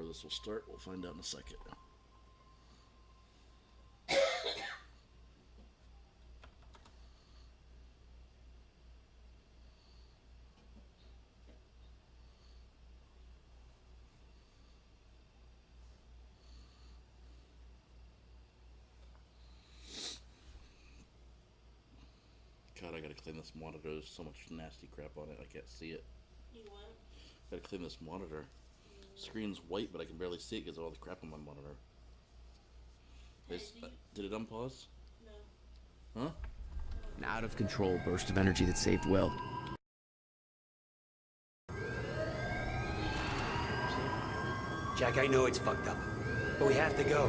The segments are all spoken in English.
this will start, we'll find out in a second. God, I gotta clean this monitor. There's so much nasty crap on it. I can't see it. You what? Gotta clean this monitor. Screen's white, but I can barely see it because of all the crap on my monitor. Did it unpause? No. Huh? An out-of-control burst of energy that saved Will. Jack, I know it's fucked up, but we have to go.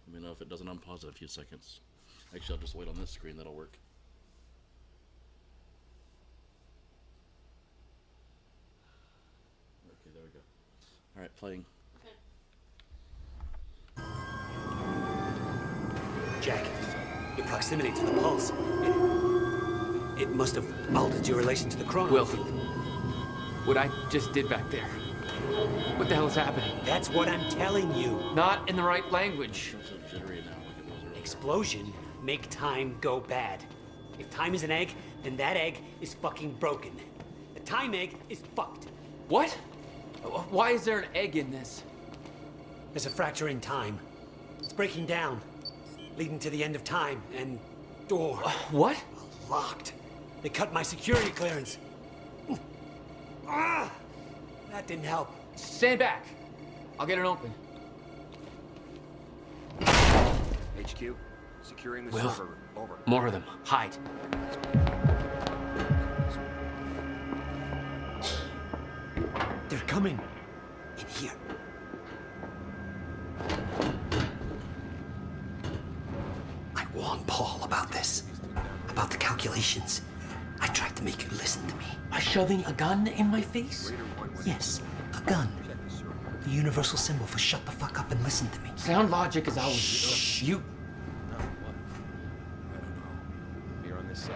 Let me know if it doesn't unpause in a few seconds. Actually, I'll just wait on this screen. That'll work. Okay, there we go. All right, playing. Jack, your proximity to the pulse, it must have altered your relation to the chrono. Will, what I just did back there, what the hell is happening? That's what I'm telling you. Not in the right language. It's so jittery now, like it was earlier. Explosion make time go bad. If time is an egg, then that egg is fucking broken. The time egg is fucked. What? Why is there an egg in this? There's a fracture in time. It's breaking down, leading to the end of time, and door. What? Locked. They cut my security clearance. Ah! That didn't help. Stand back. I'll get it open. HQ, securing the Will, server. Over. more of them. Hide. They're coming. In here. I warned Paul about this. About the calculations. I tried to make you listen to me. By shoving a gun in my face? Yes, a gun. The universal symbol for shut the fuck up and listen to me. Sound logic is always you. No, what? I don't know. You're on this side.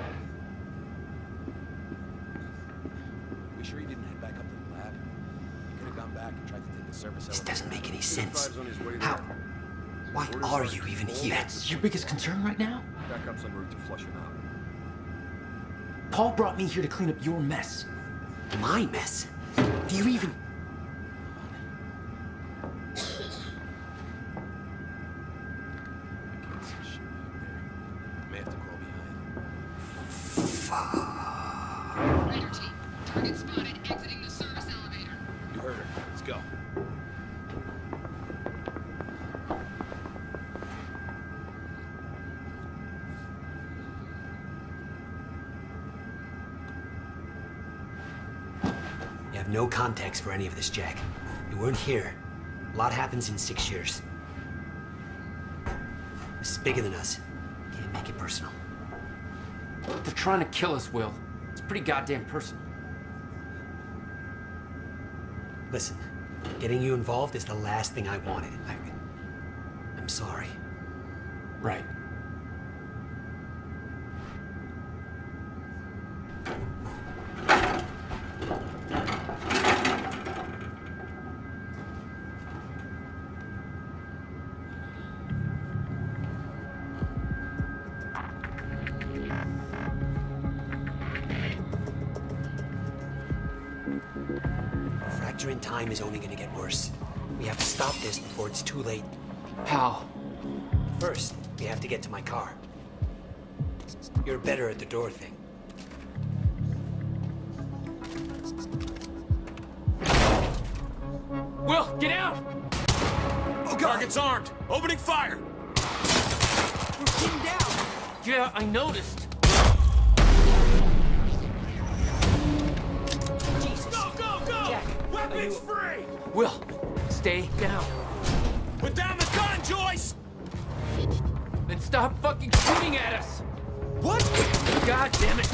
We sure you didn't head back up to the lab? You could have gone back and tried to take the service This elevator. doesn't make any sense. Five's on his way How? there. Why are you even here? That's your biggest concern right now? Backup's en route to flush him out. Paul brought me here to clean up your mess. My mess? Do you even... I can't see shit back there. May have to crawl behind. Raider team, target spotted exiting the service elevator. You heard her. Let's go. You have no context for any of this, Jack. You weren't here. A lot happens in 6 years. This is bigger than us. Can't make it personal. They're trying to kill us, Will. It's pretty goddamn personal. Listen, getting you involved is the last thing I wanted. I'm sorry. Right. fracture in time is only gonna get worse. We have to stop this before it's too late. How? First, we have to get to my car. You're better at the door thing. Will, get out! Oh, target's armed! Opening fire! We're pinned down! Yeah, I noticed. Jesus. Go, go, go! Jack, Weapons are free! Will, stay down. Put down the gun, Joyce! Then stop fucking shooting at us! What? God damn it!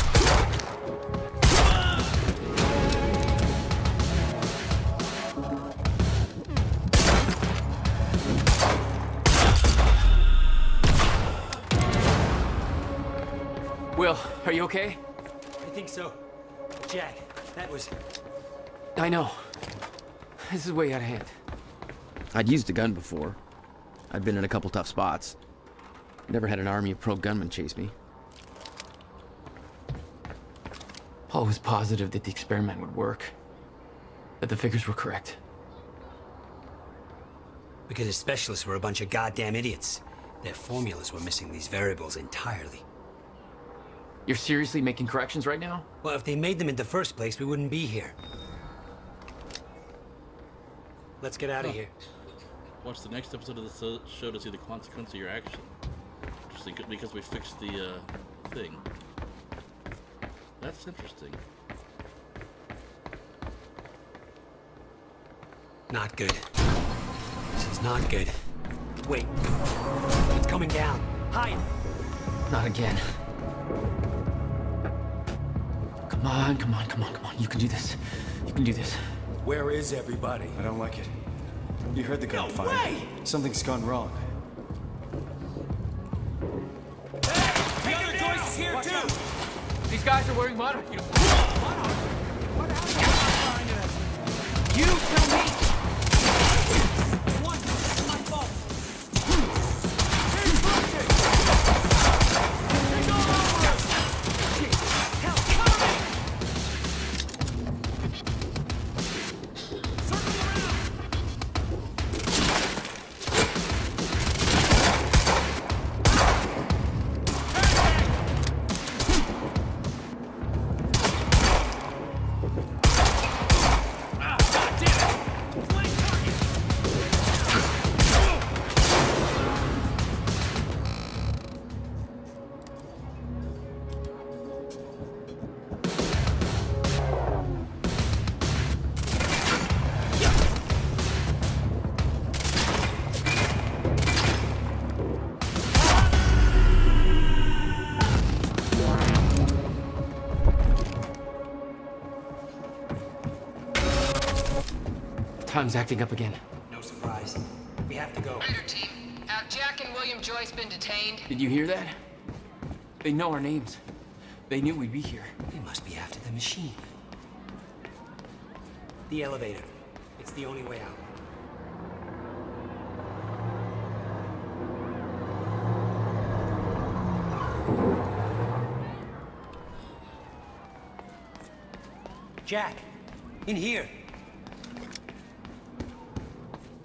Will, are you okay? I think so. Jack, that was... I know. This is way out of hand. I'd used a gun before. I'd been in a couple tough spots. Never had an army of pro gunmen chase me. Paul was positive that the experiment would work. That the figures were correct. Because his specialists were a bunch of goddamn idiots. Their formulas were missing these variables entirely. You're seriously making corrections right now? Well, if they made them in the first place, we wouldn't be here. Let's get out of here. Watch the next episode of the show to see the consequence of your action. Interesting, because we fixed the thing. That's interesting. Not good. This is not good. Wait. It's coming down. Hide! Not again. Come on, come on, come on, come on. You can do this. You can do this. Where is everybody? I don't like it. You heard the No gunfire. way! Something's gone wrong. Hey! The other Joyce is here too! These guys are wearing monarch uniforms. You tell me! Time's acting up again. No surprise. We have to go. Raider team, have Jack and William Joyce been detained? Did you hear that? They know our names. They knew we'd be here. They must be after the machine. The elevator. It's the only way out. Jack, in here.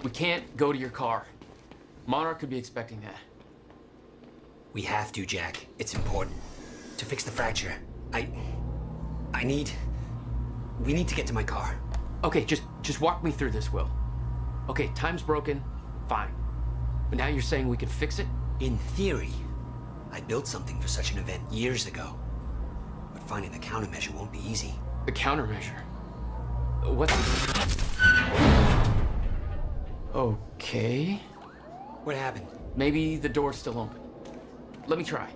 We can't go to your car. Monarch could be expecting that. We have to, Jack. It's important. To fix the fracture. We need to get to my car. Okay, just walk me through this, Will. Okay, time's broken. Fine. But now you're saying we can fix it? In theory, I built something for such an event years ago. But finding the countermeasure won't be easy. The countermeasure. What? Okay. What happened? Maybe the door's still open. Let me try.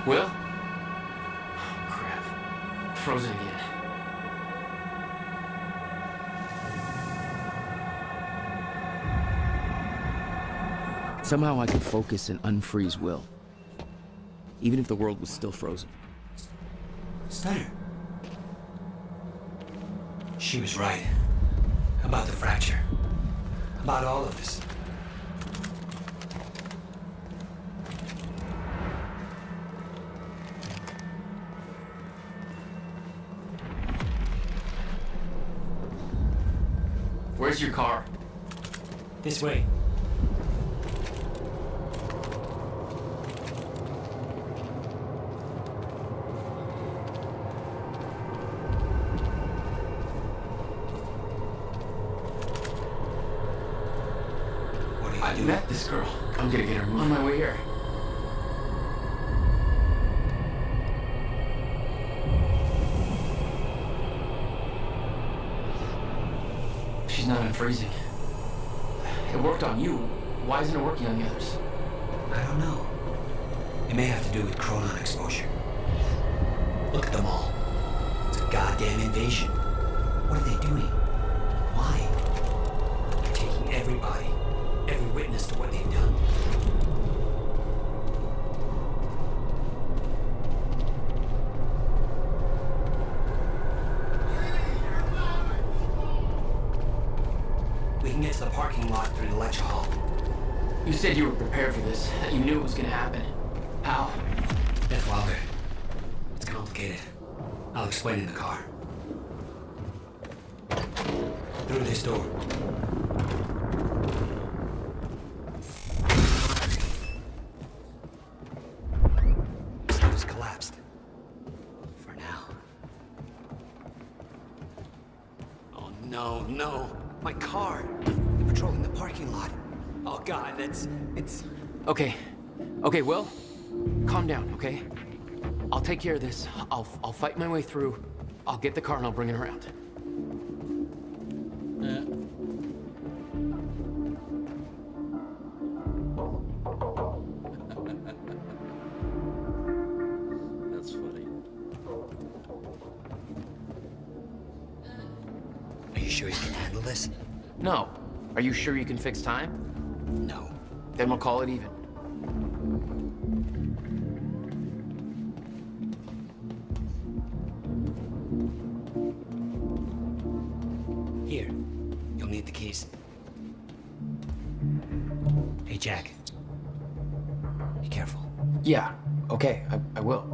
Will? Oh, crap. Frozen again. Somehow I could focus and unfreeze Will. Even if the world was still frozen. Stutter. She was right. About the fracture. About all of this. Where's your car? This way. What are you I doing? met this girl. I'm gonna get her on my way here. She's not unfreezing. It worked on you. Why isn't it working on the others? I don't know. It may have to do with chronon exposure. Look at them all. It's a goddamn invasion. What are they doing? Why? They're taking everybody, every witness to what they've done. We can get to the parking lot through the lecture hall. You said you were prepared for this, that you knew it was gonna happen. How? Beth Wilder. It's complicated. I'll explain in the car. Through this door. Stuff is collapsed. For now. Oh no, no. My car. They're patrolling the parking lot. Oh god, it's... Okay. Okay, Will. Calm down, okay? I'll take care of this. I'll fight my way through. I'll get the car and I'll bring it around. That's funny. Are you sure you can handle this? No. Are you sure you can fix time? No. Then we'll call it even. Here. You'll need the keys. Hey, Jack. Be careful. Yeah. Okay, I will.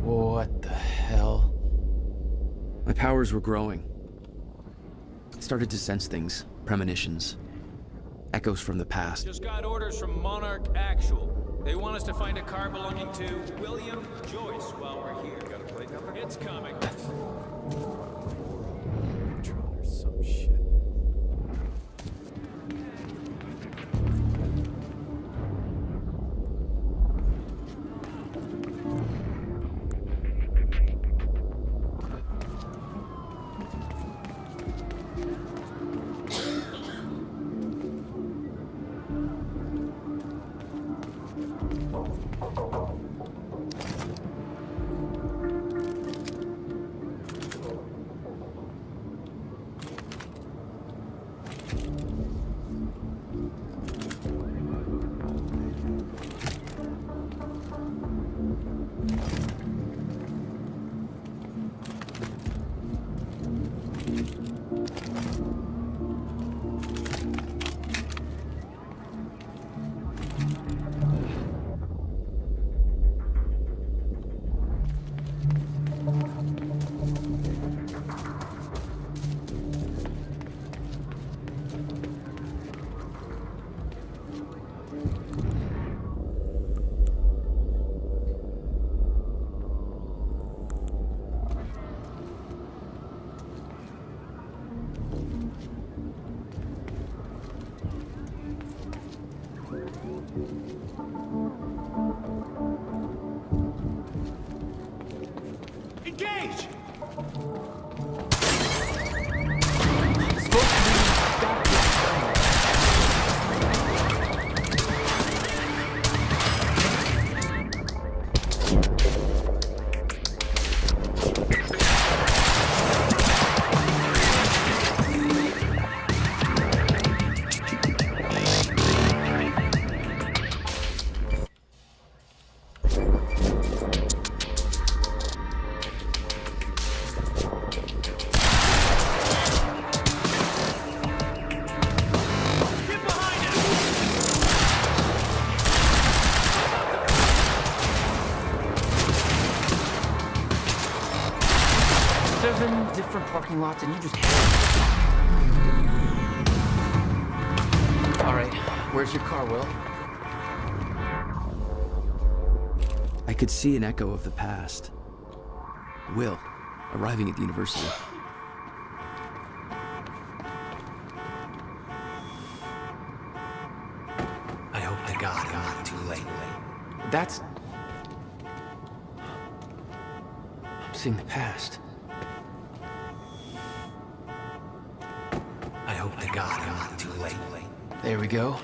What the hell? My powers were growing. I started to sense things, premonitions, echoes from the past. Just got orders from Monarch Actual. They want us to find a car belonging to William Joyce while we're here. Got a plate number? It's coming. Or some shit. 7 different parking lots and you just... All right, where's your car, Will? I could see an echo of the past. Will, arriving at the university. I hope to God I'm not too late. That's... I'm seeing the past. I hope to God I'm not too late. There we go.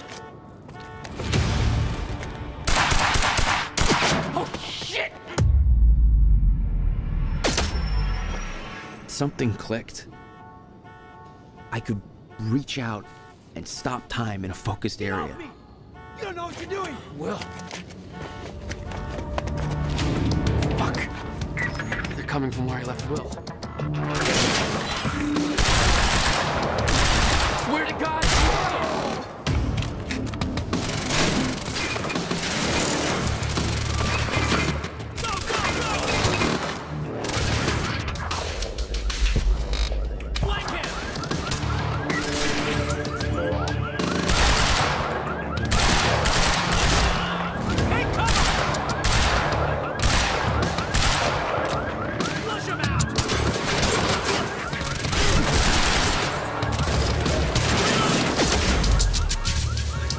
Oh, shit! Something clicked. I could reach out and stop time in a focused area. You don't know what you're doing! Will. Fuck. They're coming from where I left Will. Swear to God!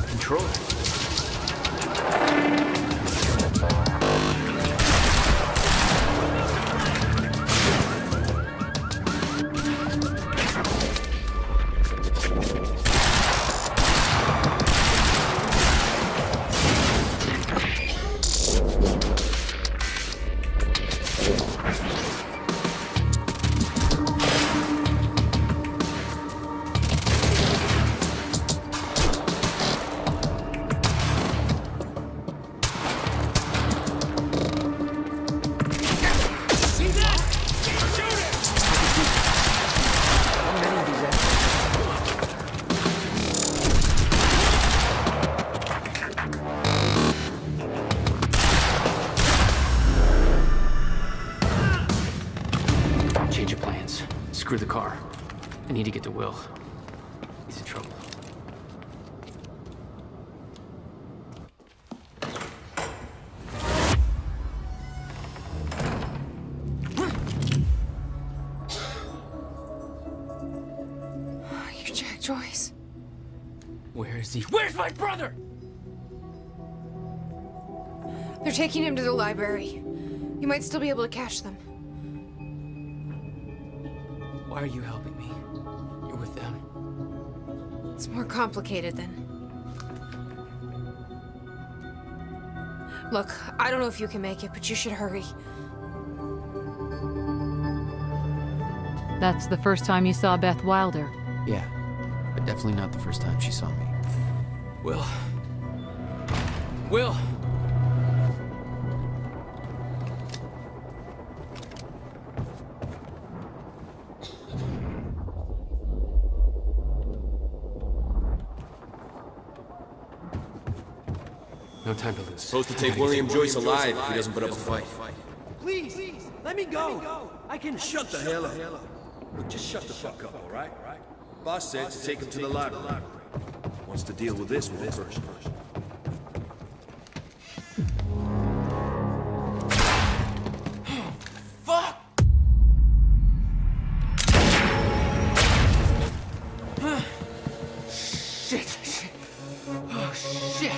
Control. Change of plans. Screw the car. I need to get to Will. He's in trouble. You're Jack Joyce. Where is he? Where's my brother? They're taking him to the library. You might still be able to catch them. Why are you helping me? You're with them. It's more complicated than... Look, I don't know if you can make it, but you should hurry. That's the first time you saw Beth Wilder. Yeah, but definitely not the first time she saw me. Will. Will! No time to lose. Supposed to take William Joyce alive if he doesn't put up a fight. Please, let me go. I can... Shut the hell up. Look, just shut the fuck up, all right? Boss said to take him to the library. Wants to deal with this one first. Fuck! Shit. Oh, shit.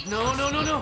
No.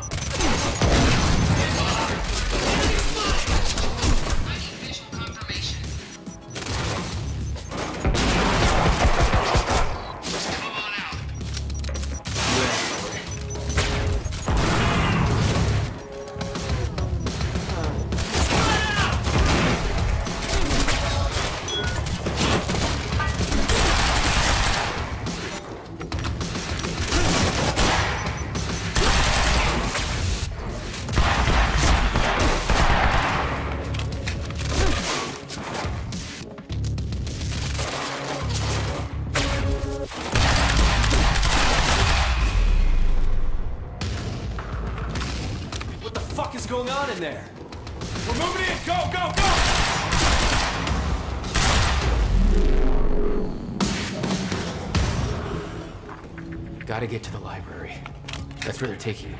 What the fuck is going on in there? We're moving in! Go, go, go! Gotta get to the library. That's where they're taking him.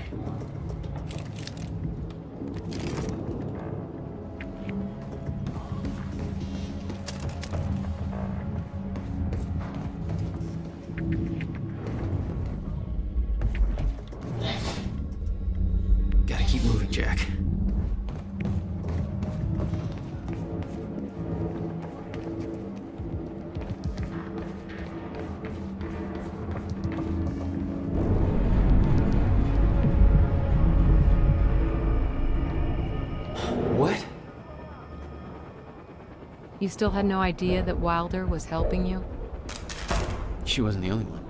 Gotta keep moving, Jack. What? You still had no idea that Wilder was helping you? She wasn't the only one.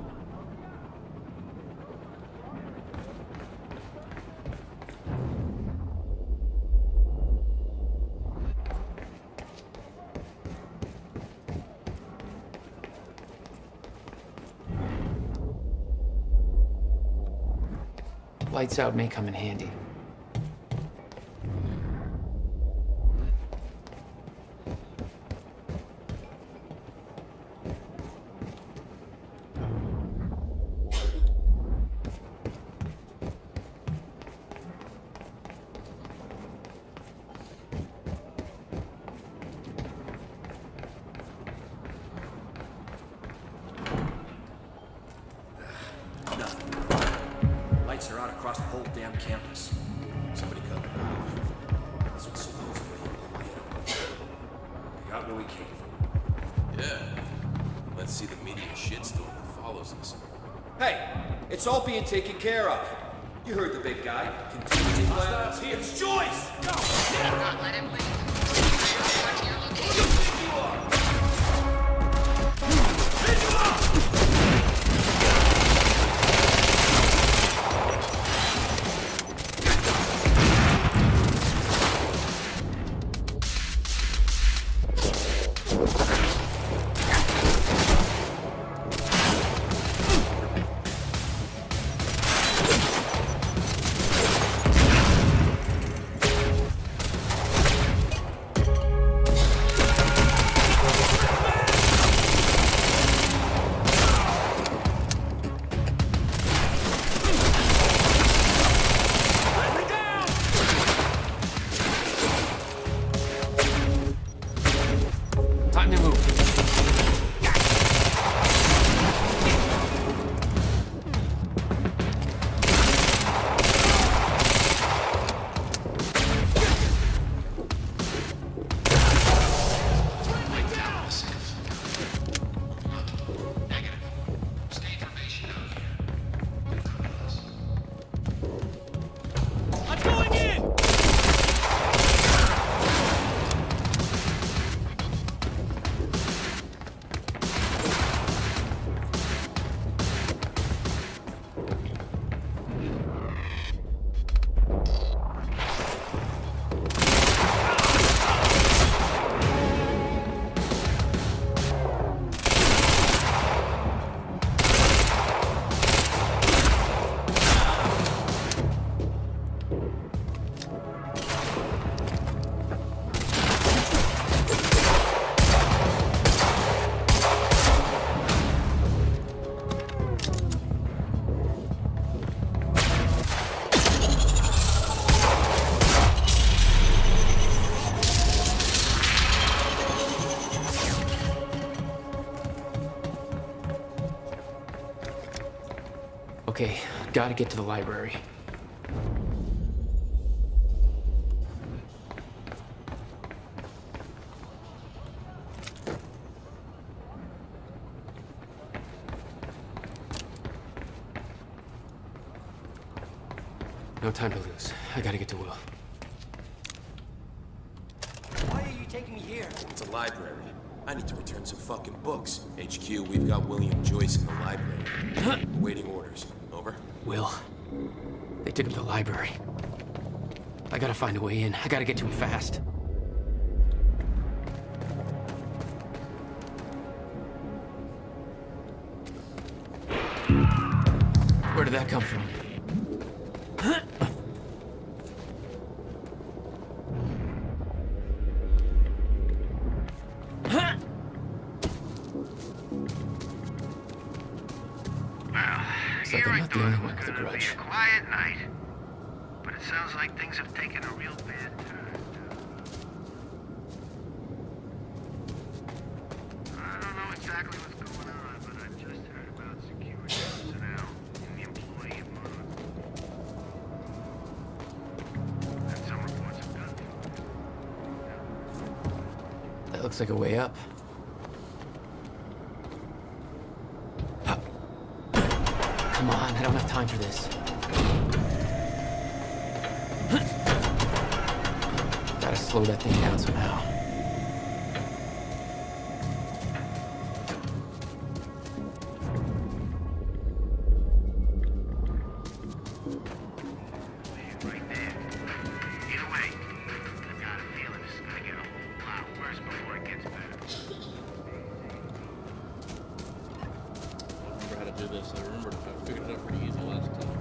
Lights out may come in handy. Lights are out across the whole damn campus. Somebody cut the roof. This was supposed to be a light. We got where we came from. Yeah. Let's see the media shitstorm that follows us. Hey, it's all being taken care of. You heard the big guy. Continue to Hostiles here. It's Joyce! Go! Not let him leave. Report to your location. Who do you think you are? Time to move. I'm going in! Okay, gotta get to the library. No time to lose. I gotta get to Will. Why are you taking me here? It's a library. I need to return some fucking books. HQ, we've got William Joyce in the library. Waiting orders. Over? Will. They took him to the library. I gotta find a way in. I gotta get to him fast. Where did that come from? I'm not the only one with a grudge. Quiet night. But it sounds like things have taken a real bad turn. I don't know exactly what's going on, but I've just heard about security personnel in the employee of Monarch. And some reports of gunfire. That looks like a way up. Come on, I don't have time for this. Gotta slow that thing down somehow. Right there. Either way, I've got a feeling this is gonna get a whole lot worse before it gets better. I remember how to do this. I figured it out pretty easy last time.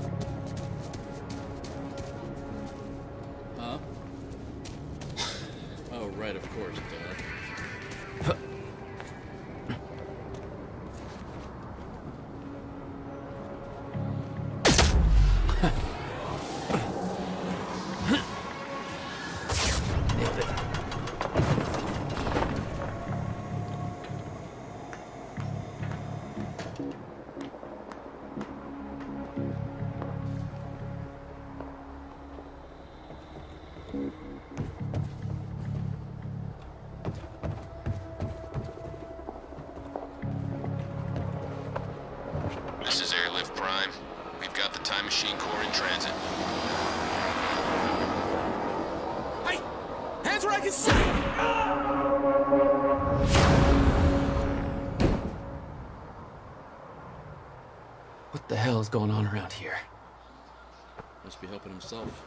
Huh? Oh, right, of course, duh. Nailed it. This is Airlift Prime. We've got the Time Machine Core in transit. Hey! Hands where I can see! What the hell is going on around here? Must be helping himself.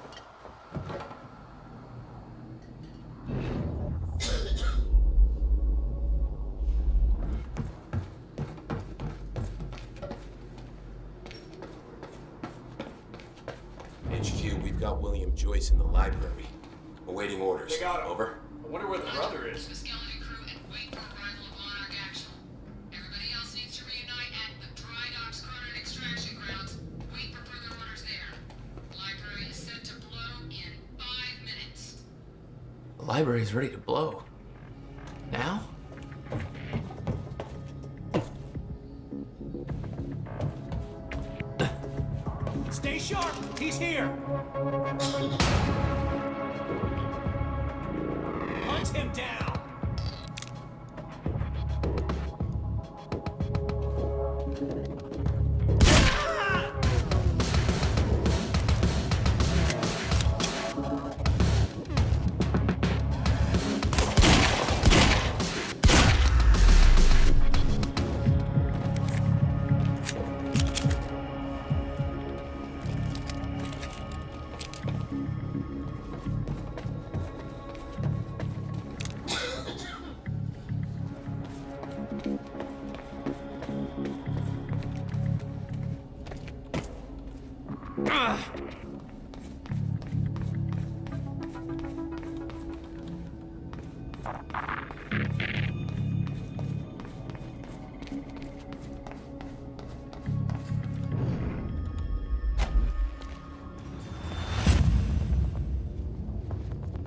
HQ, we've got William Joyce in the library. Awaiting orders. They got him. Over. I wonder where the brother is. The skeleton crew and wait for arrival of Monarch Actual. Everybody else needs to reunite at the Dry Docks Carter Extraction Grounds. Wait for further orders there. Library is set to blow in 5 minutes. The library's ready to blow. Now? Stay sharp! He's here! Hunt him down!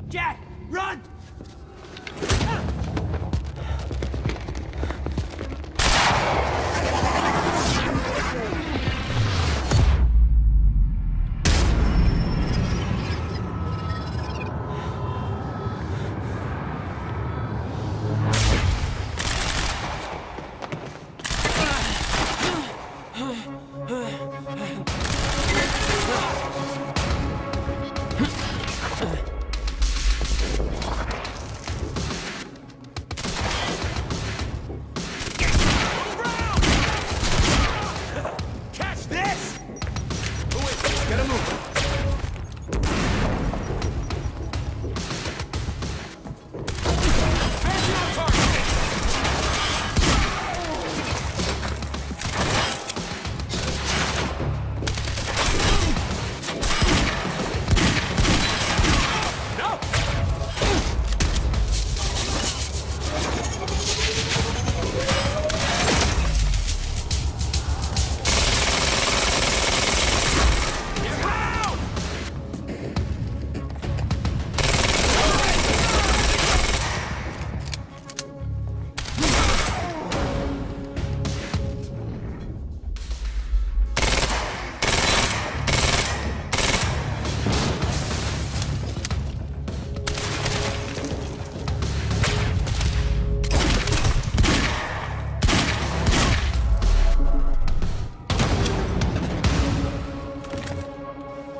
Jack, run!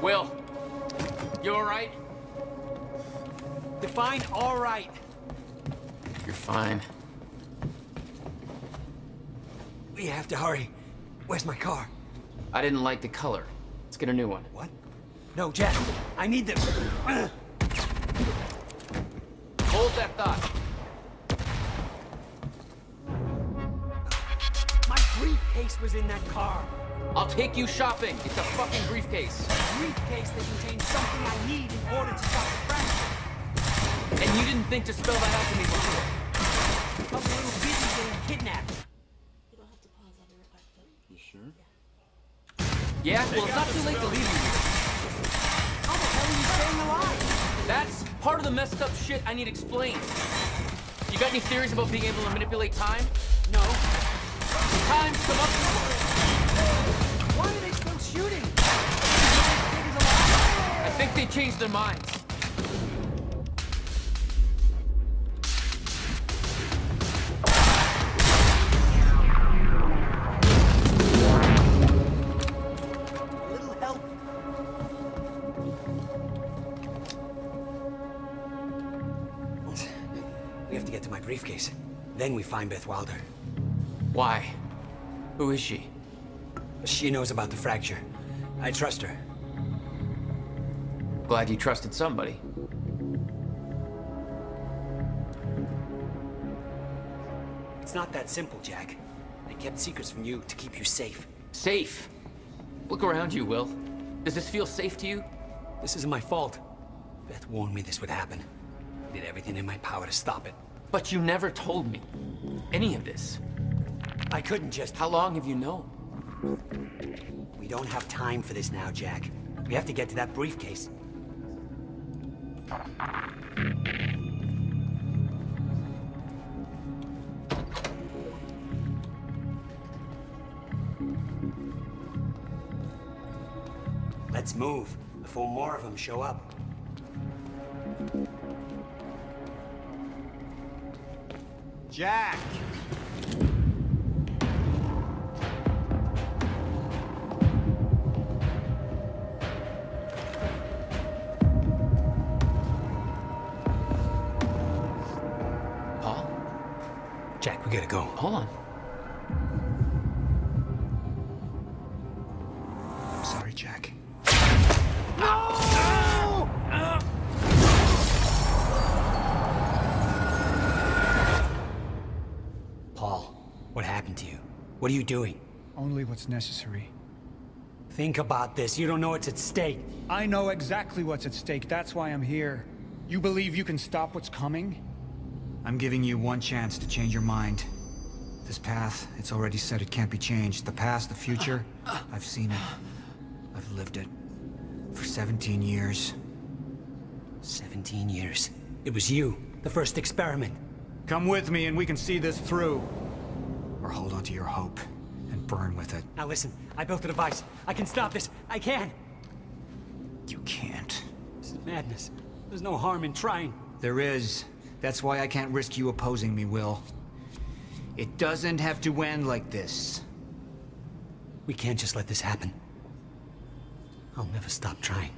Will, you alright? Define all right. You're fine. We have to hurry. Where's my car? I didn't like the color. Let's get a new one. What? No, Jack. I need the... Hold that thought. My briefcase was in that car. I'll take you shopping. It's a fucking briefcase. A briefcase that contains something I need in order to stop the fracture. And you didn't think to spell that out to me before. I was a little busy getting kidnapped. You don't have to pause. I'll be right back. Though. You sure? Yeah? Well, it's not too late to leave you here. How the hell are you staying alive? That's part of the messed up shit I need explained. You got any theories about being able to manipulate time? No. Time's come up. Why are they still shooting? I think they changed their minds. A little help. We have to get to my briefcase. Then we find Beth Wilder. Why? Who is she? She knows about the fracture. I trust her. Glad you trusted somebody. It's not that simple, Jack. I kept secrets from you to keep you safe. Safe? Look around you, Will. Does this feel safe to you? This isn't my fault. Beth warned me this would happen. I did everything in my power to stop it. But you never told me any of this. I couldn't just... How long have you known? We don't have time for this now, Jack. We have to get to that briefcase. Let's move before more of them show up. Jack! Paul? Jack, we gotta go. Hold on. I'm sorry, Jack. Paul, what happened to you? What are you doing? Only what's necessary. Think about this. You don't know what's at stake. I know exactly what's at stake. That's why I'm here. You believe you can stop what's coming? I'm giving you one chance to change your mind. This path, it's already said it can't be changed. The past, the future, I've seen it. I've lived it. For 17 years. 17 years. It was you, the first experiment. Come with me and we can see this through. Or hold on to your hope and burn with it. Now listen, I built a device. I can stop this. I can. You can't. This is madness. There's no harm in trying. There is. That's why I can't risk you opposing me, Will. It doesn't have to end like this. We can't just let this happen. I'll never stop trying.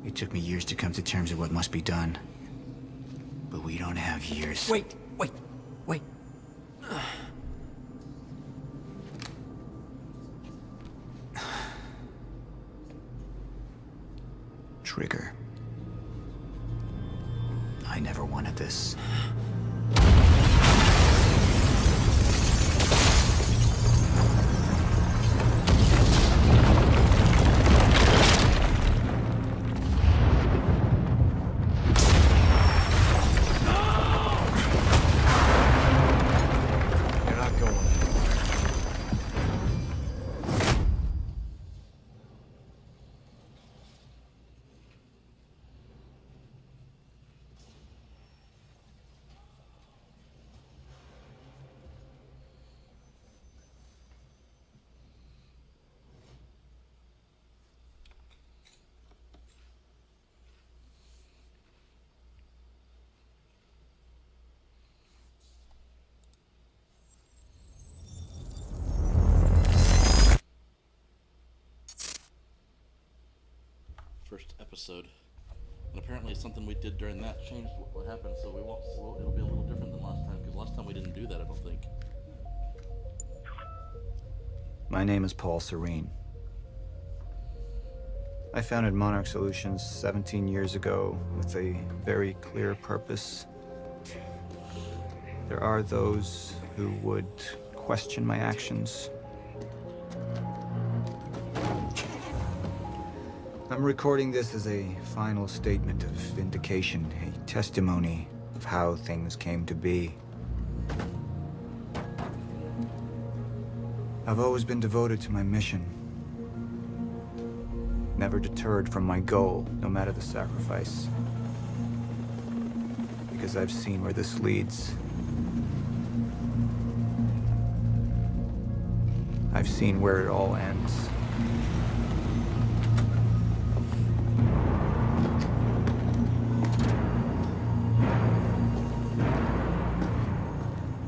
It took me years to come to terms with what must be done. But we don't have years. Wait. Trigger. I never wanted this. first episode. And apparently something we did during that changed what happened, so we won't. So it'll be a little different than last time, because last time we didn't do that, I don't think. My name is Paul Serene. I founded Monarch Solutions 17 years ago with a very clear purpose. There are those who would question my actions. I'm recording this as a final statement of vindication, a testimony of how things came to be. I've always been devoted to my mission. Never deterred from my goal, no matter the sacrifice. Because I've seen where this leads. I've seen where it all ends.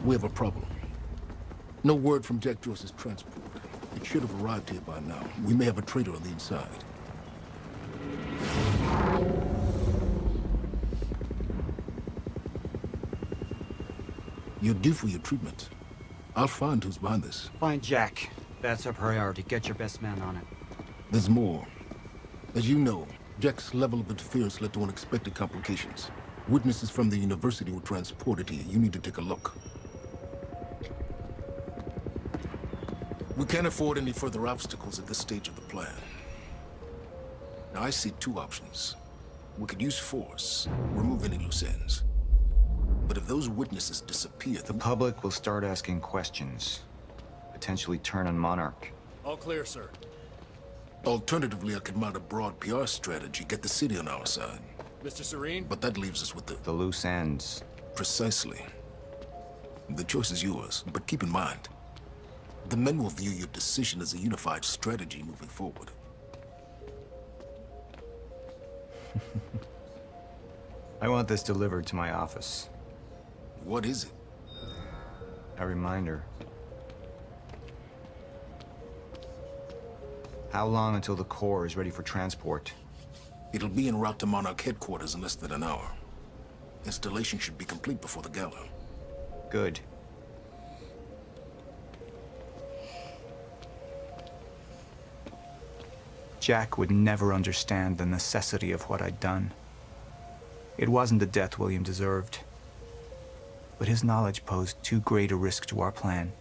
We have a problem. No word from Jack Joyce's transport. It should have arrived here by now. We may have a traitor on the inside. You're due for your treatment. I'll find who's behind this. Find Jack. That's our priority. Get your best man on it. There's more. As you know, Jack's level of interference led to unexpected complications. Witnesses from the university were transported here. You need to take a look. We can't afford any further obstacles at this stage of the plan. Now, I see two options. We could use force, remove any loose ends. But if those witnesses disappear, The public will start asking questions. Potentially turn on Monarch. All clear, sir. Alternatively, I could mount a broad PR strategy, get the city on our side. Mr. Serene? But that leaves us with the loose ends. Precisely. The choice is yours, but keep in mind, the men will view your decision as a unified strategy moving forward. I want this delivered to my office. What is it? A reminder. How long until the core is ready for transport? It'll be en route to Monarch headquarters in less than an hour. Installation should be complete before the gala. Good. Jack would never understand the necessity of what I'd done. It wasn't the death William deserved, but his knowledge posed too great a risk to our plan.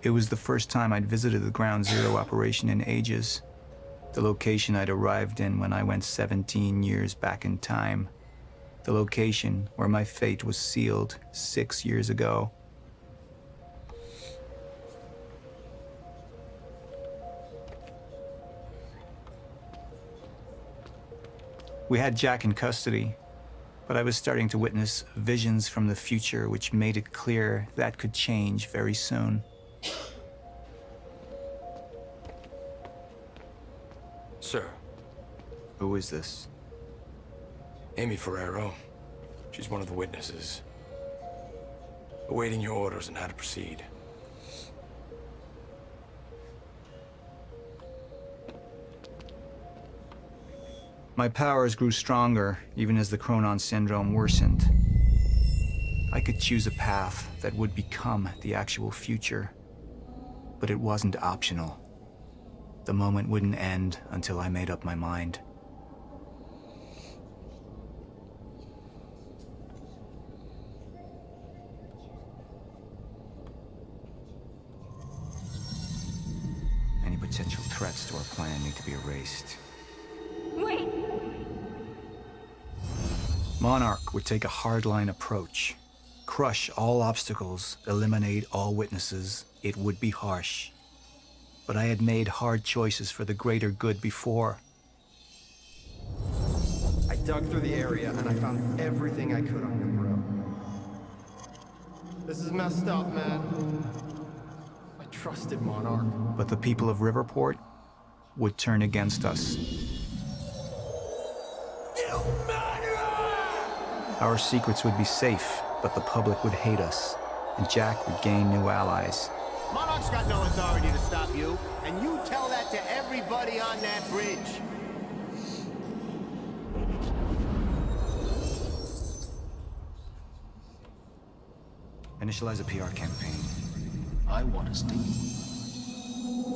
It was the first time I'd visited the Ground Zero operation in ages. The location I'd arrived in when I went 17 years back in time. The location where my fate was sealed 6 years ago. We had Jack in custody, but I was starting to witness visions from the future which made it clear that could change very soon. Sir. Who is this? Amy Ferrero. She's one of the witnesses. Awaiting your orders on how to proceed. My powers grew stronger, even as the Chronon syndrome worsened. I could choose a path that would become the actual future, but it wasn't optional. The moment wouldn't end until I made up my mind. Any potential threats to our plan need to be erased. Wait! Monarch would take a hardline approach. Crush all obstacles, eliminate all witnesses. It would be harsh. But I had made hard choices for the greater good before. I dug through the area and I found everything I could on your bro. This is messed up, man. I trusted Monarch. But the people of Riverport would turn against us. Our secrets would be safe, but the public would hate us, and Jack would gain new allies. Monarch's got no authority to stop you, and you tell that to everybody on that bridge. Initialize a PR campaign. I want to steal.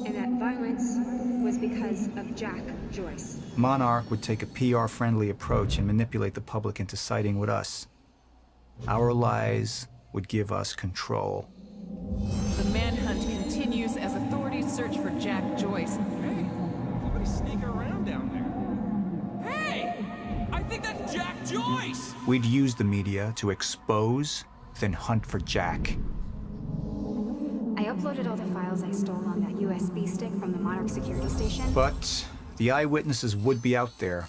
And that violence was because of Jack Joyce. Monarch would take a PR-friendly approach and manipulate the public into siding with us. Our lies would give us control. The manhunt continues as authorities search for Jack Joyce. Hey, somebody's sneaking around down there. Hey! I think that's Jack Joyce! We'd use the media to expose, then hunt for Jack. I uploaded all the files I stole on that USB stick from the Monarch security station. But the eyewitnesses would be out there,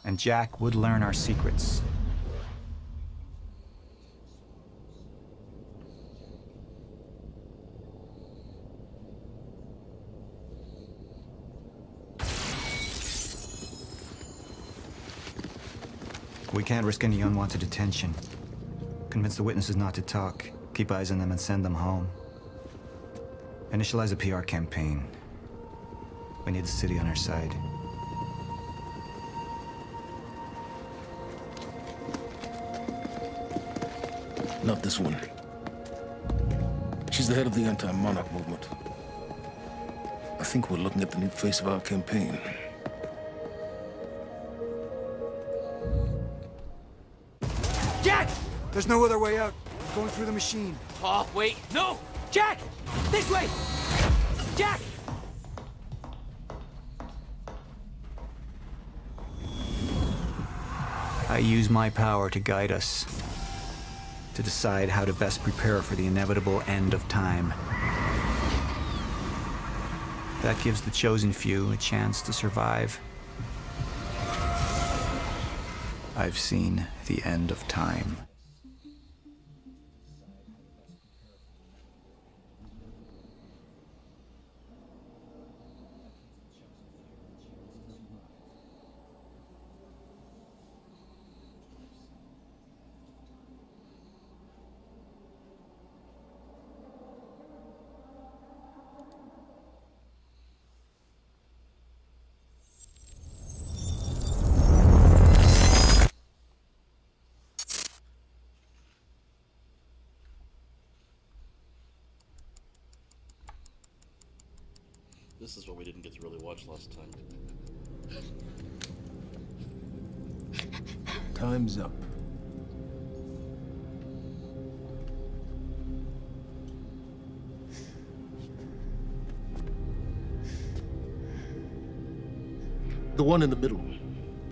and Jack would learn our secrets. We can't risk any unwanted attention. Convince the witnesses not to talk. Keep eyes on them and send them home. Initialize a PR campaign. We need the city on our side. Not this one. She's the head of the anti-monarch movement. I think we're looking at the new face of our campaign. Jack! There's no other way out. Going through the machine. Oh, wait, no! Jack! This way! Jack! I use my power to guide us. To decide how to best prepare for the inevitable end of time. That gives the chosen few a chance to survive. I've seen the end of time. This is what we didn't get to really watch last time. Time's up. The one in the middle,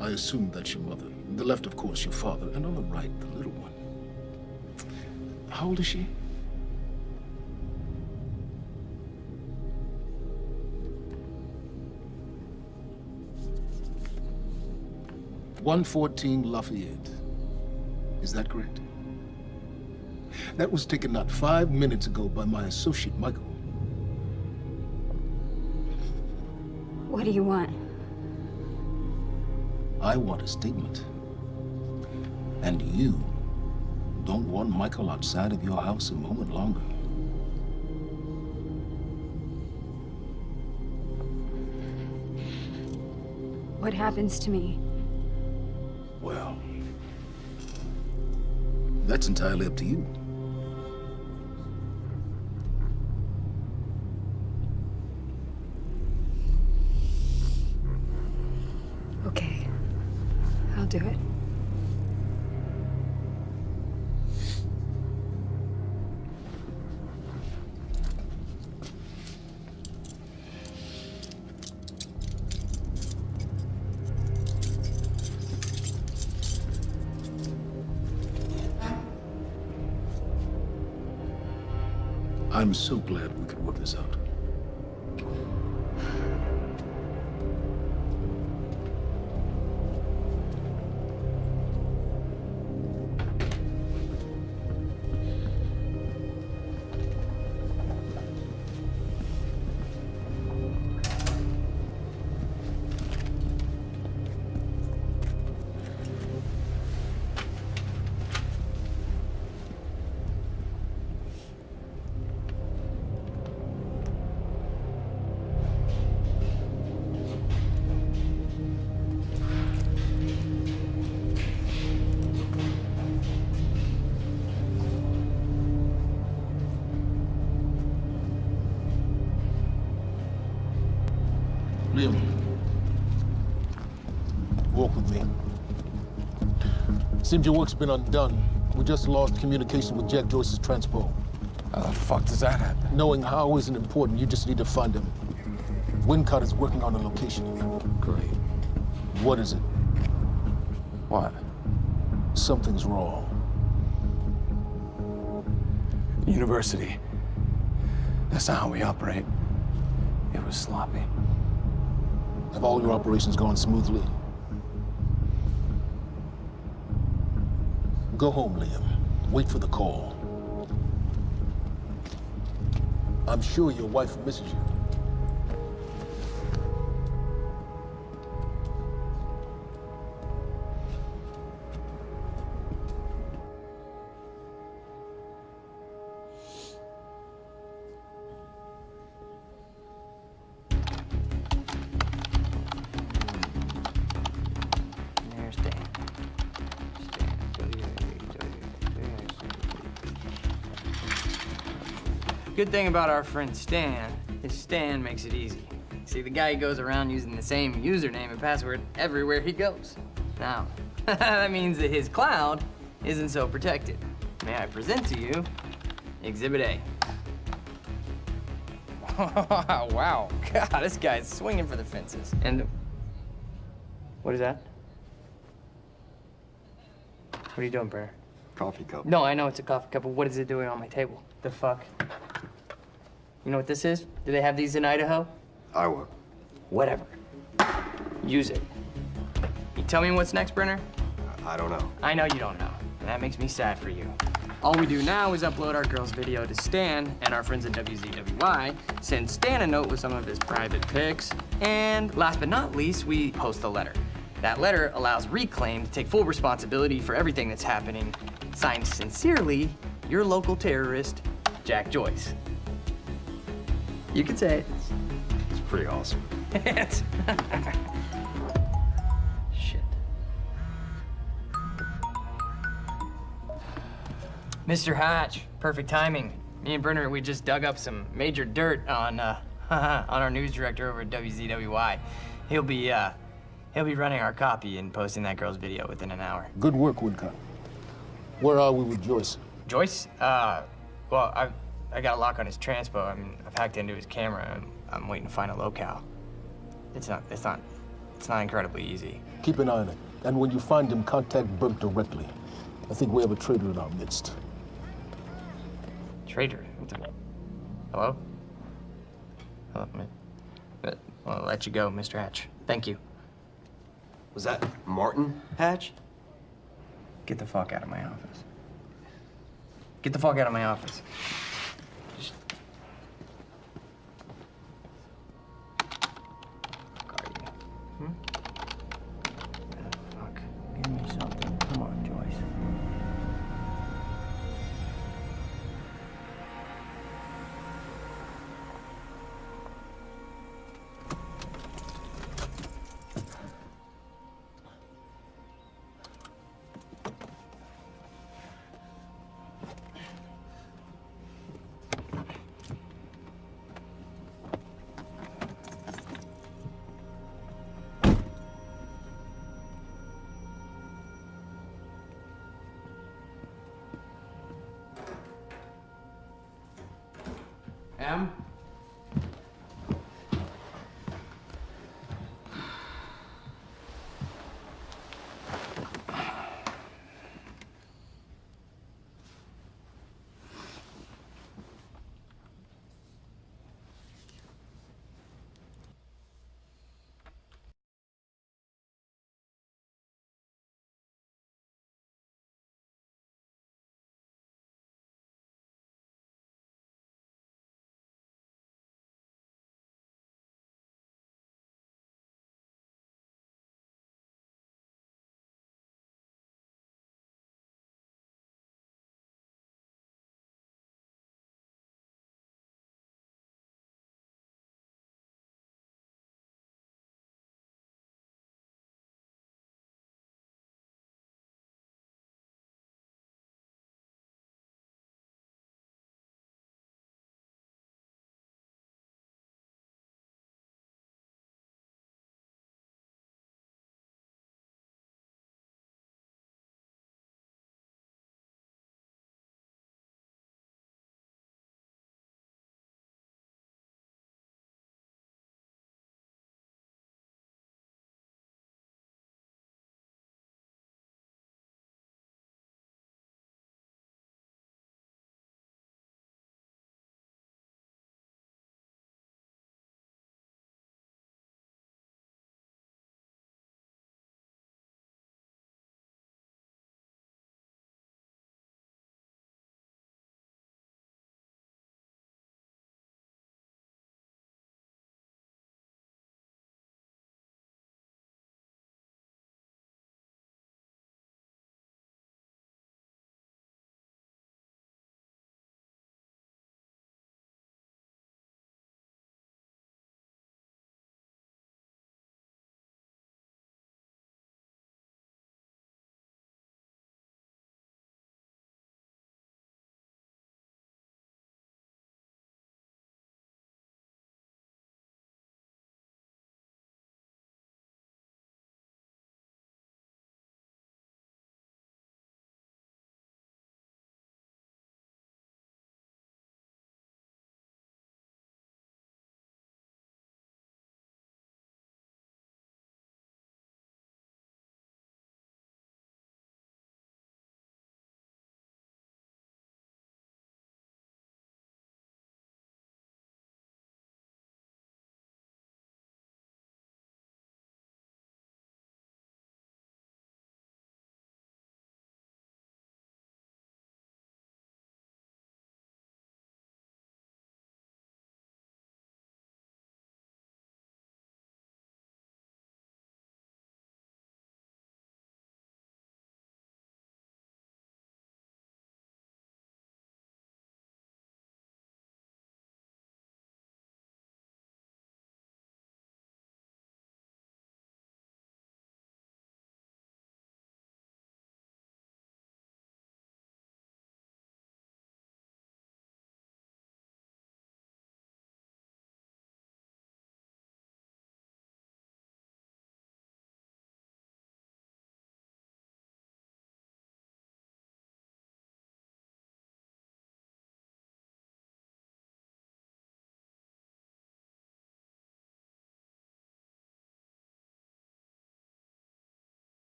I assume that's your mother. The left, of course, your father. And on the right, the little one. How old is she? "114 Lafayette. Is that correct? That was taken not 5 minutes ago by my associate, Michael. What do you want? I want a statement. And you don't want Michael outside of your house a moment longer. What happens to me? Well, that's entirely up to you. Okay. I'll do it. I'm so glad we could work this out. Liam, walk with me. Seems your work's been undone. We just lost communication with Jack Joyce's transpo. How the fuck does that happen? Knowing how isn't important. You just need to find him. Wincott is working on a location. Great. What is it? What? Something's wrong. University. That's not how we operate. It was sloppy. Have all your operations gone smoothly? Go home, Liam. Wait for the call. I'm sure your wife misses you. Good thing about our friend Stan is Stan makes it easy. See, the guy goes around using the same username and password everywhere he goes. Now, that means that his cloud isn't so protected. May I present to you Exhibit A. Wow, God, this guy's swinging for the fences. And what is that? What are you doing, Brenner? Coffee cup. No, I know it's a coffee cup, but what is it doing on my table? The fuck? You know what this is? Do they have these in Idaho? Iowa. Whatever. Use it. You tell me what's next, Brenner? I don't know. I know you don't know, and that makes me sad for you. All we do now is upload our girl's video to Stan and our friends at WZWY, send Stan a note with some of his private pics, and last but not least, we post a letter. That letter allows Reclaim to take full responsibility for everything that's happening. Signed sincerely, your local terrorist, Jack Joyce. You can say it. It's pretty awesome. Shit. Mr. Hatch, perfect timing. Me and Brenner, we just dug up some major dirt on our news director over at WZWY. He'll be running our copy and posting that girl's video within an hour. Good work, Wincott. Where are we with Joyce? Joyce? Well, I got a lock on his transpo. I mean, I've hacked into his camera, and I'm waiting to find a locale. It's not incredibly easy. Keep an eye on it. And when you find him, contact Burke directly. I think we have a traitor in our midst. Traitor? Hello? Hello, man. I'll let you go, Mr. Hatch. Thank you. Was that Martin Hatch? Get the fuck out of my office. Get the fuck out of my office. M?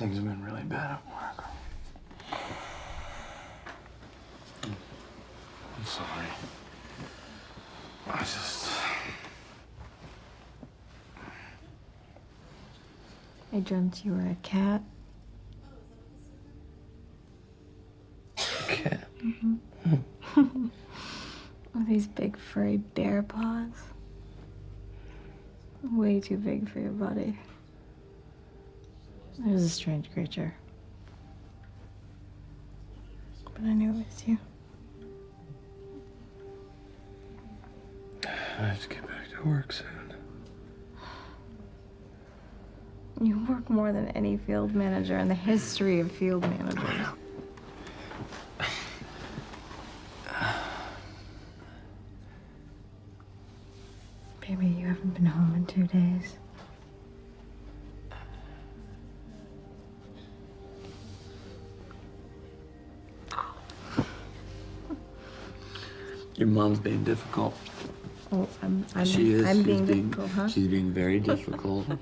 Things have been really bad at work. I'm sorry. I dreamt you were a cat. A cat? Mm-hmm. With these big furry bear paws. Way too big for your body. It was a strange creature. But I knew it was you. I have to get back to work soon. You work more than any field manager in the history of field managers. Baby, you haven't been home in 2 days. Your mom's being difficult. Oh, I'm She's being difficult, huh? She's being very difficult. What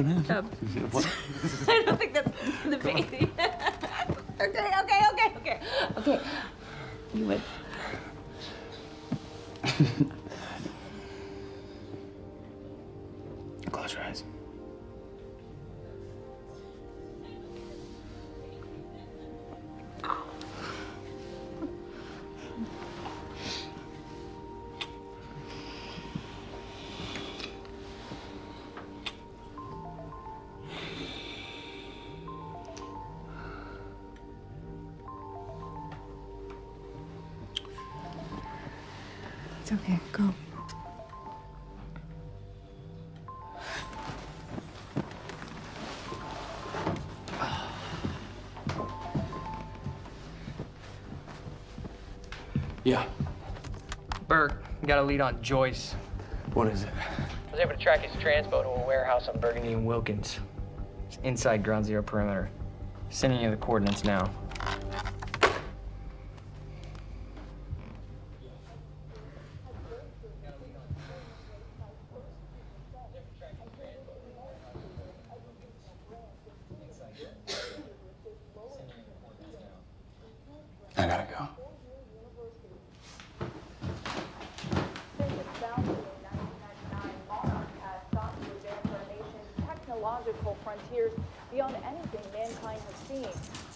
happened? What? I don't think that's the baby. Okay. You would. Close your eyes. It's okay. Go. Yeah. Burke, we got a lead on Joyce. What is it? I was able to track his transpo to a warehouse on Burgundy and Wilkins. It's inside Ground Zero perimeter. Sending you the coordinates now. I gotta go. Technological frontiers beyond anything mankind has seen.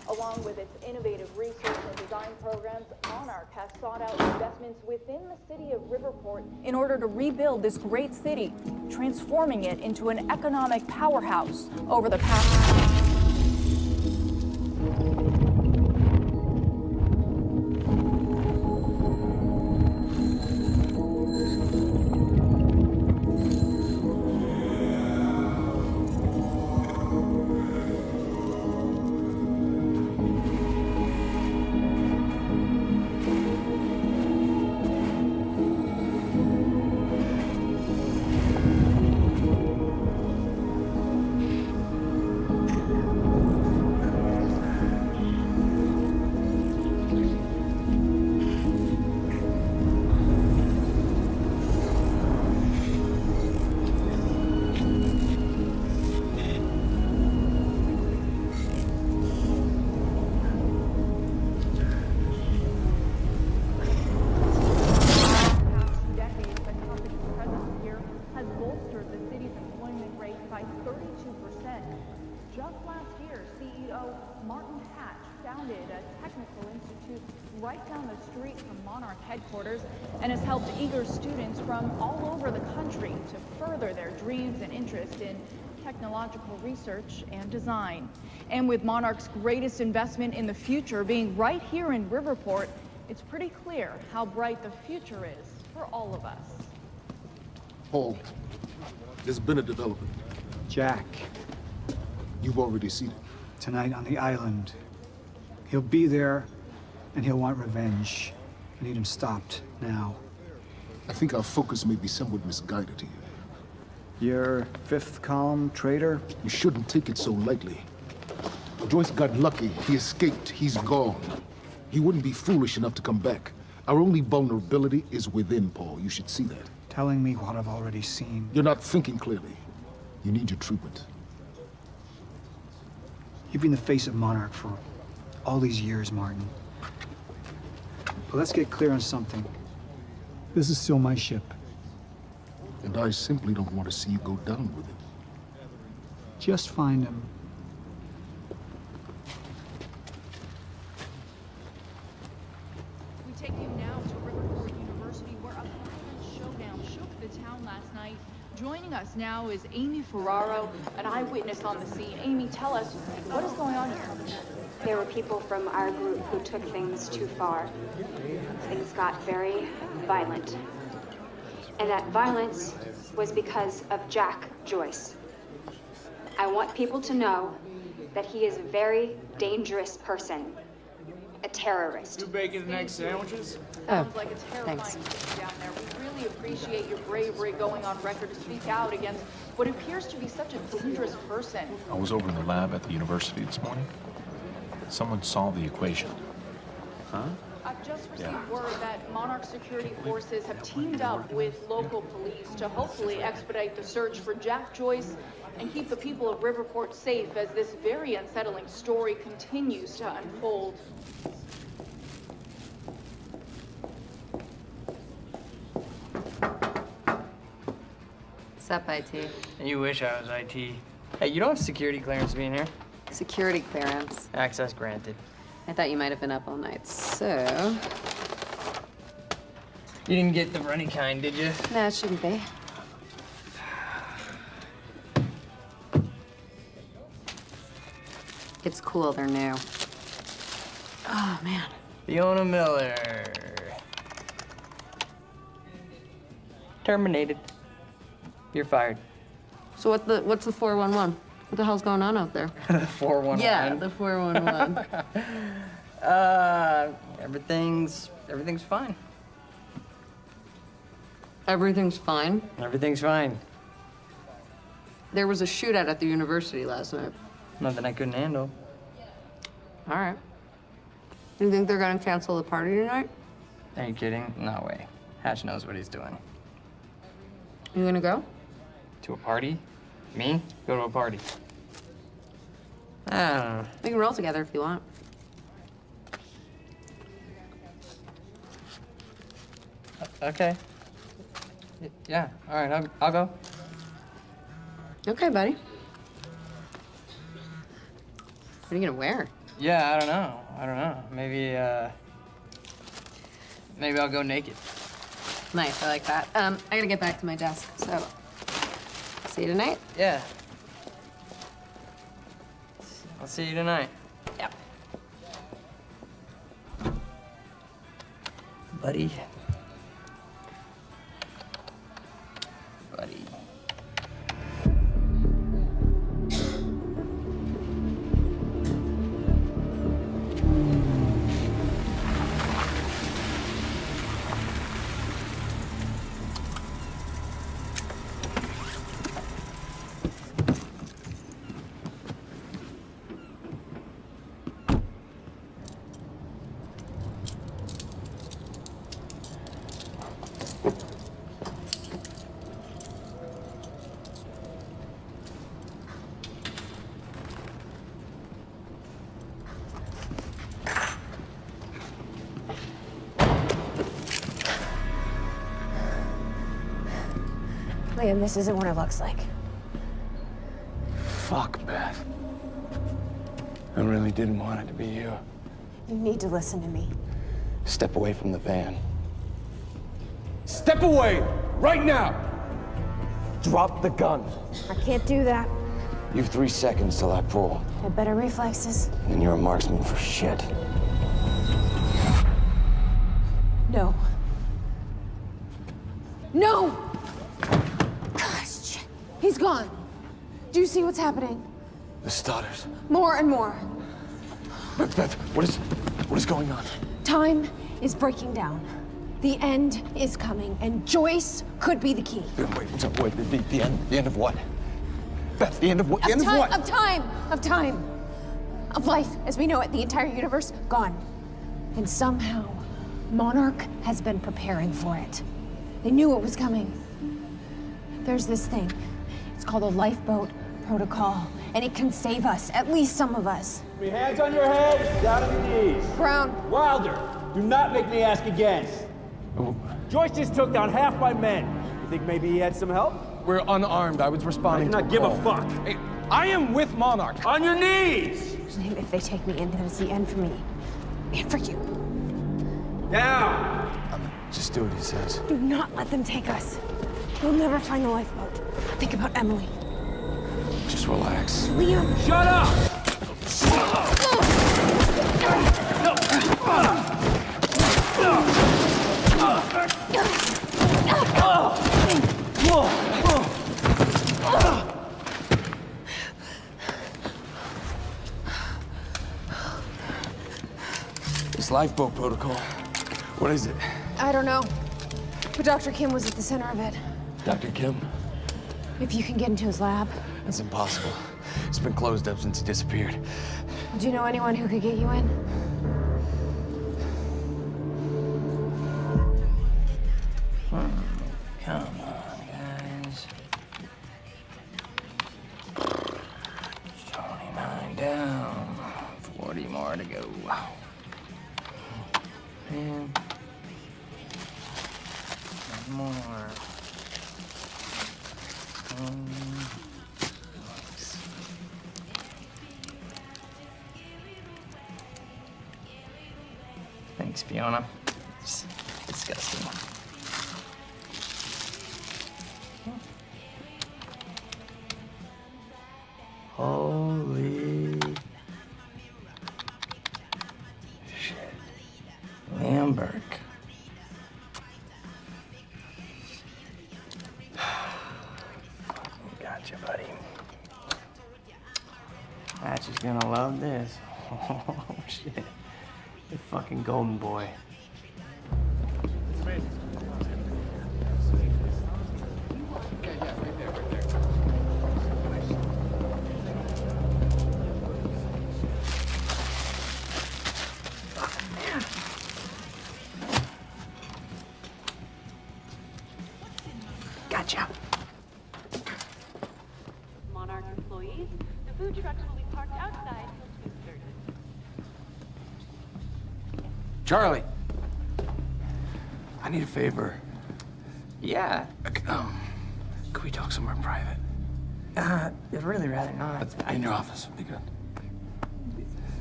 Along with its innovative research and design programs, Monarch has sought out investments within the city of Riverport in order to rebuild this great city, transforming it into an economic powerhouse over the past... headquarters and has helped eager students from all over the country to further their dreams and interest in technological research and design. And with Monarch's greatest investment in the future being right here in Riverport, it's pretty clear how bright the future is for all of us. Paul, there's been a development. Jack. You've already seen it. Tonight on the island. He'll be there, and he'll want revenge. I need him stopped, now. I think our focus may be somewhat misguided here. Your fifth column traitor? You shouldn't take it so lightly. Joyce got lucky. He escaped. He's gone. He wouldn't be foolish enough to come back. Our only vulnerability is within, Paul. You should see that. Telling me what I've already seen. You're not thinking clearly. You need your treatment. You've been the face of Monarch for all these years, Martin. But let's get clear on something. This is still my ship. And I simply don't want to see you go down with it. Just find him. We take you now to Riverport University, where a violent showdown shook the town last night. Joining us now is Amy Ferraro, an eyewitness on the scene. Amy, tell us, what is going on here? There were people from our group who took things too far. Things got very violent. And that violence was because of Jack Joyce. I want people to know that he is a very dangerous person. A terrorist. 2 bacon and egg sandwiches? Sounds like a terrifying thing down there. We really appreciate your bravery going on record to speak out against what appears to be such a dangerous person. I was over in the lab at the university this morning. Someone solved the equation. Huh? I've just received word that Monarch security forces have teamed up with local police to hopefully expedite the search for Jack Joyce and keep the people of Riverport safe as this very unsettling story continues to unfold. What's up, IT? You wish I was IT. Hey, you don't have security clearance being here. Security clearance. Access granted. I thought you might have been up all night, so... You didn't get the runny kind, did you? No, it shouldn't be. It's cool, they're new. Oh, man. Fiona Miller. Terminated. You're fired. So what's the 411? What the hell's going on out there? The 411? Yeah, the 411. Everything's fine. Everything's fine? Everything's fine. There was a shootout at the university last night. Nothing I couldn't handle. All right. You think they're gonna cancel the party tonight? Are you kidding? No way. Hatch knows what he's doing. You gonna go? To a party? Me? Go to a party. I don't know. We can roll together if you want. Okay. Yeah, all right, I'll go. Okay, buddy. What are you gonna wear? Yeah, I don't know. Maybe I'll go naked. Nice, I like that. I gotta get back to my desk, so see you tonight? Yeah. I'll see you tonight. Yep. Buddy. Buddy. Liam, this isn't what it looks like. Fuck, Beth. I really didn't want it to be you. You need to listen to me. Step away from the van. Step away! Right now! Drop the gun. I can't do that. You have 3 seconds till I pull. I have better reflexes. And then you're a marksman for shit. No. No! Gosh, he's gone. Do you see what's happening? The stutters. More and more. Beth, what is going on? Time is breaking down. The end is coming, and Joyce could be the key. Wait, what's up? Wait, the end of what? Beth, the end of what? The end of what? Of time. Of life as we know it, the entire universe, gone. And somehow, Monarch has been preparing for it. They knew it was coming. There's this thing. It's called a lifeboat protocol, and it can save us, at least some of us. Hands on your head, down on your knees. Brown. Wilder, do not make me ask again. Joyce just took down half my men. You think maybe he had some help? We're unarmed. I was responding I do not give a fuck. Hey, I am with Monarch. On your knees! If they take me in, then it's the end for me. And for you. Down! Just do what he says. Do not let them take us. We'll never find the lifeboat. Think about Emily. Just relax. Liam! Shut up! This lifeboat protocol. What is it? I don't know. But Dr. Kim was at the center of it. Dr. Kim? If you can get into his lab. That's impossible. It's been closed up since he disappeared. Do you know anyone who could get you in? Come on, guys. 29 down. 40 more to go. And more. Thanks, Fiona. It's disgusting. Holy shit. Lamberg. Gotcha, buddy. Patch is gonna love this. Oh, shit. You fucking golden boy. Gotcha. Monarch employees, the food trucks will be parked outside till 2:30. Charlie! I need a favor. Yeah. Could we talk somewhere private? I'd really rather not. In your office would be good.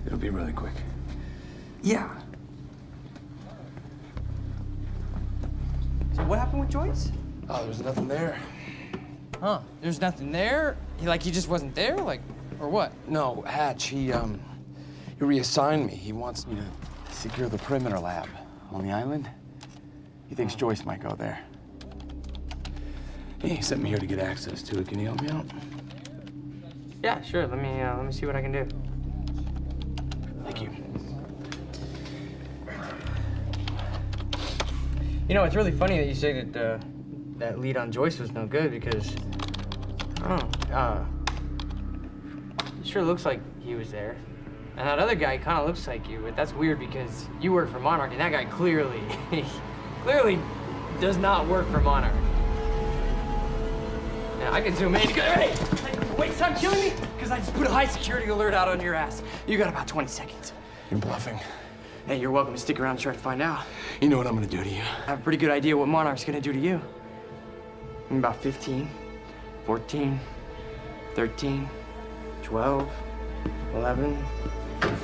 It'll be really quick. Yeah. So what happened with Joyce? Oh, there was nothing there. Huh? There's nothing there? He just wasn't there? Like, or what? No, Hatch, he reassigned me. He wants me to secure the perimeter lab on the island. He thinks Joyce might go there. He sent me here to get access to it. Can you help me out? Yeah, sure. Let me see what I can do. Thank you. You know, it's really funny that you say that that lead on Joyce was no good because I don't know. It sure looks like he was there. And that other guy kind of looks like you, but that's weird because you work for Monarch, and that guy clearly does not work for Monarch. Now, I can zoom in. Hey! Wait, stop killing me! Because I just put a high security alert out on your ass. You got about 20 seconds. You're bluffing. Hey, you're welcome to stick around and try to find out. You know what I'm gonna do to you. I have a pretty good idea what Monarch's gonna do to you. In about 15, 14, 13, 12, 11,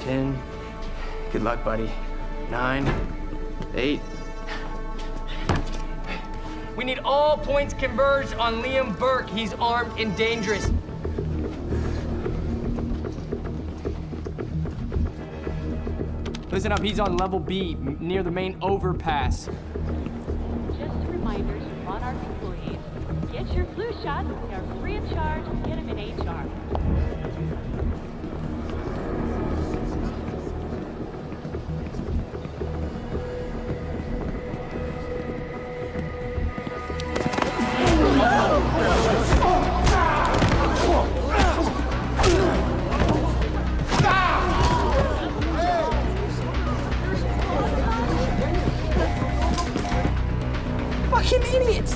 10. Good luck, buddy. 9, 8. We need all points converged on Liam Burke. He's armed and dangerous. Listen up, he's on level B, near the main overpass. Just a reminder to Monarch employees, get your flu shots. They are free of charge. Get them in HR. Fucking idiots!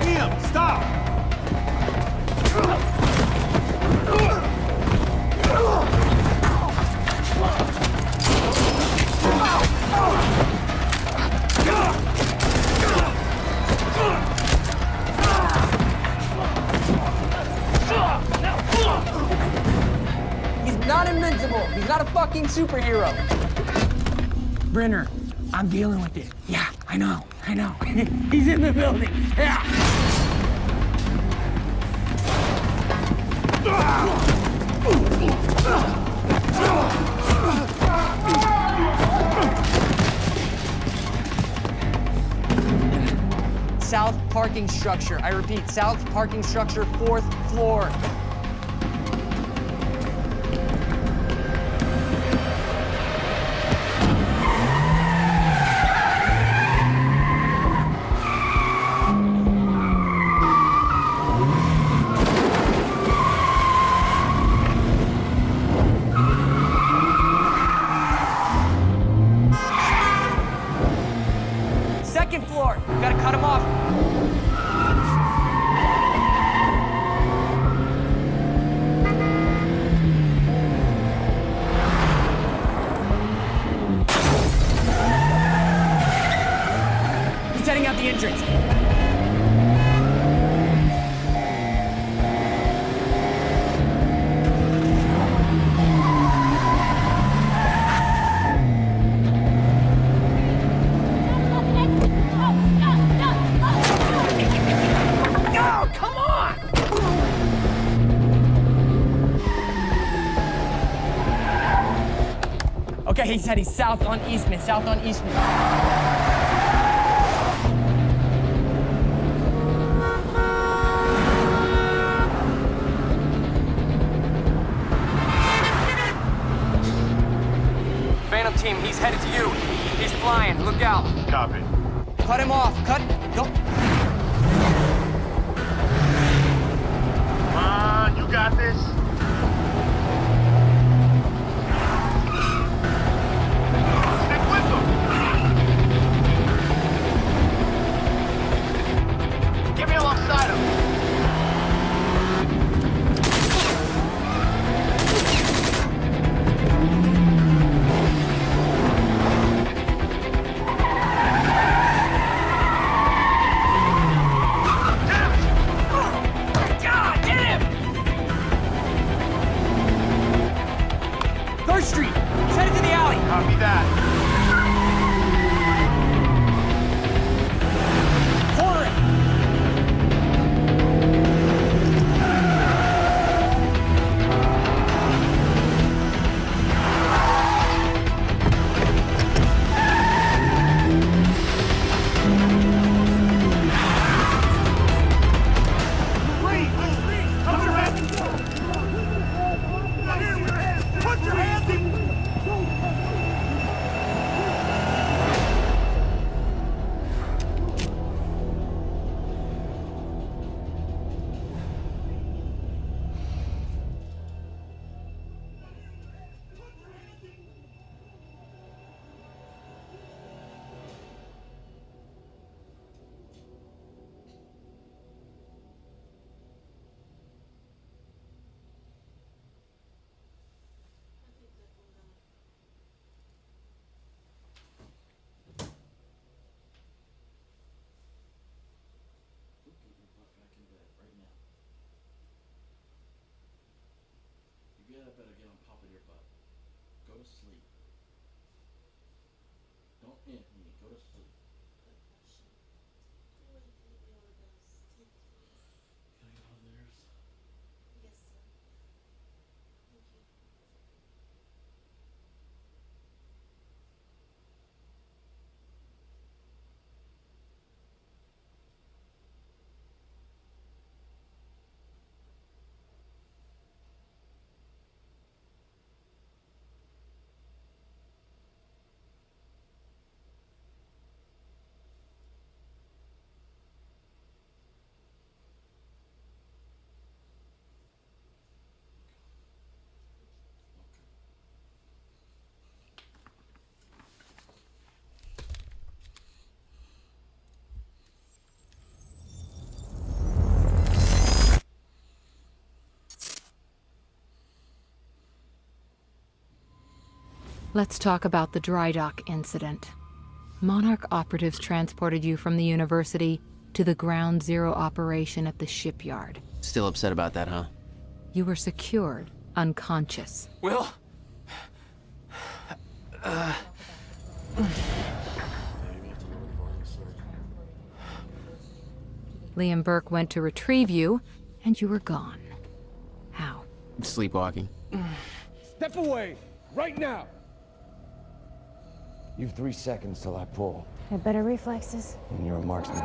Liam, stop! fucking superhero. Brenner, I'm dealing with it. Yeah, I know. He's in the building. Yeah. South parking structure. I repeat, south parking structure, 4th floor. Second floor. Gotta cut him off. He's heading out the entrance. Oh, come on! Okay, he said he's south on Eastman, south on Eastman. Phantom team, he's headed to you. He's flying, look out. Copy. Cut him off, go. Come on, you got this. Stick with them. Get me alongside him. God, get him! 3rd Street, he's headed to the alley. Copy that. Corner it. Put your hands better get on top of your butt. Go to sleep. Don't me. Go to sleep. Can I get on theirs? Yes, sir. Thank you. Let's talk about the dry dock incident. Monarch operatives transported you from the university to the ground zero operation at the shipyard. Still upset about that, huh? You were secured, unconscious. Will? Liam Burke went to retrieve you, and you were gone. How? Sleepwalking. Step away! Right now! You've 3 seconds till I pull, Had better reflexes. and you're a marksman.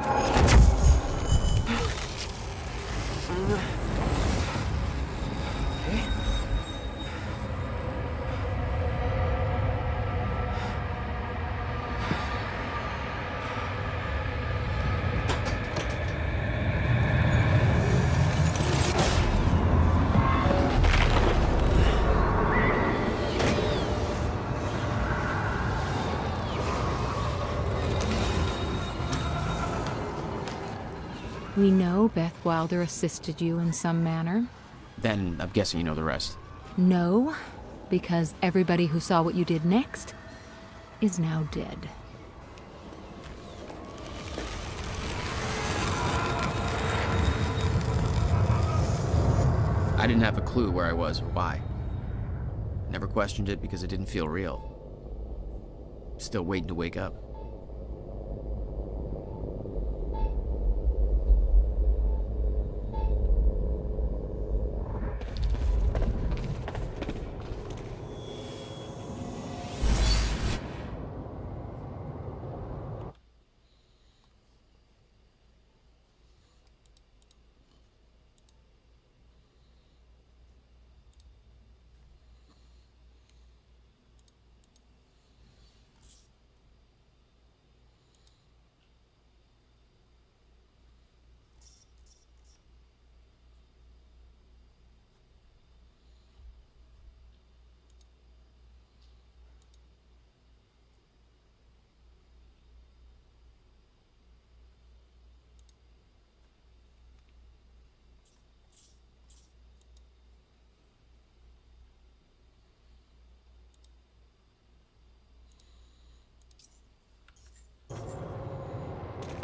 We know Beth Wilder assisted you in some manner. Then I'm guessing you know the rest. No, because everybody who saw what you did next is now dead. I didn't have a clue where I was or why. Never questioned it because it didn't feel real. Still waiting to wake up.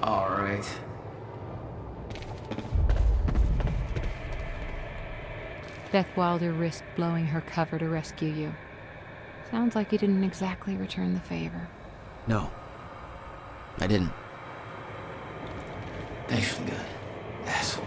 All right. Beth Wilder risked blowing her cover to rescue you. Sounds like you didn't exactly return the favor. No. I didn't. Thanks for the gun, asshole.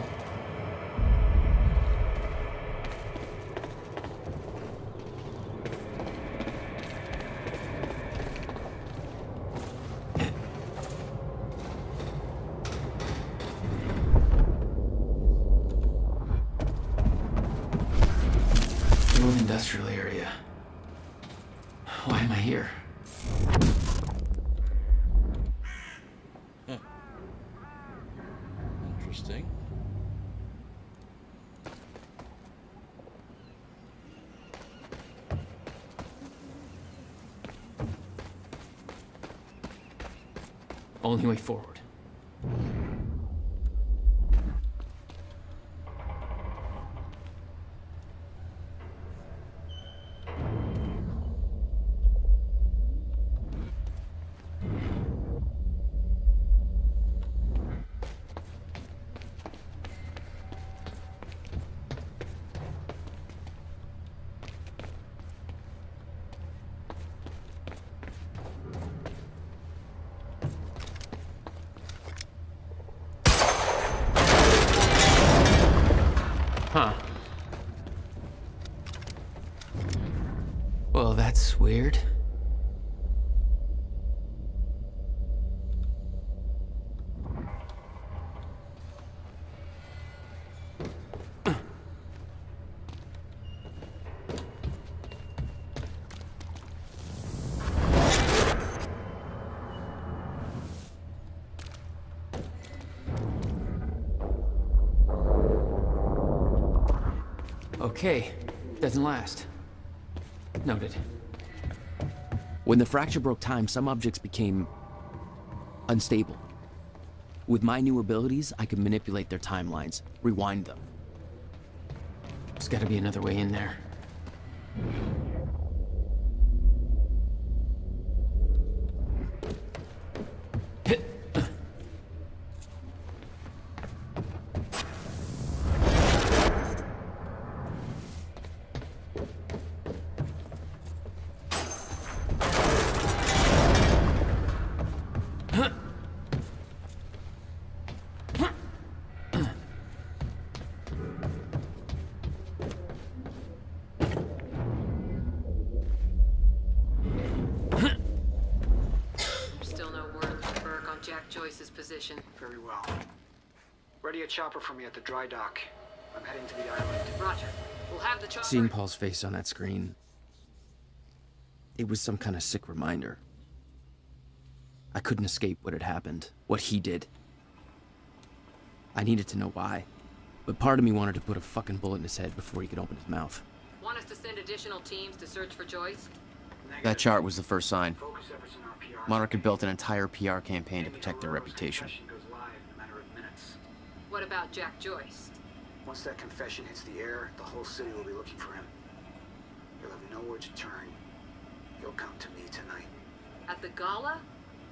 Industrial area. Why am I here? Huh. Interesting. Only way forward. Huh. Well, that's weird. Okay, doesn't last. Noted. When the fracture broke time, some objects became unstable. With my new abilities, I could manipulate their timelines, rewind them. There's gotta be another way in there. Jack Joyce's position. Very well. Ready a chopper for me at the dry dock. I'm heading to the island. Roger. We'll have the chopper... Seeing Paul's face on that screen, it was some kind of sick reminder. I couldn't escape what had happened, what he did. I needed to know why, but part of me wanted to put a fucking bullet in his head before he could open his mouth. Want us to send additional teams to search for Joyce? That chart was the first sign. Monarch had built an entire PR campaign to protect their reputation. What about Jack Joyce? Once that confession hits the air, the whole city will be looking for him. He'll have nowhere to turn. He'll come to me tonight. At the gala?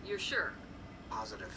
You're sure? Positive.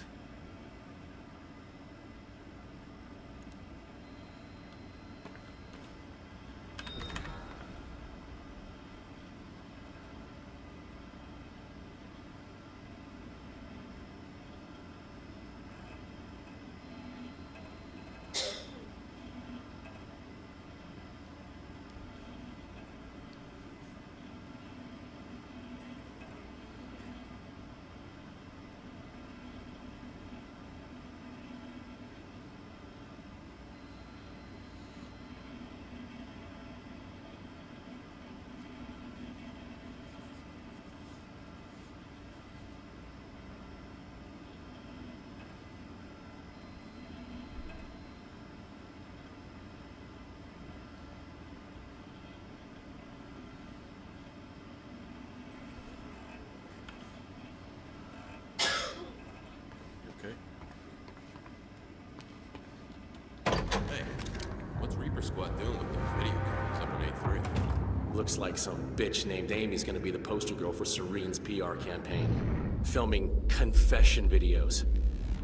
Squad doing with those video cameras up in A3? Looks like some bitch named Amy's gonna be the poster girl for Serene's PR campaign. Filming confession videos.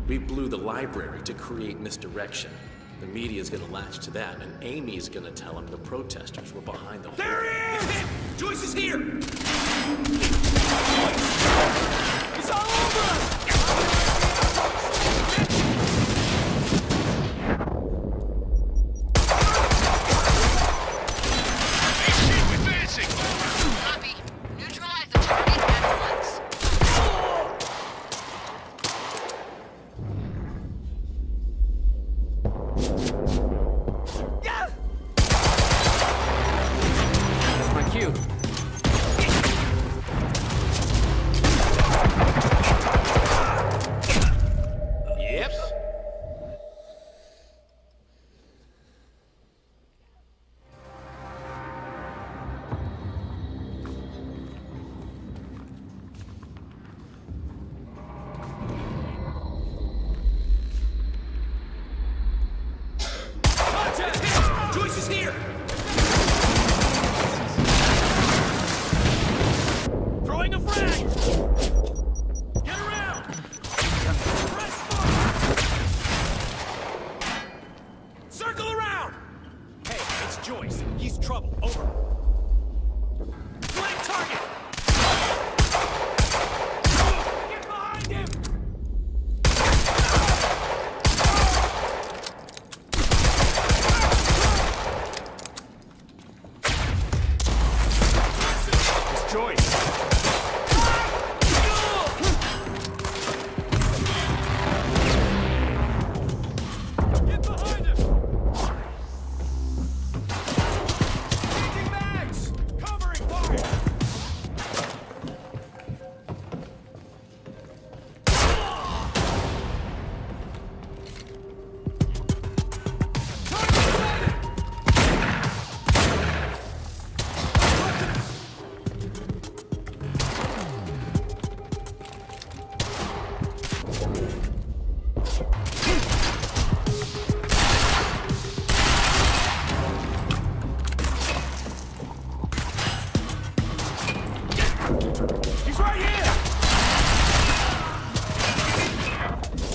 We blew the library to create misdirection. The media's gonna latch to that, and Amy's gonna tell them the protesters were behind the whole... There he is! Joyce is here! He's all over us! Joyce is here! Throwing a frag! Get around! Press forward! Circle around! Hey, it's Joyce. He's trouble. Over. Flank target! Get behind him! Joyce! Get behind him! Changing bags! Covering fire! He's right here!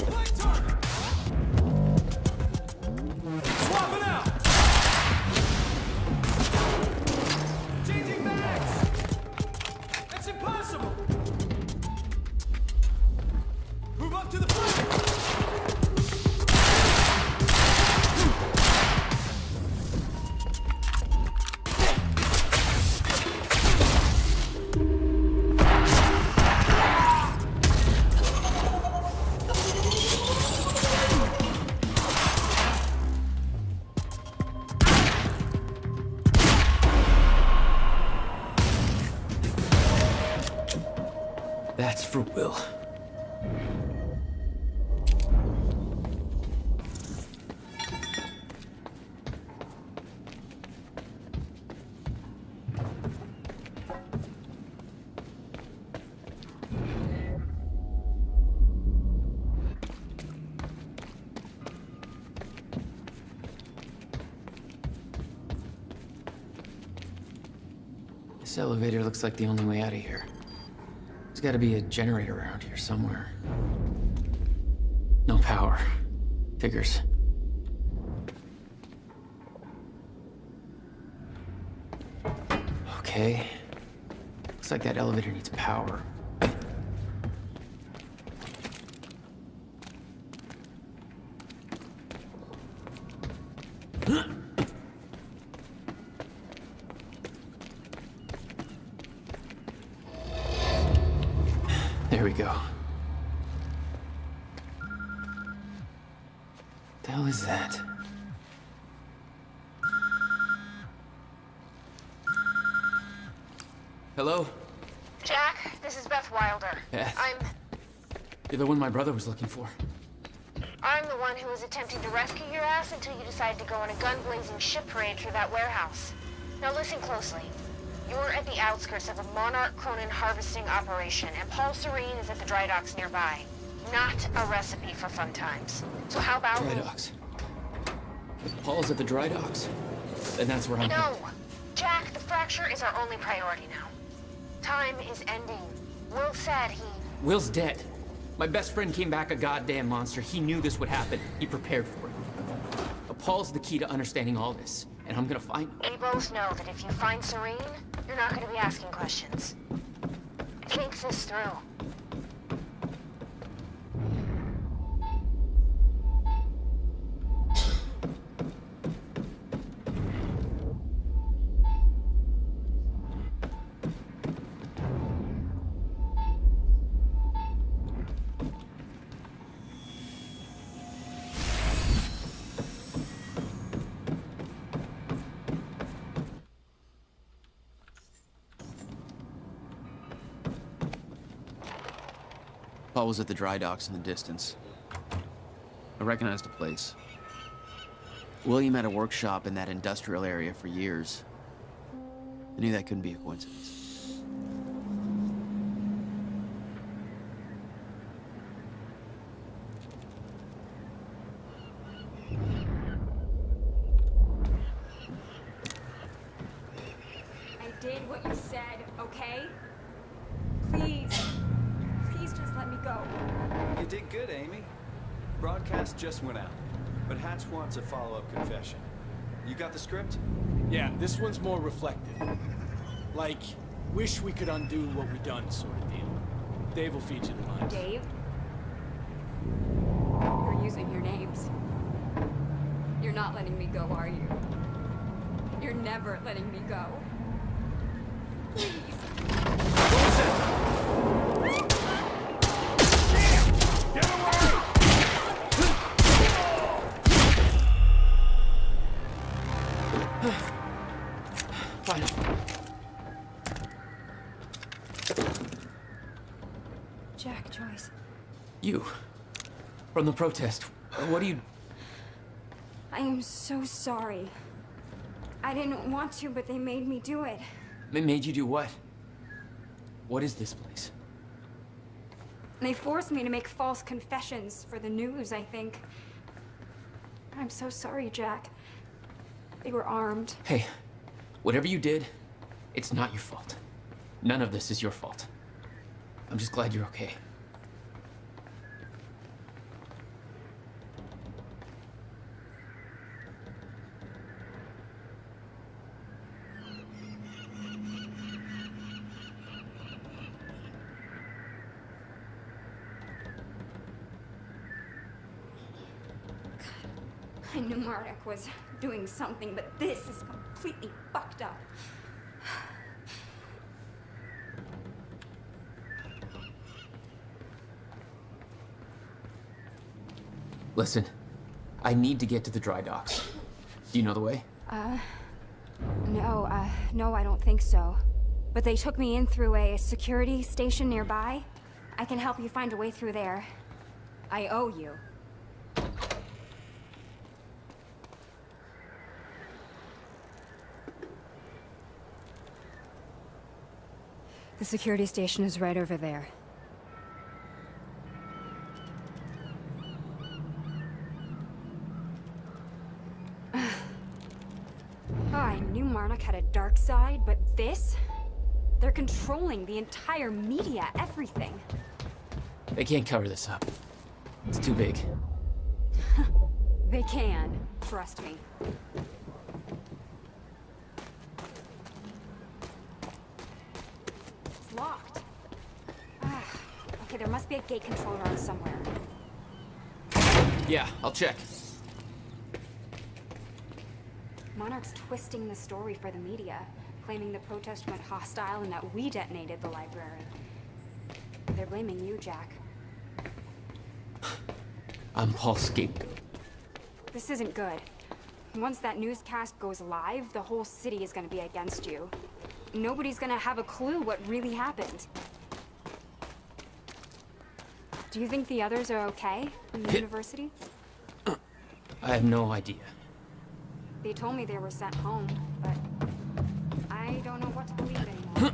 Flank target! Swapping out! Changing bags! That's impossible! Move up to the flank! for Will. This elevator looks like the only way out of here. There's gotta be a generator around here somewhere. No power. Figures. Okay. Looks like that elevator needs power. There we go. The hell is that? Hello? Jack, this is Beth Wilder. Beth? You're the one my brother was looking for. I'm the one who was attempting to rescue your ass until you decided to go on a gun-blazing ship parade through that warehouse. Now listen closely. You're at the outskirts of a Monarch Cronin harvesting operation, and Paul Serene is at the dry docks nearby. Not a recipe for fun times. So how about... Dry docks? If Paul's at the dry docks, then that's where I'm... No! Jack, the fracture is our only priority now. Time is ending. Will said he... Will's dead. My best friend came back a goddamn monster. He knew this would happen. He prepared for it. But Paul's the key to understanding all this, and I'm gonna find him. We both know that if you find Serene, you're not gonna be asking questions. Think this through. Paul was at the dry docks in the distance. I recognized the place. William had a workshop in that industrial area for years. I knew that couldn't be a coincidence. I did what you said, okay? Please. Please just let me go. You did good, Amy. Broadcast just went out, but Hatch wants a follow-up confession. You got the script? Yeah, this one's more reflective. Like, wish we could undo what we done sort of deal. Dave will feed you the lines. Dave? You're using your names. You're not letting me go, are you? You're never letting me go. Please. What was that? Fine. Jack, Joyce. You. From the protest. What do you... I am so sorry. I didn't want to, but they made me do it. Made you do what? What is this place? They forced me to make false confessions for the news, I think. I'm so sorry, Jack. They were armed. Hey, whatever you did, it's not your fault. None of this is your fault. I'm just glad you're okay. I knew Marduk was doing something, but this is completely fucked up. Listen, I need to get to the dry docks. Do you know the way? No, I don't think so. But they took me in through a security station nearby. I can help you find a way through there. I owe you. The security station is right over there. I knew Monarch had a dark side, but this? They're controlling the entire media, everything. They can't cover this up. It's too big. They can, trust me. It's locked. Okay, there must be a gate control around somewhere. Yeah, I'll check. Monarch's twisting the story for the media, claiming the protest went hostile and that we detonated the library. They're blaming you, Jack. I'm Paul's scapegoat. This isn't good. Once that newscast goes live, the whole city is gonna be against you. Nobody's gonna have a clue what really happened. Do you think the others are okay in the university? I have no idea. They told me they were sent home, but I don't know what to believe anymore.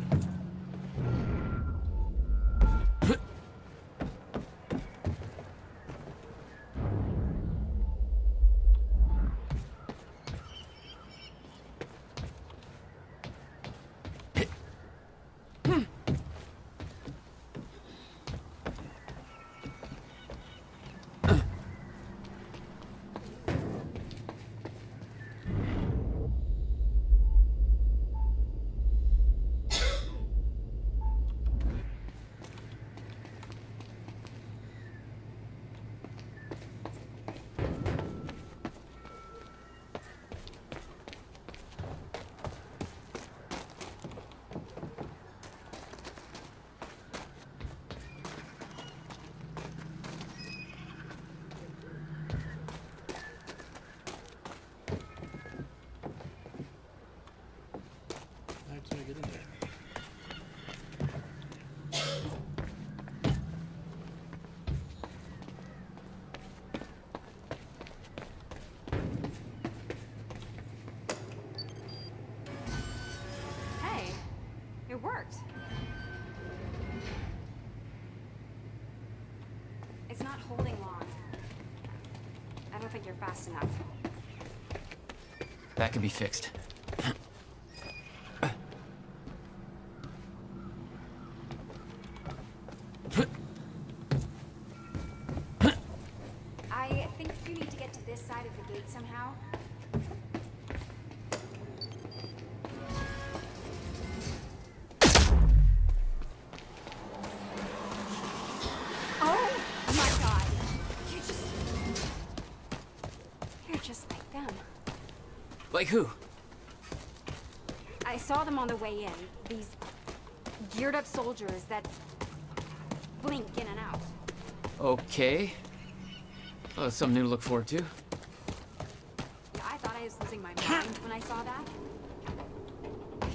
How did I get in there? Hey, it worked. It's not holding long. I don't think you're fast enough. That can be fixed. I think you need to get to this side of the gate somehow. Oh my god. You're just like them. Like who? I saw them on the way in. These geared up soldiers that blink in and out. Okay. Oh, something new to look forward to. I thought I was losing my mind when I saw that.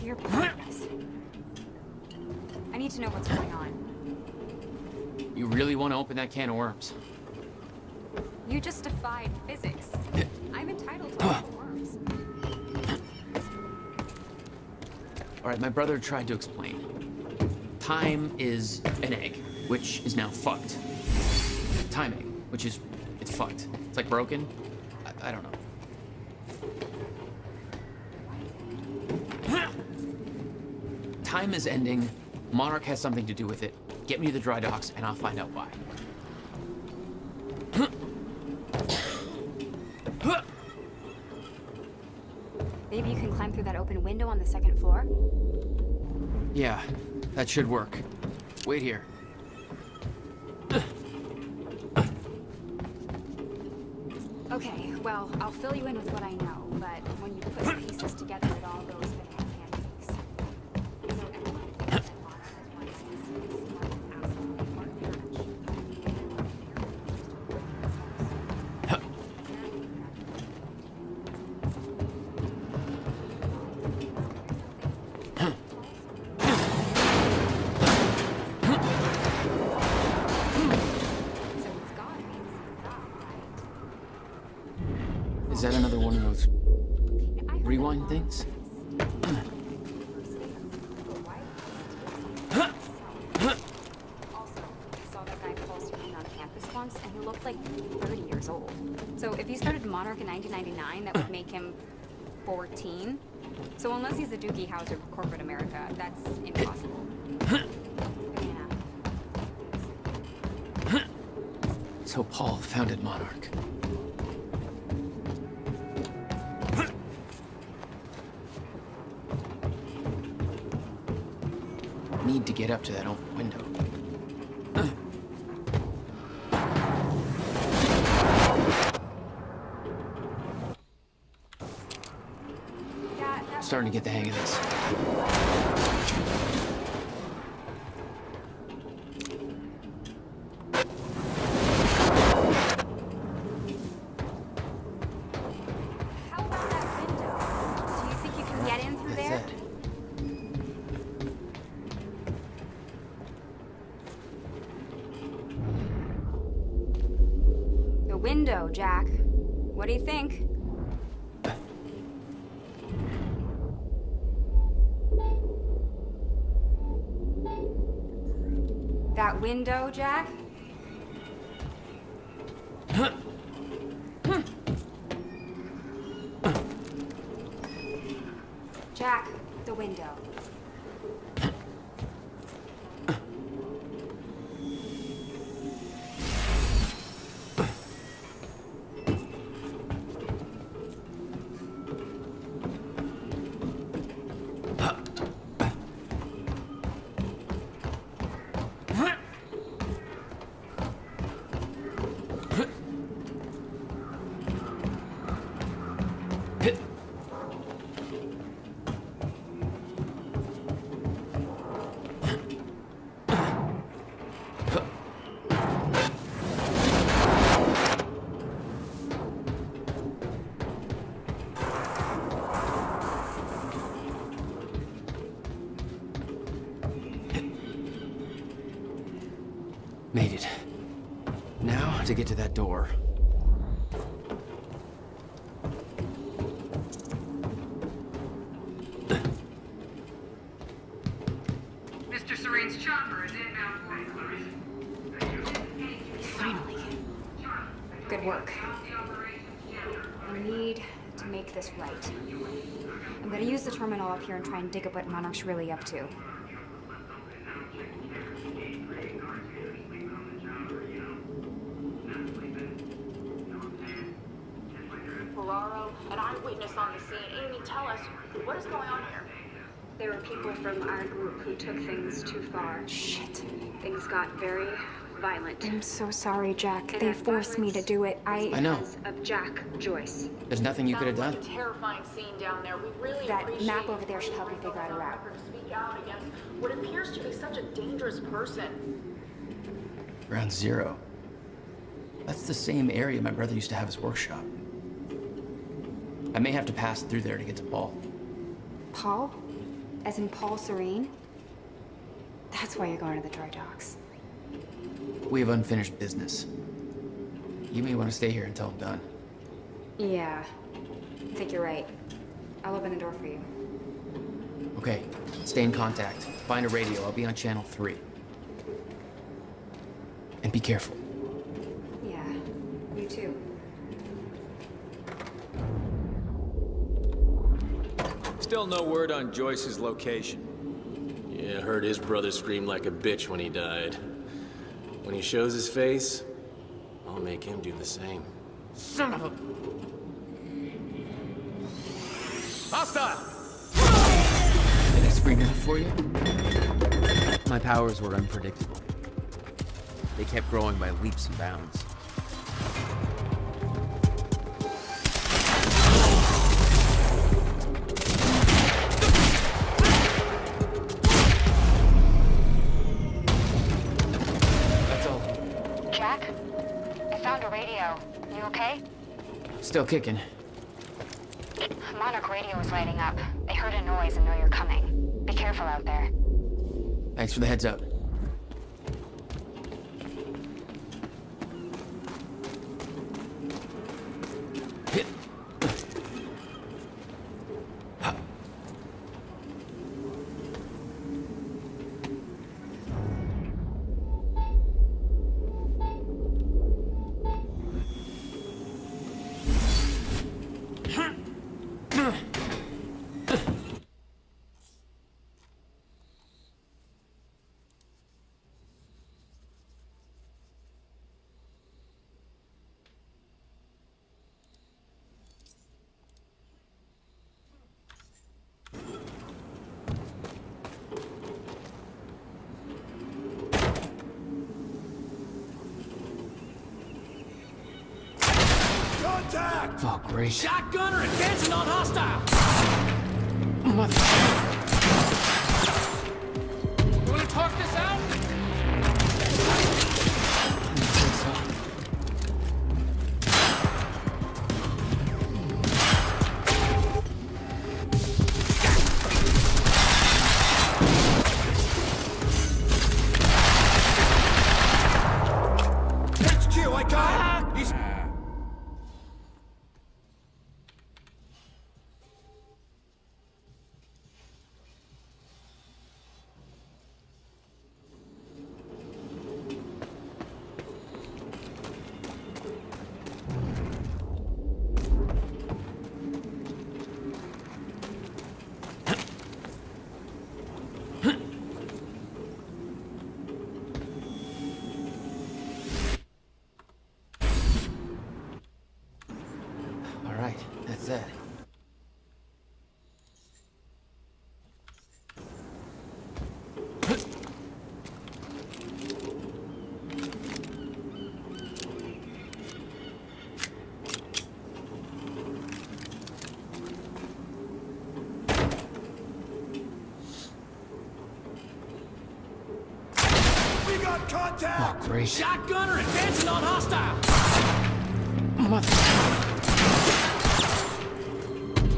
You're pointless. I need to know what's going on. You really want to open that can of worms? You just defied physics. I'm entitled to open worms. All right, my brother tried to explain. Time is an egg, which is now fucked. Time egg, which is, it's fucked. It's like broken. I don't know. Time is ending. Monarch has something to do with it. Get me to the dry docks, and I'll find out why. Maybe you can climb through that open window on the second floor? Yeah, that should work. Wait here. Okay, well, I'll fill you in with what I know, but when you put the pieces together, it all goes banana pancakes. So everyone thinks that Monarch has one piece is smart and absolutely hard to match. Is that another one of those rewind things? And he looked like 30 years old. So if he started Monarch in 1999, that would make him 14. So unless he's a Doogie Howser of corporate America, that's impossible. So Paul founded Monarch. Need to get up to that open window. Starting to get the hang of this. How about that window? Do you think you can get in through there? The window, Jack. What do you think? That window, Jack? Jack, the window. Made it. Now to get to that door. Mr. Serene's chopper is inbound for Finally. Good work. I need to make this right. I'm gonna use the terminal up here and try and dig up what Monarch's really up to. Ferraro, an eyewitness on the scene. Amy, tell us, what is going on here? There were people from our group who took things too far. Shit. Things got very violent. I'm so sorry, Jack. They forced me to do it. I know. Because of Jack Joyce. There's nothing you could have done. Sounds like a terrifying scene down there. We really That appreciate map over there should help me figure out a route. her to speak out against what appears to be such a dangerous person. Ground Zero. That's the same area my brother used to have his workshop. I may have to pass through there to get to Paul. Paul? As in Paul Serene? That's why you're going to the dry docks. We have unfinished business. You may want to stay here until I'm done. Yeah. I think you're right. I'll open the door for you. Okay, stay in contact. Find a radio. I'll be on channel 3. And be careful. Yeah. You too. Still no word on Joyce's location. Yeah, heard his brother scream like a bitch when he died. When he shows his face, I'll make him do the same. Son of a... Hostile! Did I scream enough for you? My powers were unpredictable. They kept growing by leaps and bounds. Jack? I found a radio. You okay? Still kicking. Monarch radio is lighting up. They heard a noise and know you're coming. Be careful out there. Thanks for the heads up. contact! Oh, great. Shotgunner advancing on hostile! Mother... You wanna talk this out? HQ, I got it! He's... All right, that's that. We got contact! Oh, great. Shotgunner advancing on hostile! Mother...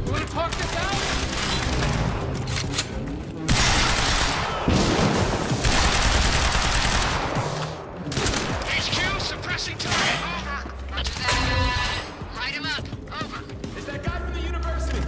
You wanna talk this out? HQ, suppressing target. Over. Roger that. Light him up. Over. Is that guy from the university?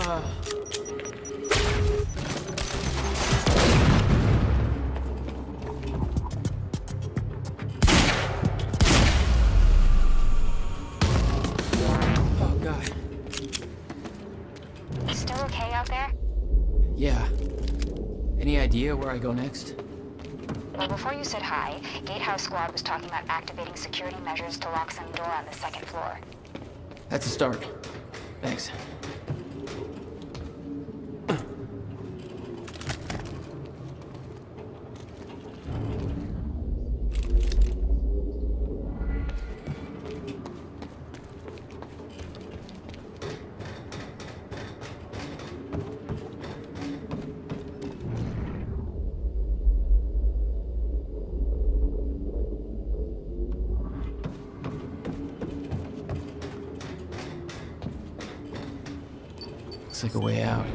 Oh, God. Still okay out there? Yeah. Any idea where I go next? Well, before you said hi, Gatehouse Squad was talking about activating security measures to lock some door on the second floor. That's a start. Thanks. Looks like a way out.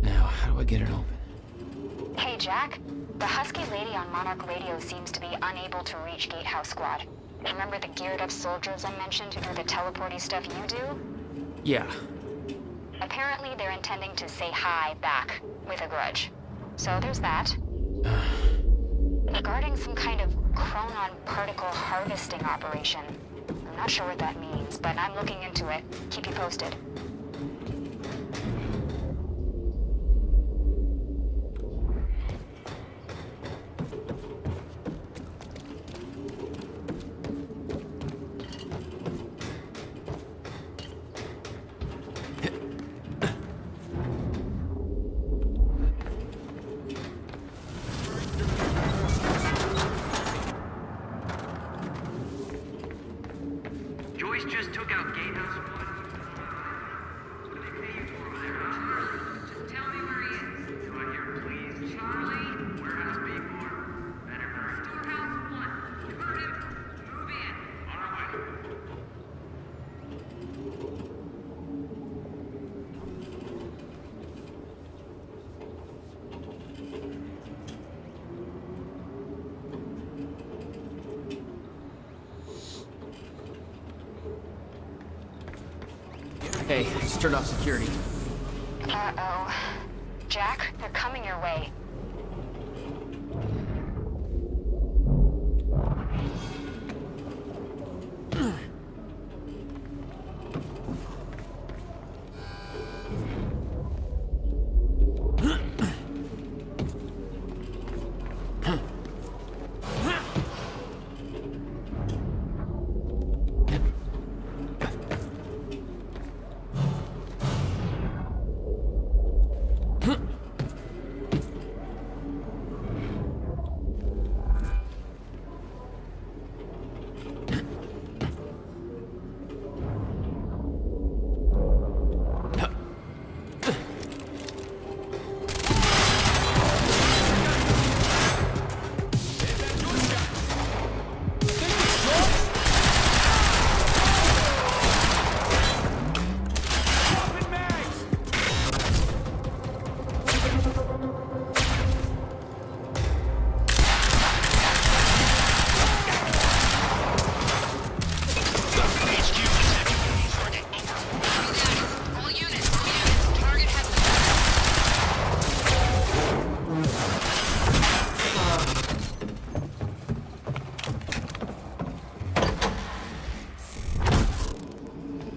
Now, how do I get it open? Hey, Jack. The husky lady on Monarch Radio seems to be unable to reach Gatehouse Squad. Remember the geared-up soldiers I mentioned who do the teleporty stuff you do? Yeah. Apparently, they're intending to say hi back with a grudge. So there's that. Regarding some kind of chronon particle harvesting operation. I'm not sure what that means, but I'm looking into it. Keep you posted. Joyce just took out Gatehouse Squad. What do they pay you for over there? Just tell me where he is. Do I hear please? Charlie? Warehouse B4? Better hurry. Storehouse 1. You heard him. Move in. On our way. Hey, just turned off security. Uh-oh. Jack, they're coming your way.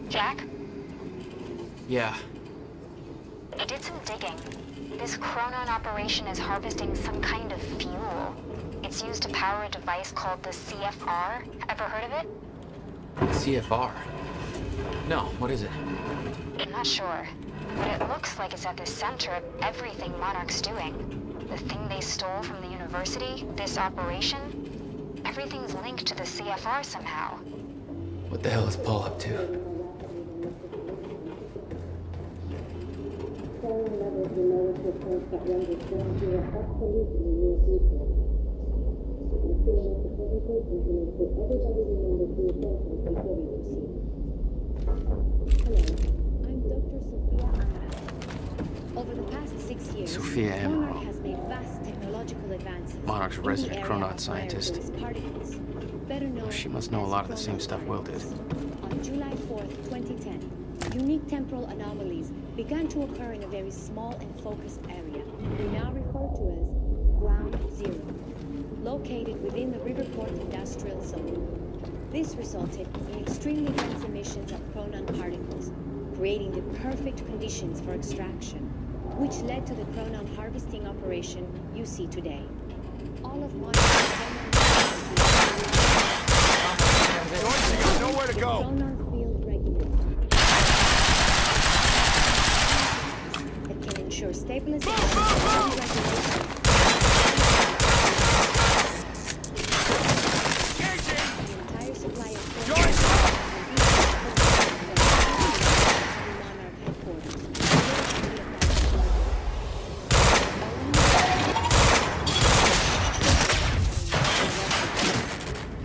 Jack? Yeah. I did some digging. This chronon operation is harvesting some kind of fuel. It's used to power a device called the CFR. Ever heard of it? CFR? No, what is it? I'm not sure, but it looks like it's at the center of everything Monarch's doing. The thing they stole from the university, this operation, everything's linked to the CFR somehow. What the hell is Paul up to? Over the past 6 years, Sophia Emerald. Monarch has made vast technological advances. Monarch's in the resident area chronon of scientist. wireless particles, better known She must know a lot of the as same stuff Will did. chronon July 4th, 2010, unique temporal anomalies began to occur in a very small and focused area we now refer to as Ground Zero, located within the Riverport Industrial Zone. This resulted in extremely dense emissions of chronon particles, creating the perfect conditions for extraction, which led to the chronon harvesting operation you see today. All of Monarch's There's nowhere to go. chronon field regulator that can ensure stabilization and regulation. The entire supply of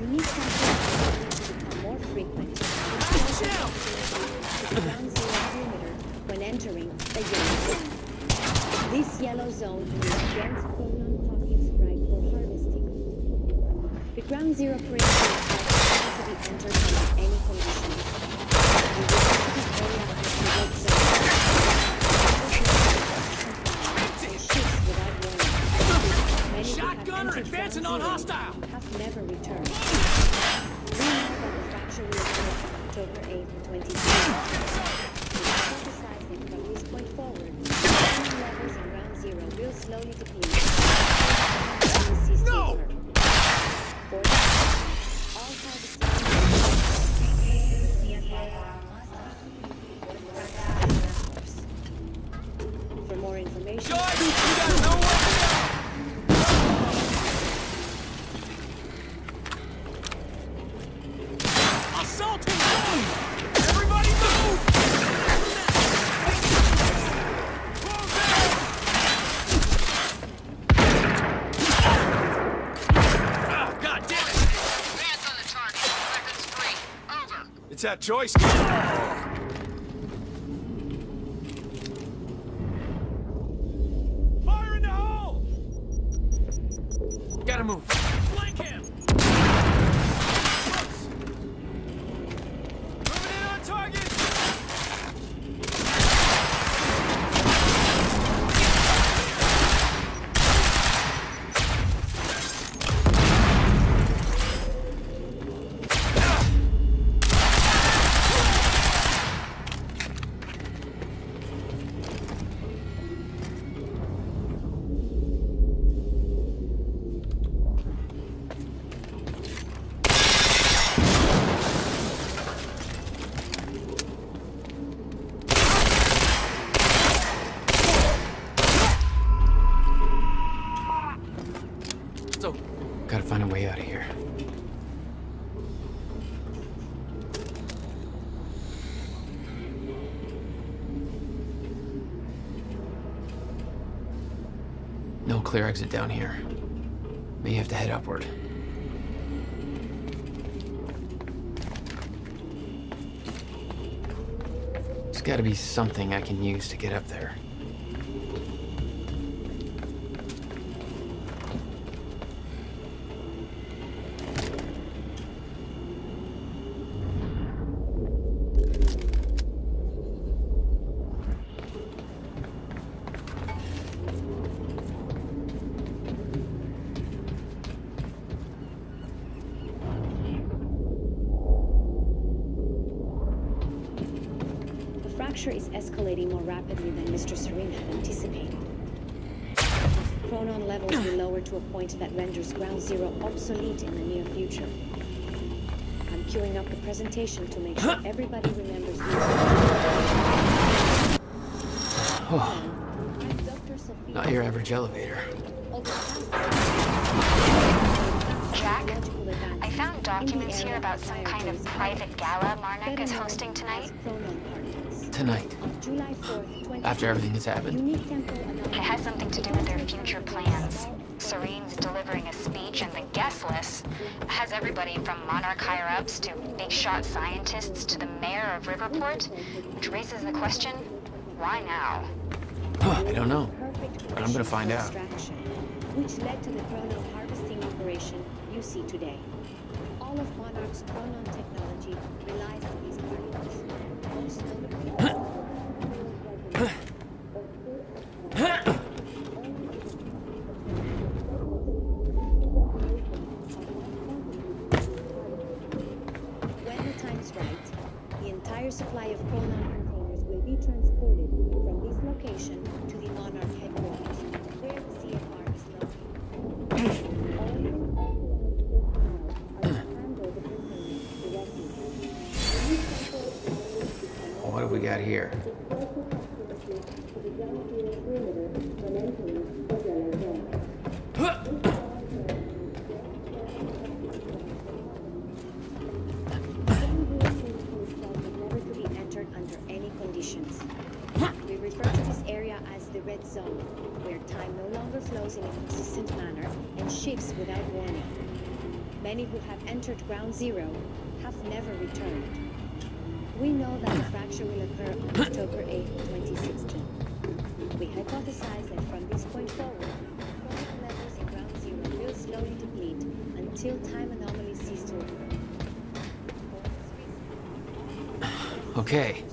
unique samples to become more frequent. The ground zero perimeter when entering the yellow zone. This yellow zone is dense chronon pockets ripe for harvesting. The ground zero perimeter is to be entered under any conditions. You will have to be carried out into the red zone. Shifts without warning. Many Shotgunner advancing on hostile! have never returned. We know that the fracture will occur October 8th, 2020. Hypothesizing from this point forward, chronon levels in ground zero will slowly deplete. No! All for more information, Assaulting zone! Everybody move! Oh, God damn it! Advance on the target. Seconds free. Over. It's that Joyce. Fire in the hole! Gotta move. Flank him! Moving in on target! Gotta find a way out of here. No clear exit down here. May have to head upward. There's gotta be something I can use to get up there. The fracture is escalating more rapidly than Mr. Serene had anticipated. Chronon levels will lower to a point that renders Ground Zero obsolete in the near future. I'm queuing up the presentation to make sure everybody remembers these. Oh, not your average elevator. Jack, I found documents here about some kind of private gala Marnik is hosting tonight. Tonight. After everything that's happened. It has something to do with their future plans. Serene's delivering a speech, and the guest list has everybody from Monarch higher-ups to big-shot scientists to the mayor of Riverport, which raises the question, why now? I don't know, but I'm gonna find out. Which led to the chronon harvesting operation you see today. All of Monarch's chronon technology technology relies on these particles. Most notably, when the time is right, the entire supply of proton containers will be transported from this location to the Monarch headquarters, where the CFR is located. What do we got here? Never to be entered under any conditions. We refer to this area as the red zone, where time no longer flows in a consistent manner and shifts without warning. Many who have entered Ground Zero have never returned. We know that the fracture will occur on October 8, 2016. We hypothesize that from this point forward, chromic levels in Ground Zero will slowly deplete until time anomalies cease to occur. Okay.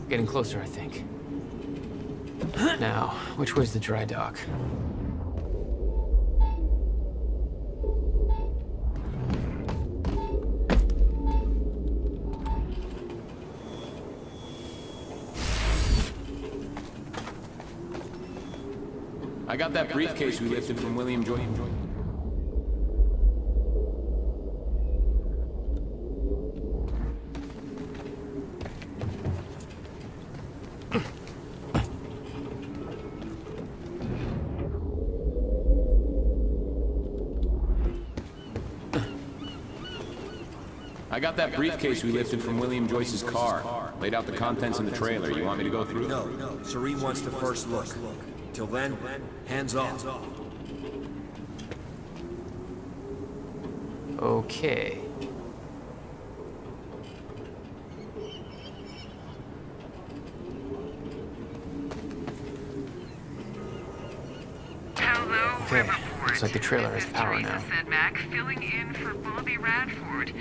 Getting closer, I think. Now, which way's the dry dock? I got that briefcase we lifted from William Joyce. I got that briefcase we lifted from William Joyce's car. Laid out the contents in the trailer. You want me to go through? No. Serene wants the first look. Till then, hands off. Okay. Okay, looks like the trailer has power now. Said Mac, filling in for Bobby Radford.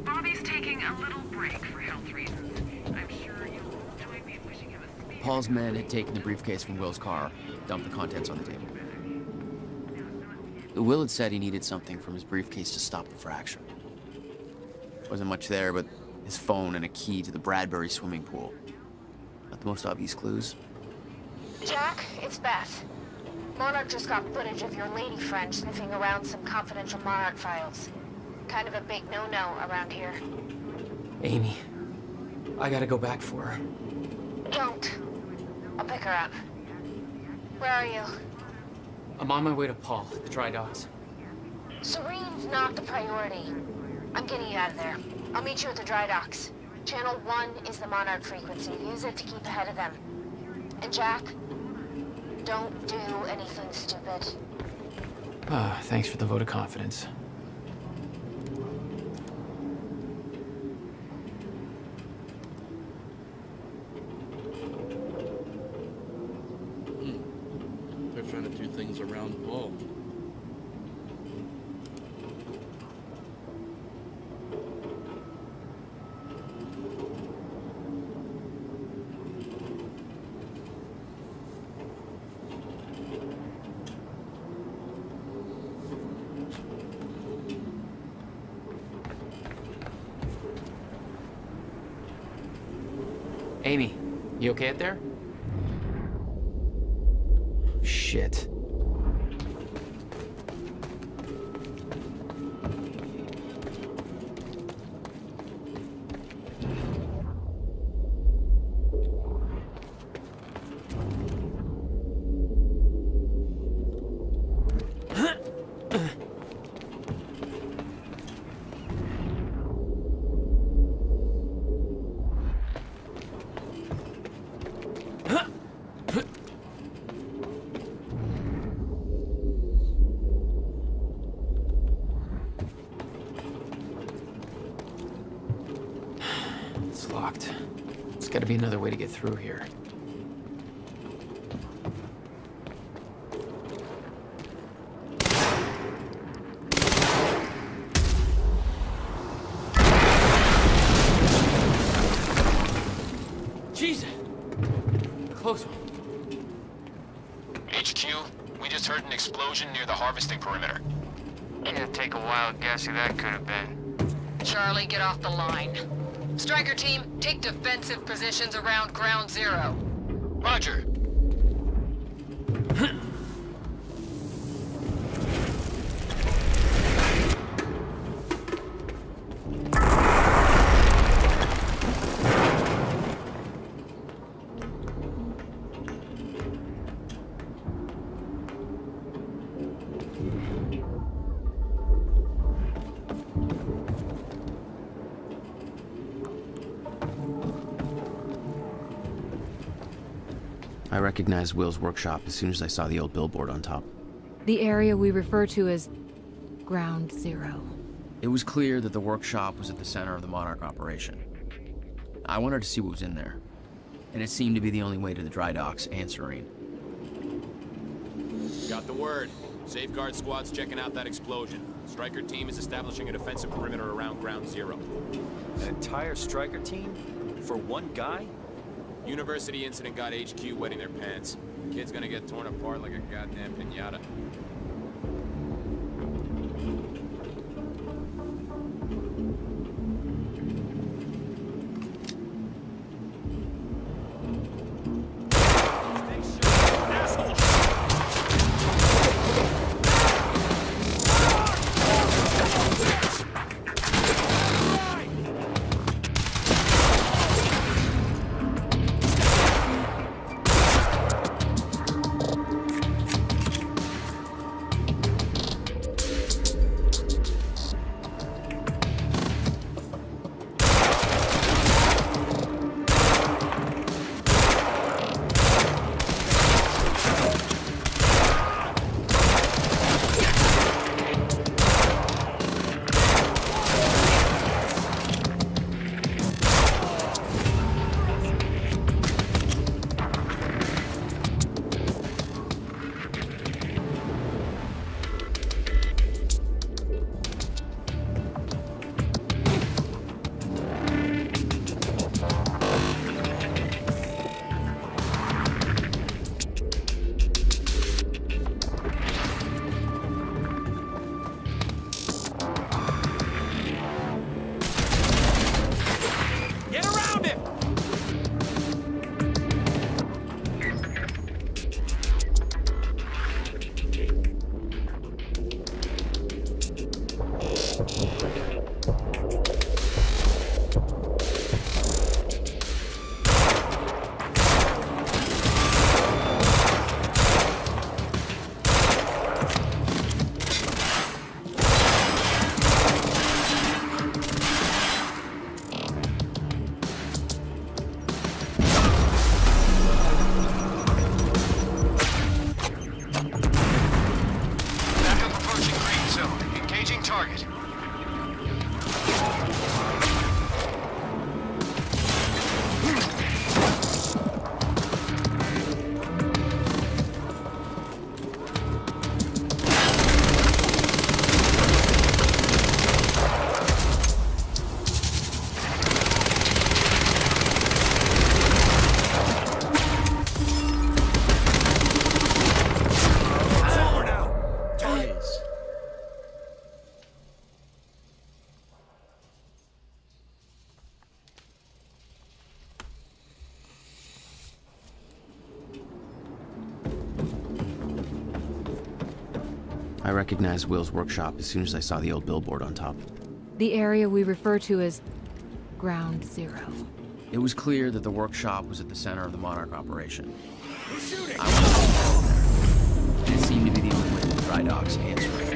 Bobby's taking a little break for health reasons. I'm sure you'll join me in wishing him a speedy... Paul's men had taken the briefcase from Will's car, dumped the contents on the table. Will had said he needed something from his briefcase to stop the fracture. Wasn't much there, but his phone and a key to the Bradbury swimming pool. Not the most obvious clues. Jack, it's Beth. Monarch just got footage of your lady friend sniffing around some confidential Monarch files. Kind of a big no-no around here. Amy, I gotta go back for her. Don't. I'll pick her up. Where are you? I'm on my way to Paul at the dry docks. Serene's not the priority. I'm getting you out of there. I'll meet you at the dry docks. Channel 1 is the Monarch frequency. Use it to keep ahead of them. And Jack, don't do anything stupid. Ah, thanks for the vote of confidence. They're trying to do things around Paul. Amy, you okay out there? Shit. It's locked. There's gotta be another way to get through here. Jesus! Close one. HQ, we just heard an explosion near the harvesting perimeter. Yeah, take a wild guess who that could have been. Charlie, get off the line. Striker team, take defensive positions around ground zero. Roger. I recognized Will's workshop as soon as I saw the old billboard on top. The area we refer to as Ground Zero. It was clear that the workshop was at the center of the Monarch operation. I wanted to see what was in there, and it seemed to be the only way to the dry docks and Serene. Got the word. Safeguard squad's checking out that explosion. Striker team is establishing a defensive perimeter around ground zero. An entire striker team? For one guy? University incident got HQ wetting their pants. Kid's gonna get torn apart like a goddamn piñata. I recognized Will's workshop as soon as I saw the old billboard on top. The area we refer to as Ground Zero. It was clear that the workshop was at the center of the Monarch operation. Who's shooting? I wanted to go there, and it seemed to be the only way to the dry docks and Serene.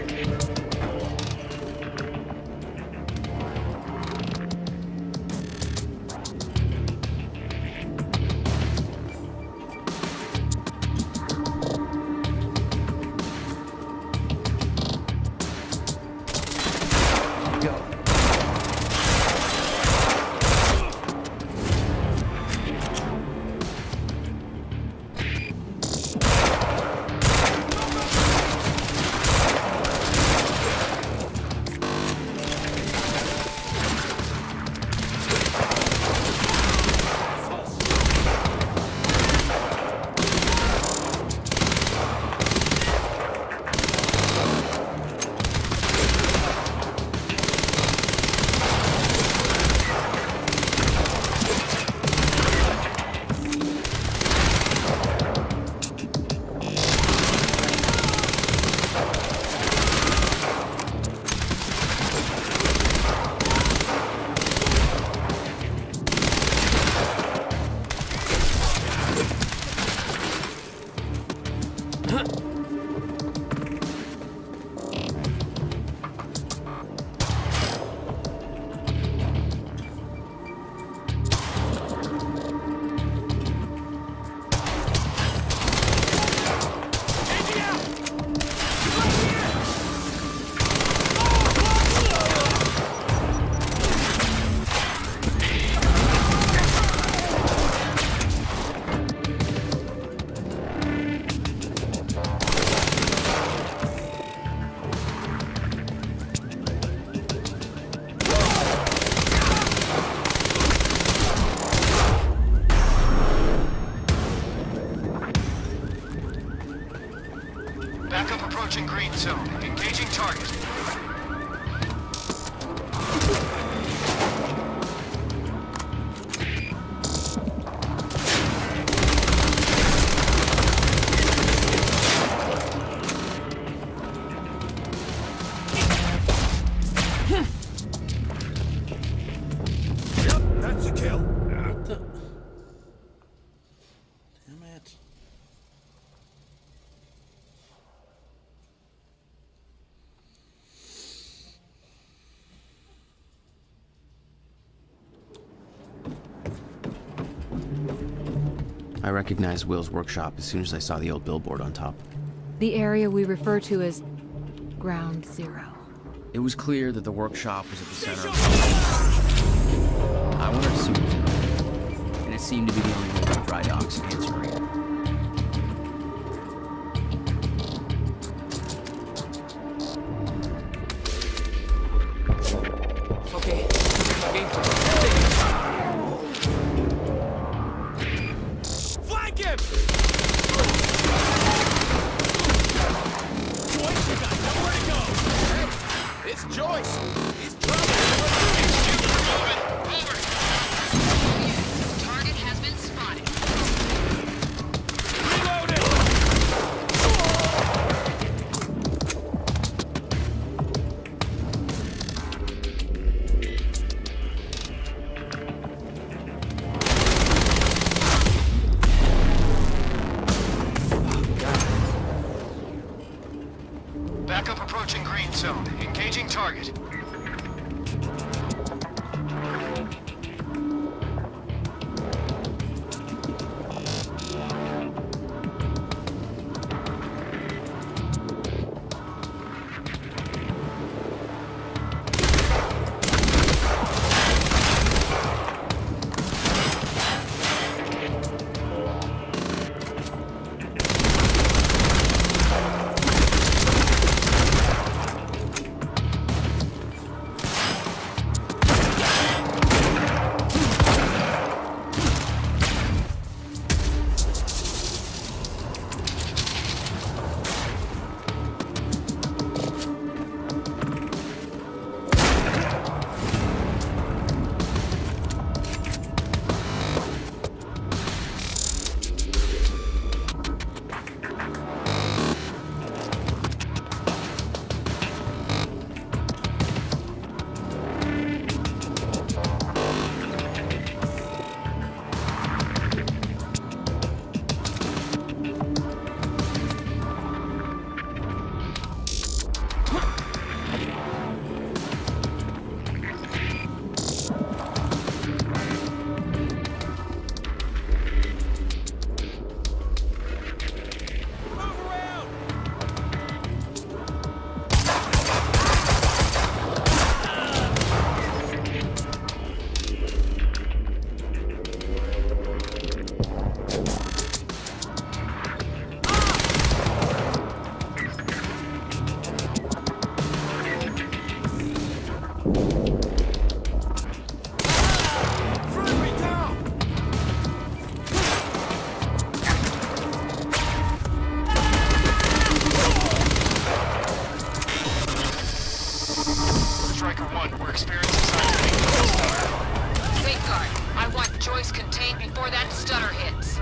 approaching green zone. Engaging target. Yep, that's a kill. What the? Damn it. I recognized Will's workshop as soon as I saw the old billboard on top. The area we refer to as Ground Zero. It was clear that the workshop was at the center of the I wanted to see what was in there, and it seemed to be the only way the dry docks and answer it. Okay. Flank him! Joyce, you got nowhere to go! Hey, it's Joyce! He's trouble! Target has been spotted. Reloaded! Backup approaching green zone. Engaging target. Striker 1, we're experiencing signs of incoming stutter. Safeguard. I want Joyce contained before that stutter hits.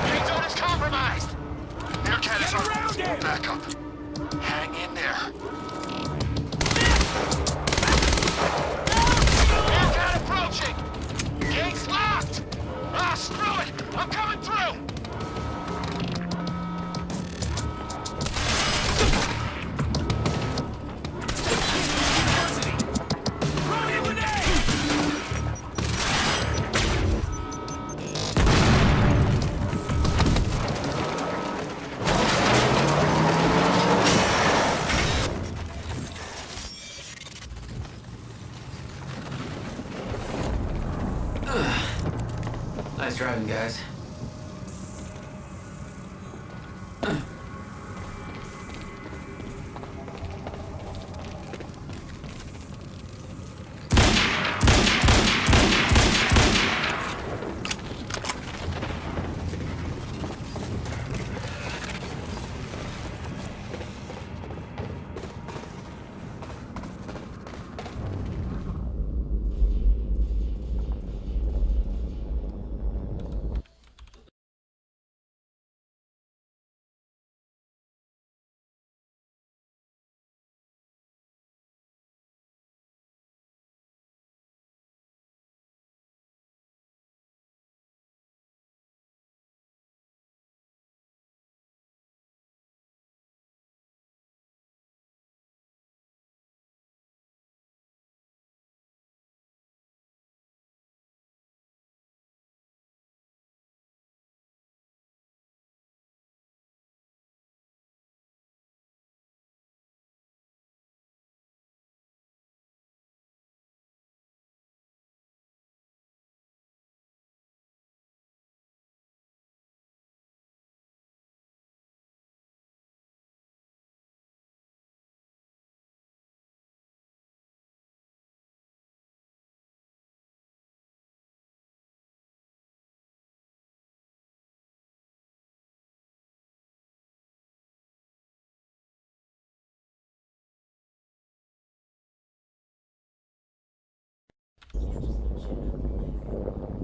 Green zone is compromised. Air cannon are backup. Hang in there. Nice driving, guys.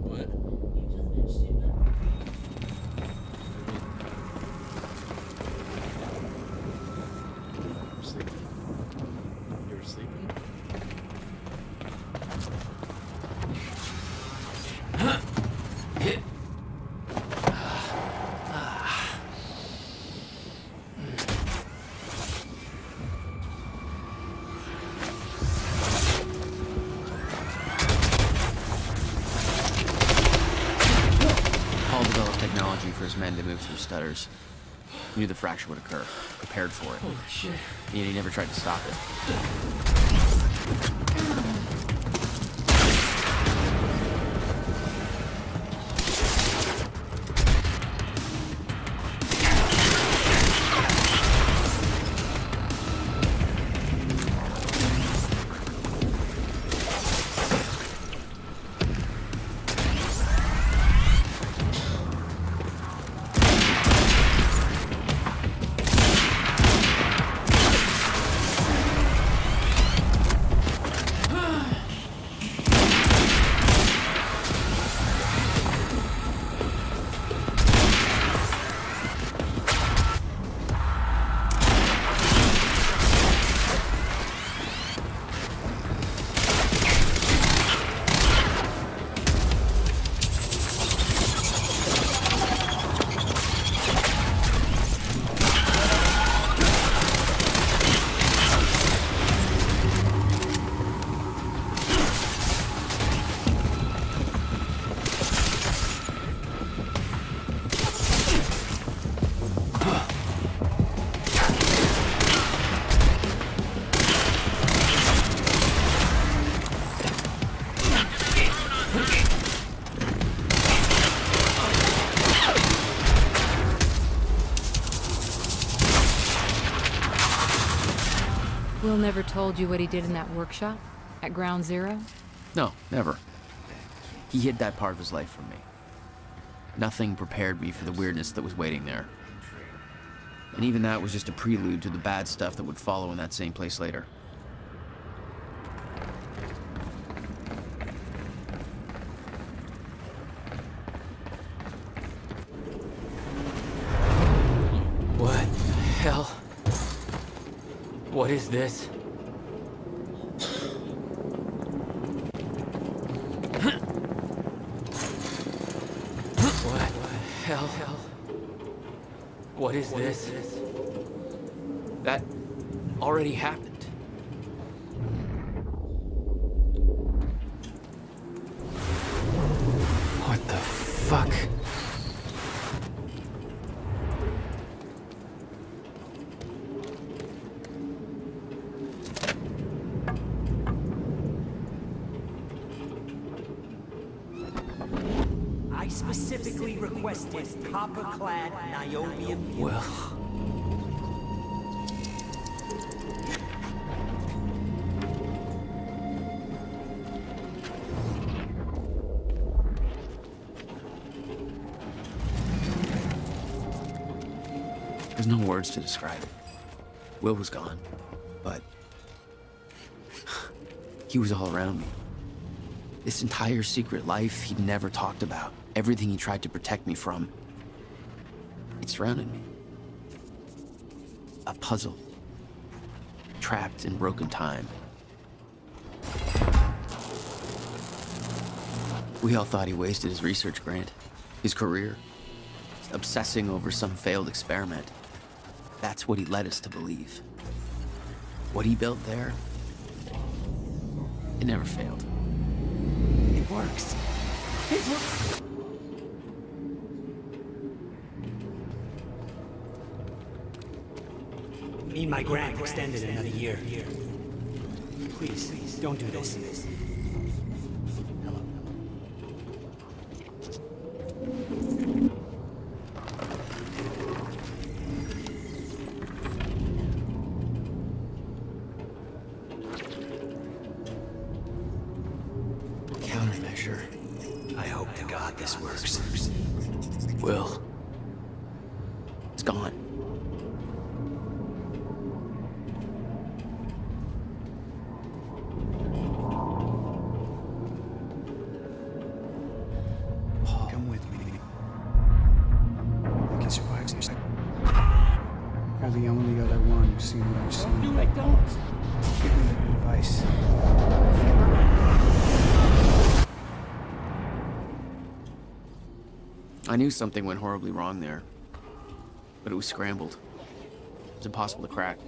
What? You're sleeping? You were sleeping? Paul developed technology for his men to move through stutters. He knew the fracture would occur, prepared for it. Holy shit. Yet he never tried to stop it. Will never told you what he did in that workshop at Ground Zero? No, never. He hid that part of his life from me. Nothing prepared me for the weirdness that was waiting there. And even that was just a prelude to the bad stuff that would follow in that same place later. What the hell? What is this? What the hell? What is this? That already happened. What the fuck? specifically requested copper-clad niobium. Well... There's no words to describe it. Will was gone, but he was all around me. This entire secret life he'd never talked about, everything he tried to protect me from, it surrounded me. A puzzle, trapped in broken time. We all thought he wasted his research grant, his career, obsessing over some failed experiment. That's what he led us to believe. What he built there, it never failed. It works. It works. Need my grant extended another year. Please, don't do this. Countermeasure. I hope to God this works. Will. It's gone. Come with me. I can survive this. You're the only other one who's seen what I've seen. Do it, don't. Give me advice. I knew something went horribly wrong there, but it was scrambled. It was impossible to crack.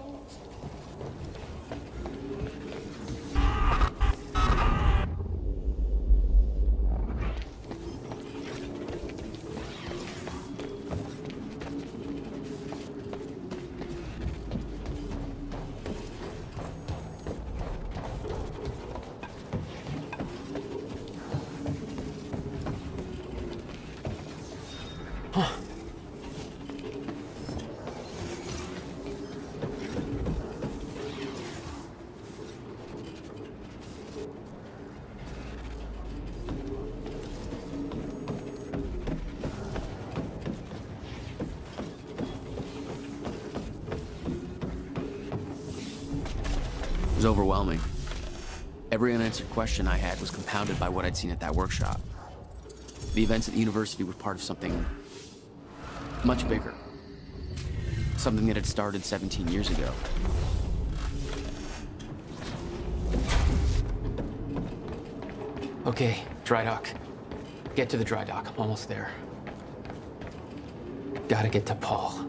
It was overwhelming. Every unanswered question I had was compounded by what I'd seen at that workshop. The events at the university were part of something much bigger. Something that had started 17 years ago. Okay, dry dock. Get to the dry dock. I'm almost there. Gotta get to Paul.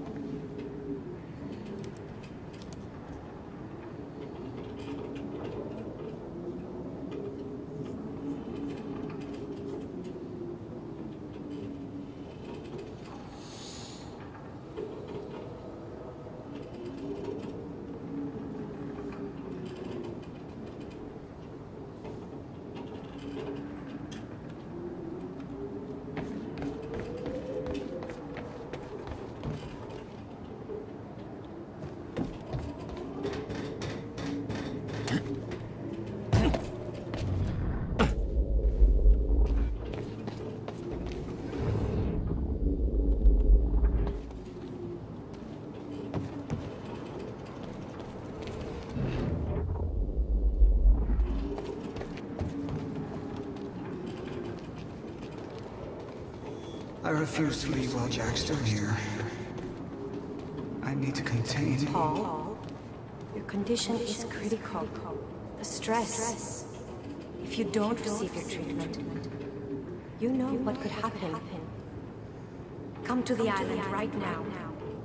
I refuse to leave while Jack's still here. I need to contain... Paul, your condition is critical. The stress. If you don't receive your treatment, you know what could happen. Come to the island right now.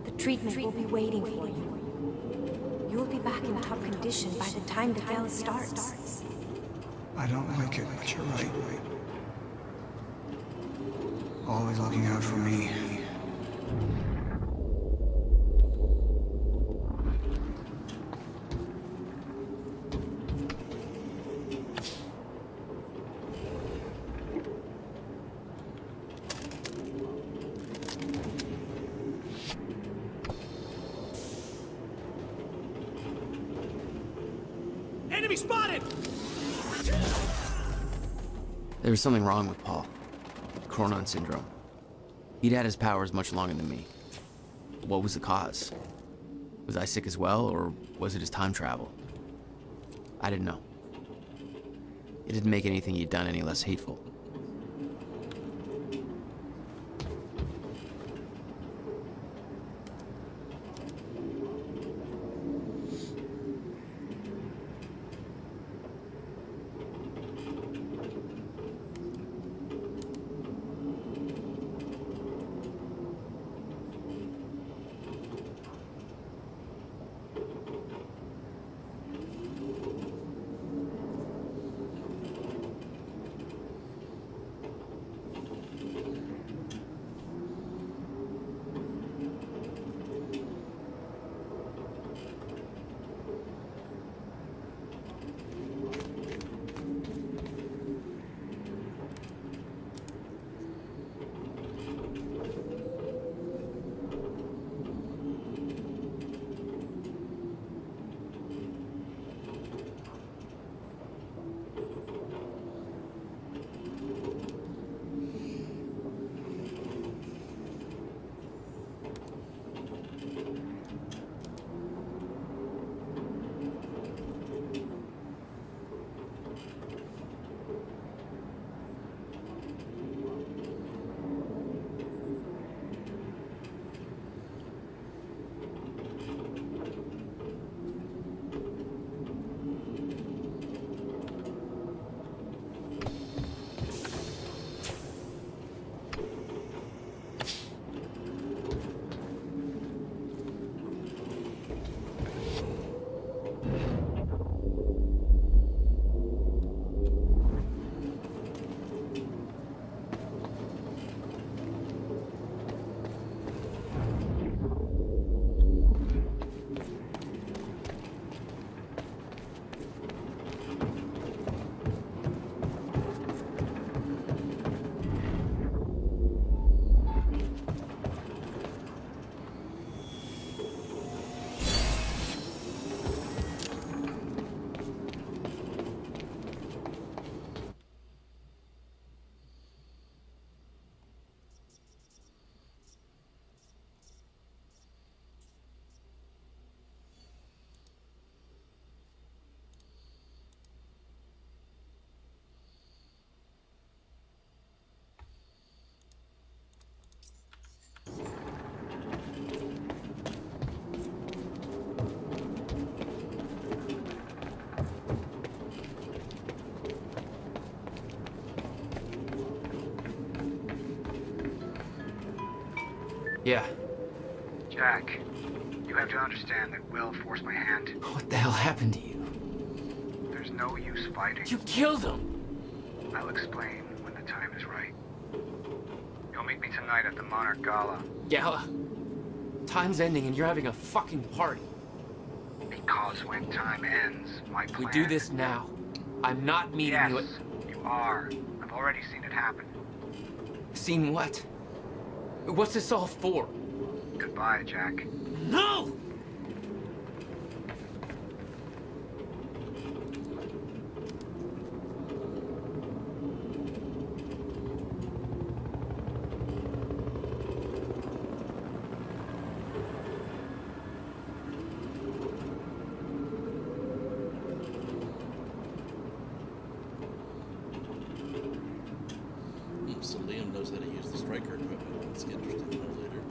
The treatment will be waiting for you. You'll be back in top condition by the time the bell starts. I don't like it, but you're right. Always looking out for me. Enemy spotted! There was something wrong with Paul. Cronon syndrome. He'd had his powers much longer than me. What was the cause? Was I sick as well, or was it his time travel? I didn't know. It didn't make anything he'd done any less hateful. Yeah. Jack, you have to understand that Will forced my hand. What the hell happened to you? There's no use fighting. You killed him! I'll explain when the time is right. You'll meet me tonight at the Monarch Gala. Gala? Time's ending and you're having a fucking party. Because when time ends, my plan... We do this now. I'm not meeting you at... Yes, you are. I've already seen it happen. Seen what? What's this all for? Goodbye, Jack. No! So Liam knows how to use the striker equipment. That's interesting to know later.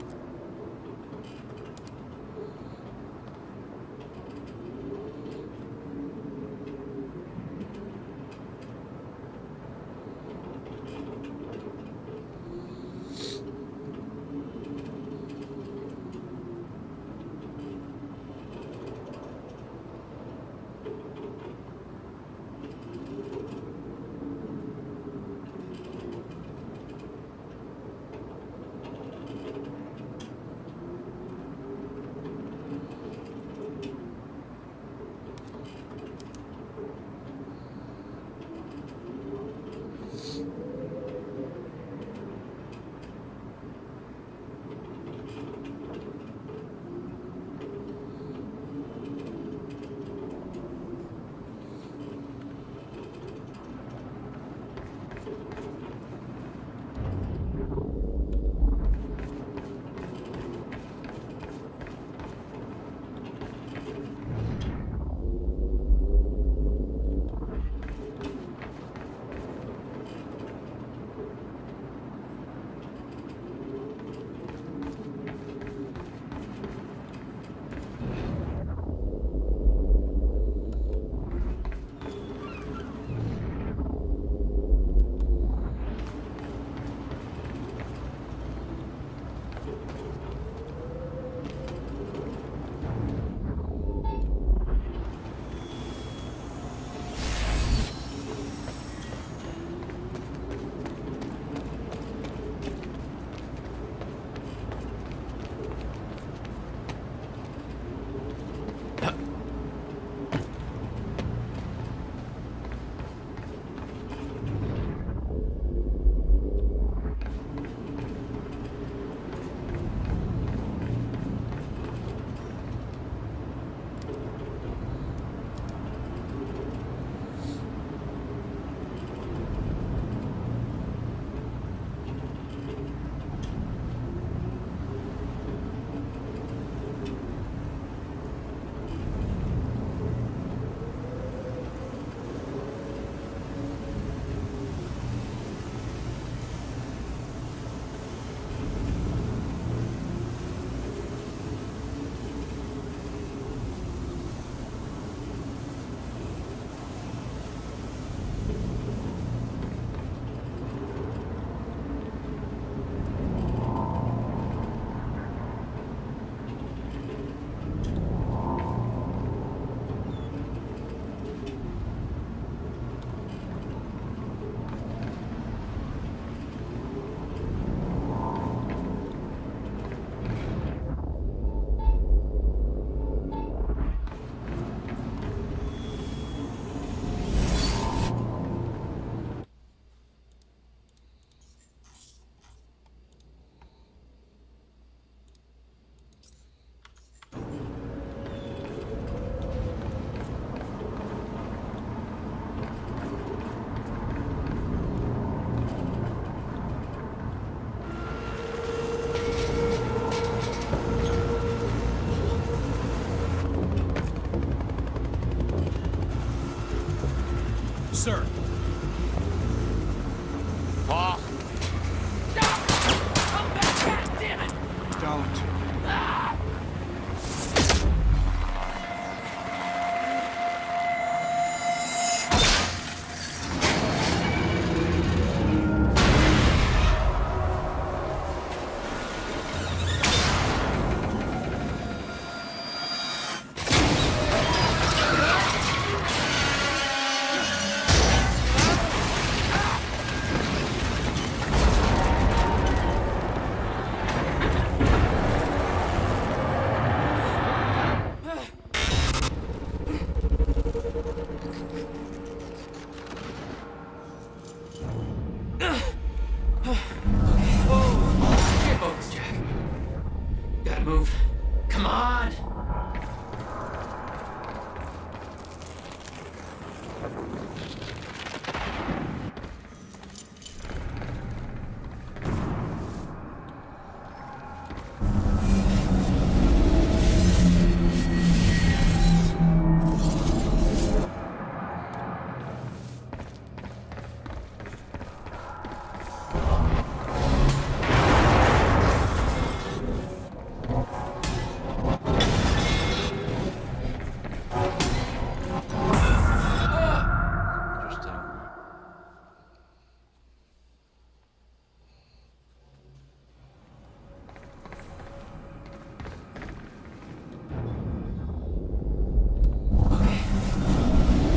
Sir. Paul. Come back, God damn it! Don't. Get focused, Jack. Gotta move. Come on! Interesting.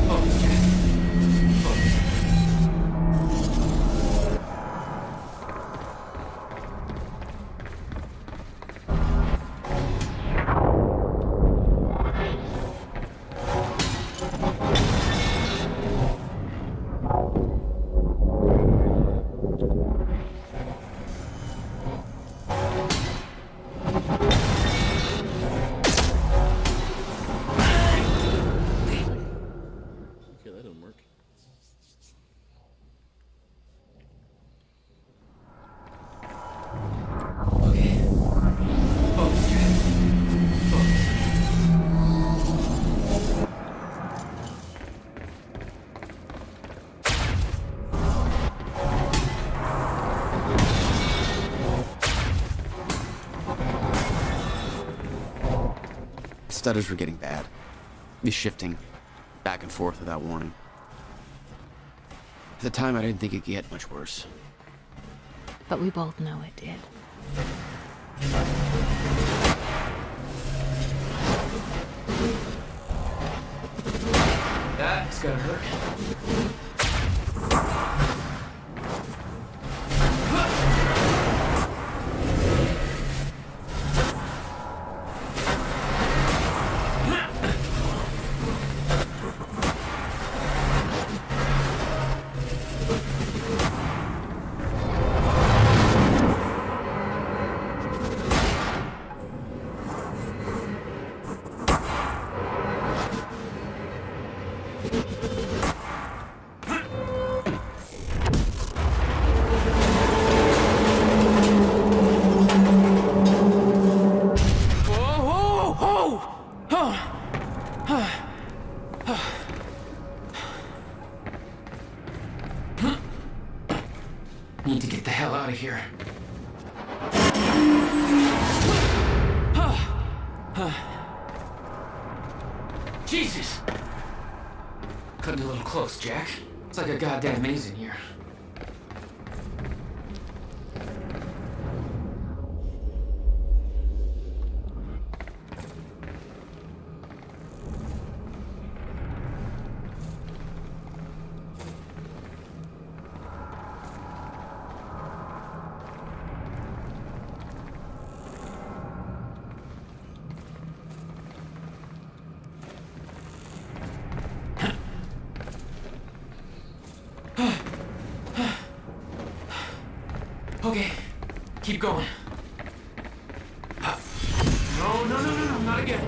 Focus, Jack. Focus. Okay, that didn't work. Okay. Focus, Jack. Focus. Stutters were getting bad. He's shifting back and forth without warning. At the time, I didn't think it could get much worse. But we both know it did. That's gonna hurt. Need to get the hell out of here. Jesus! Cutting a little close, Jack. It's like a goddamn maze in here. Okay, keep going. No, no, no, no, no, not again.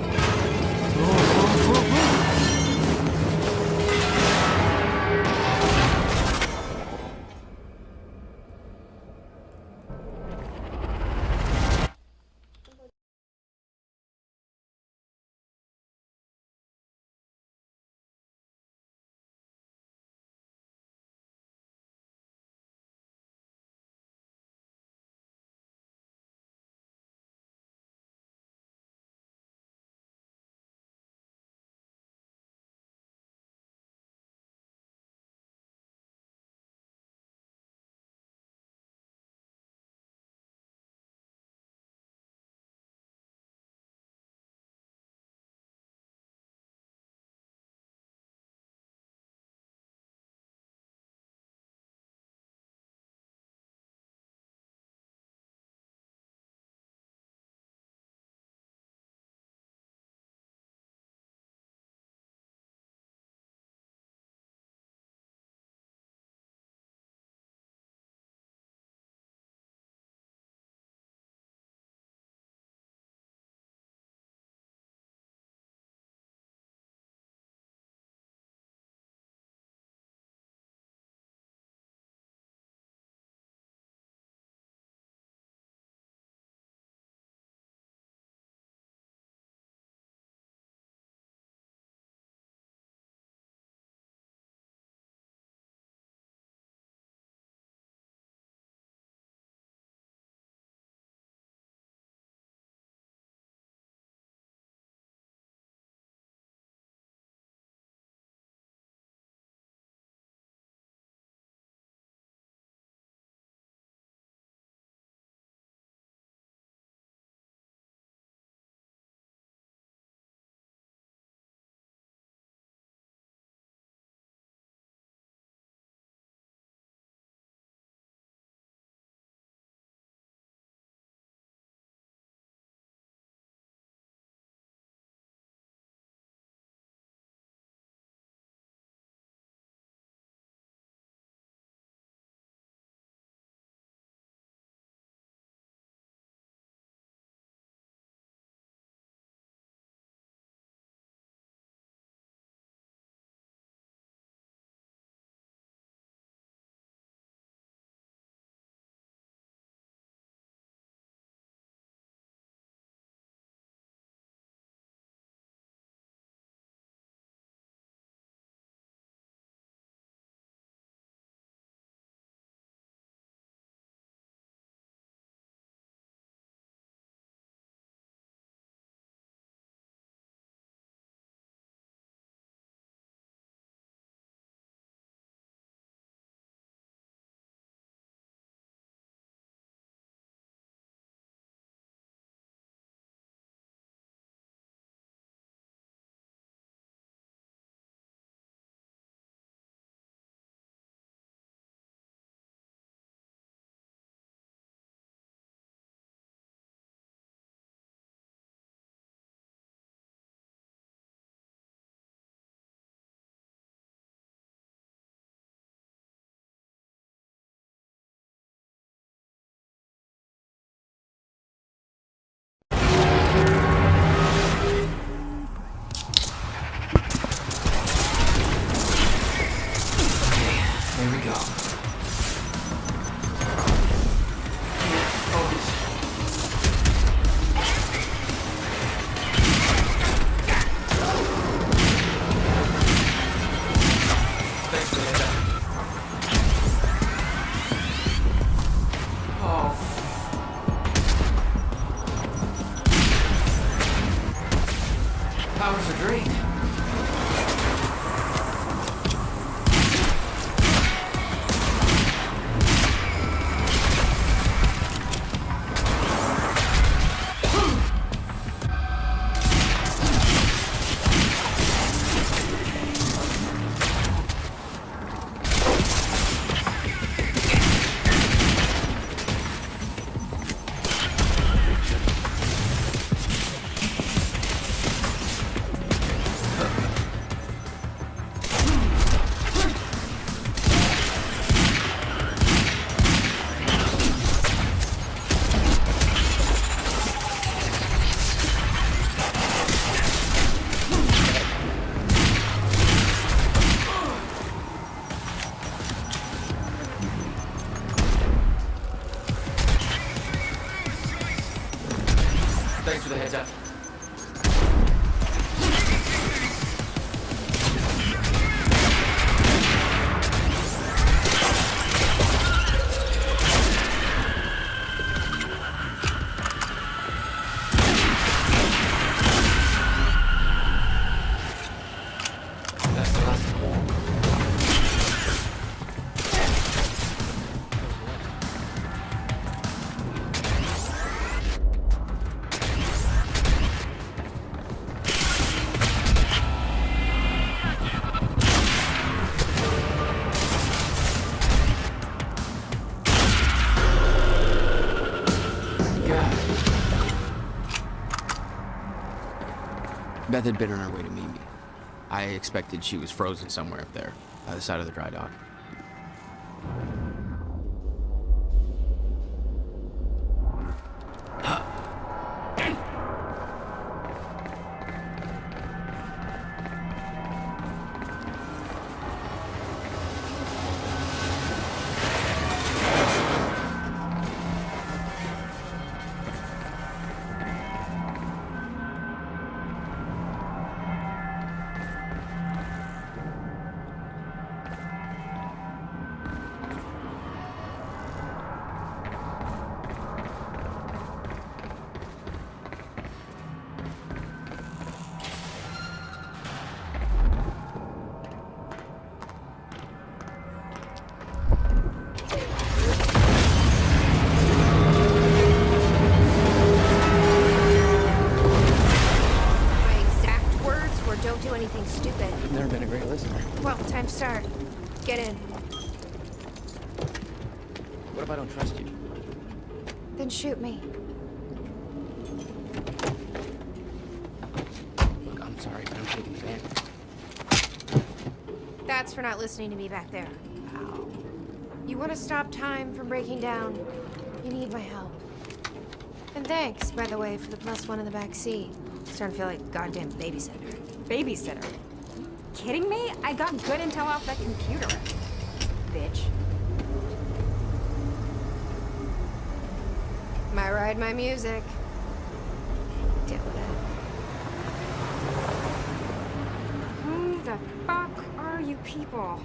Beth had been on her way to meet me. I expected she was frozen somewhere up there, by the side of the dry dock. Start. Get in. What if I don't trust you? Then shoot me. Look, I'm sorry, but I'm taking the van. That's for not listening to me back there. You want to stop time from breaking down? You need my help. And thanks, by the way, for the +1 in the back seat. Starting to feel like a goddamn babysitter. Babysitter? Kidding me? I got good intel off that computer. Bitch. My ride, my music. Deal with it. Who the fuck are you people?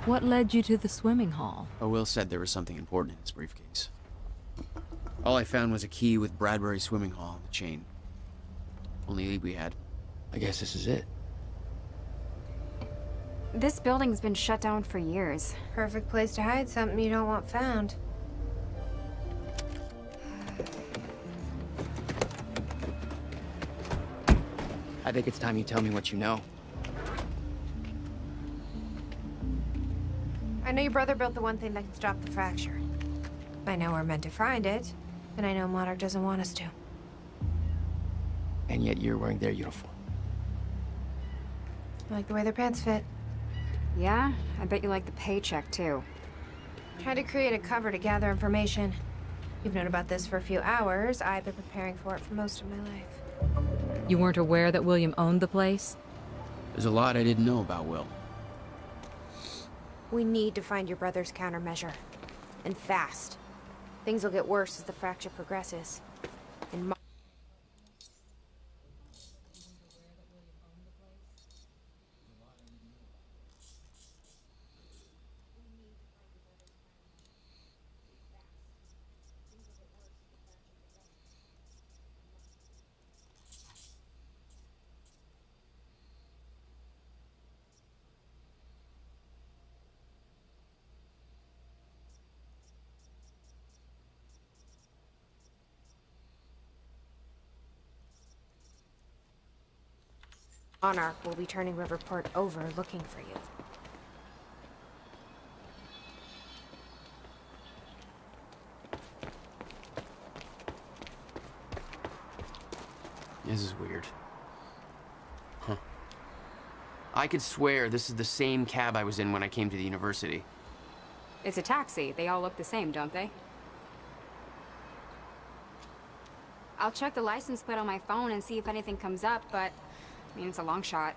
What led you to the swimming hall? Oh, Will said there was something important in his briefcase. All I found was a key with Bradbury Swimming Hall on the chain. Only lead we had. I guess this is it. This building's been shut down for years. Perfect place to hide something you don't want found. I think it's time you tell me what you know. I know your brother built the one thing that can stop the fracture. I know we're meant to find it, and I know Monarch doesn't want us to. And yet you're wearing their uniform. I like the way their pants fit. Yeah? I bet you like the paycheck, too. Tried to create a cover to gather information. You've known about this for a few hours. I've been preparing for it for most of my life. You weren't aware that William owned the place? There's a lot I didn't know about Will. We need to find your brother's countermeasure. And fast. Things will get worse as the fracture progresses. And Monarch will be turning Riverport over looking for you. This is weird. Huh. I could swear this is the same cab I was in when I came to the university. It's a taxi. They all look the same, don't they? I'll check the license plate on my phone and see if anything comes up, but I mean, it's a long shot.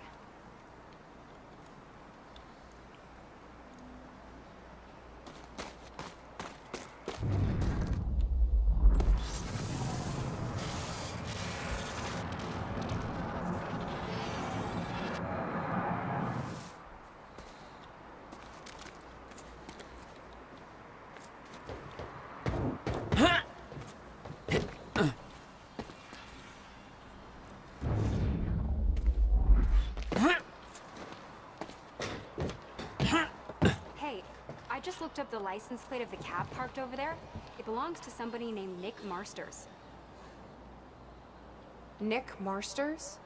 just looked up the license plate of the cab parked over there. It belongs to somebody named Nick Marsters. Nick Marsters?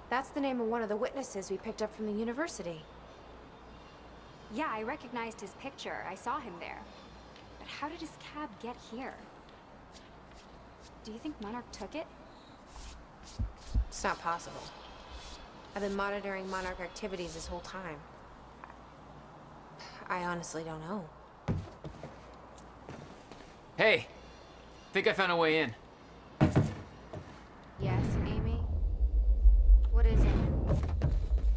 That's the name of one of the witnesses we picked up from the university. Yeah, I recognized his picture. I saw him there. But how did his cab get here? Do you think Monarch took it? It's not possible. I've been monitoring Monarch activities this whole time. I honestly don't know. Hey, think I found a way in. Yes, Amy? What is it?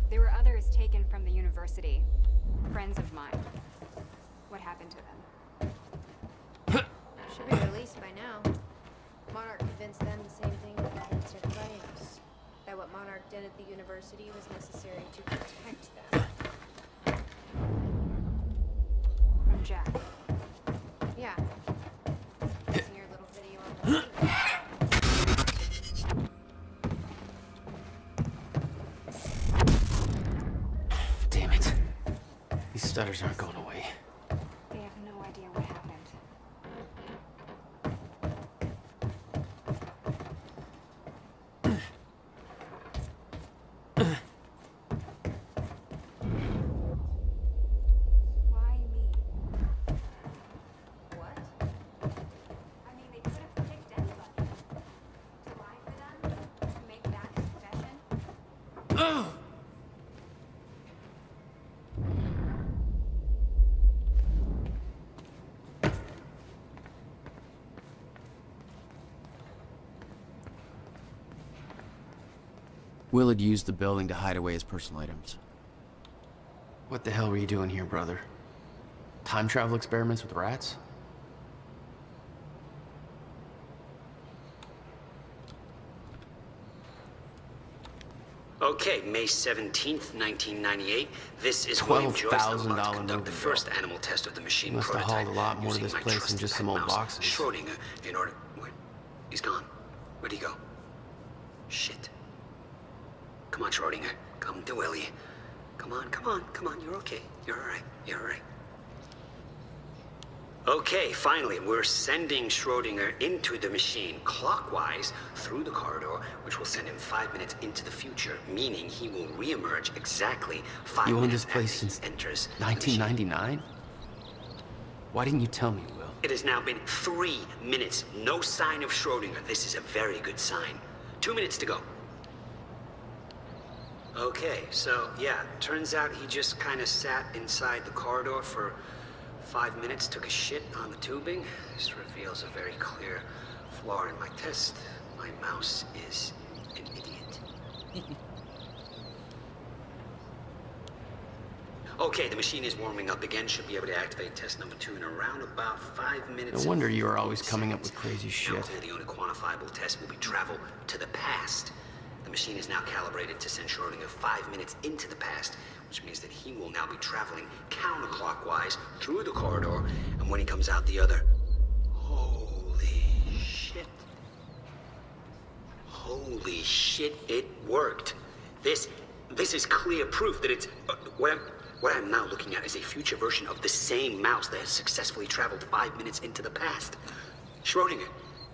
There were others taken from the university. Friends of mine. What happened to them? Should be released by now. Monarch convinced them the same thing that convinced everybody else. That what Monarch did at the university was necessary to protect them. From Jack. Yeah. Using your little video on the Damn it. These stutters aren't going away. They have no idea what happened. Why me? What? I mean, they could have picked anybody. To lie for them? To make that confession? Will had used the building to hide away his personal items. What the hell were you doing here, brother? Time travel experiments with rats? Okay, May 17th, 1998. This is William Joyce. I'm about to conduct the first animal test of the machine You must have prototype. hauled a lot more to using this my place than trusted just pet some old mouse, boxes. Schrodinger, in order... Where? He's gone. Where'd he go? Shit. Come on, Schrodinger. Come to Willie. Come on, come on, come on. You're okay. You're all right. You're all right. Okay, finally, we're sending Schrodinger into the machine clockwise through the corridor, which will send him 5 minutes into the future, meaning he will reemerge exactly 5 You owned minutes this place after he since enters 1999? Why didn't you tell me, Will? It has now been 3 minutes. No sign of Schrodinger. This is a very good sign. 2 minutes to go. Okay, so yeah, turns out he just kind of sat inside the corridor for 5 minutes, took a shit on the tubing. This reveals a very clear flaw in my test. My mouse is an idiot. Okay, the machine is warming up again. Should be able to activate test number 2 in around about 5 minutes. No wonder you were always coming up with crazy shit. Now, the only quantifiable test will be travel to the past. The machine is now calibrated to send Schrodinger 5 minutes into the past, which means that he will now be traveling counterclockwise through the corridor, and when he comes out the other... Holy shit. Holy shit, it worked. This is clear proof that it's... What I'm now looking at is a future version of the same mouse that has successfully traveled 5 minutes into the past. Schrodinger,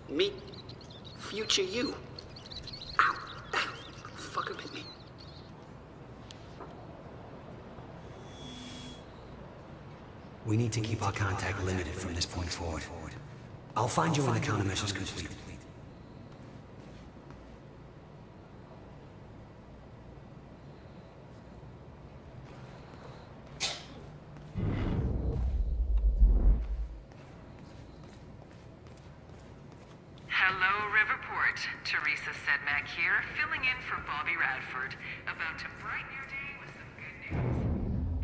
meet future you. Ow, that fucker bit me. We need to keep our contact limited from this point forward. I'll find you when the countermeasure's complete. Hello, Riverport. Teresa Sedmak here, filling in for Bobby Radford. About to brighten your day with some good news.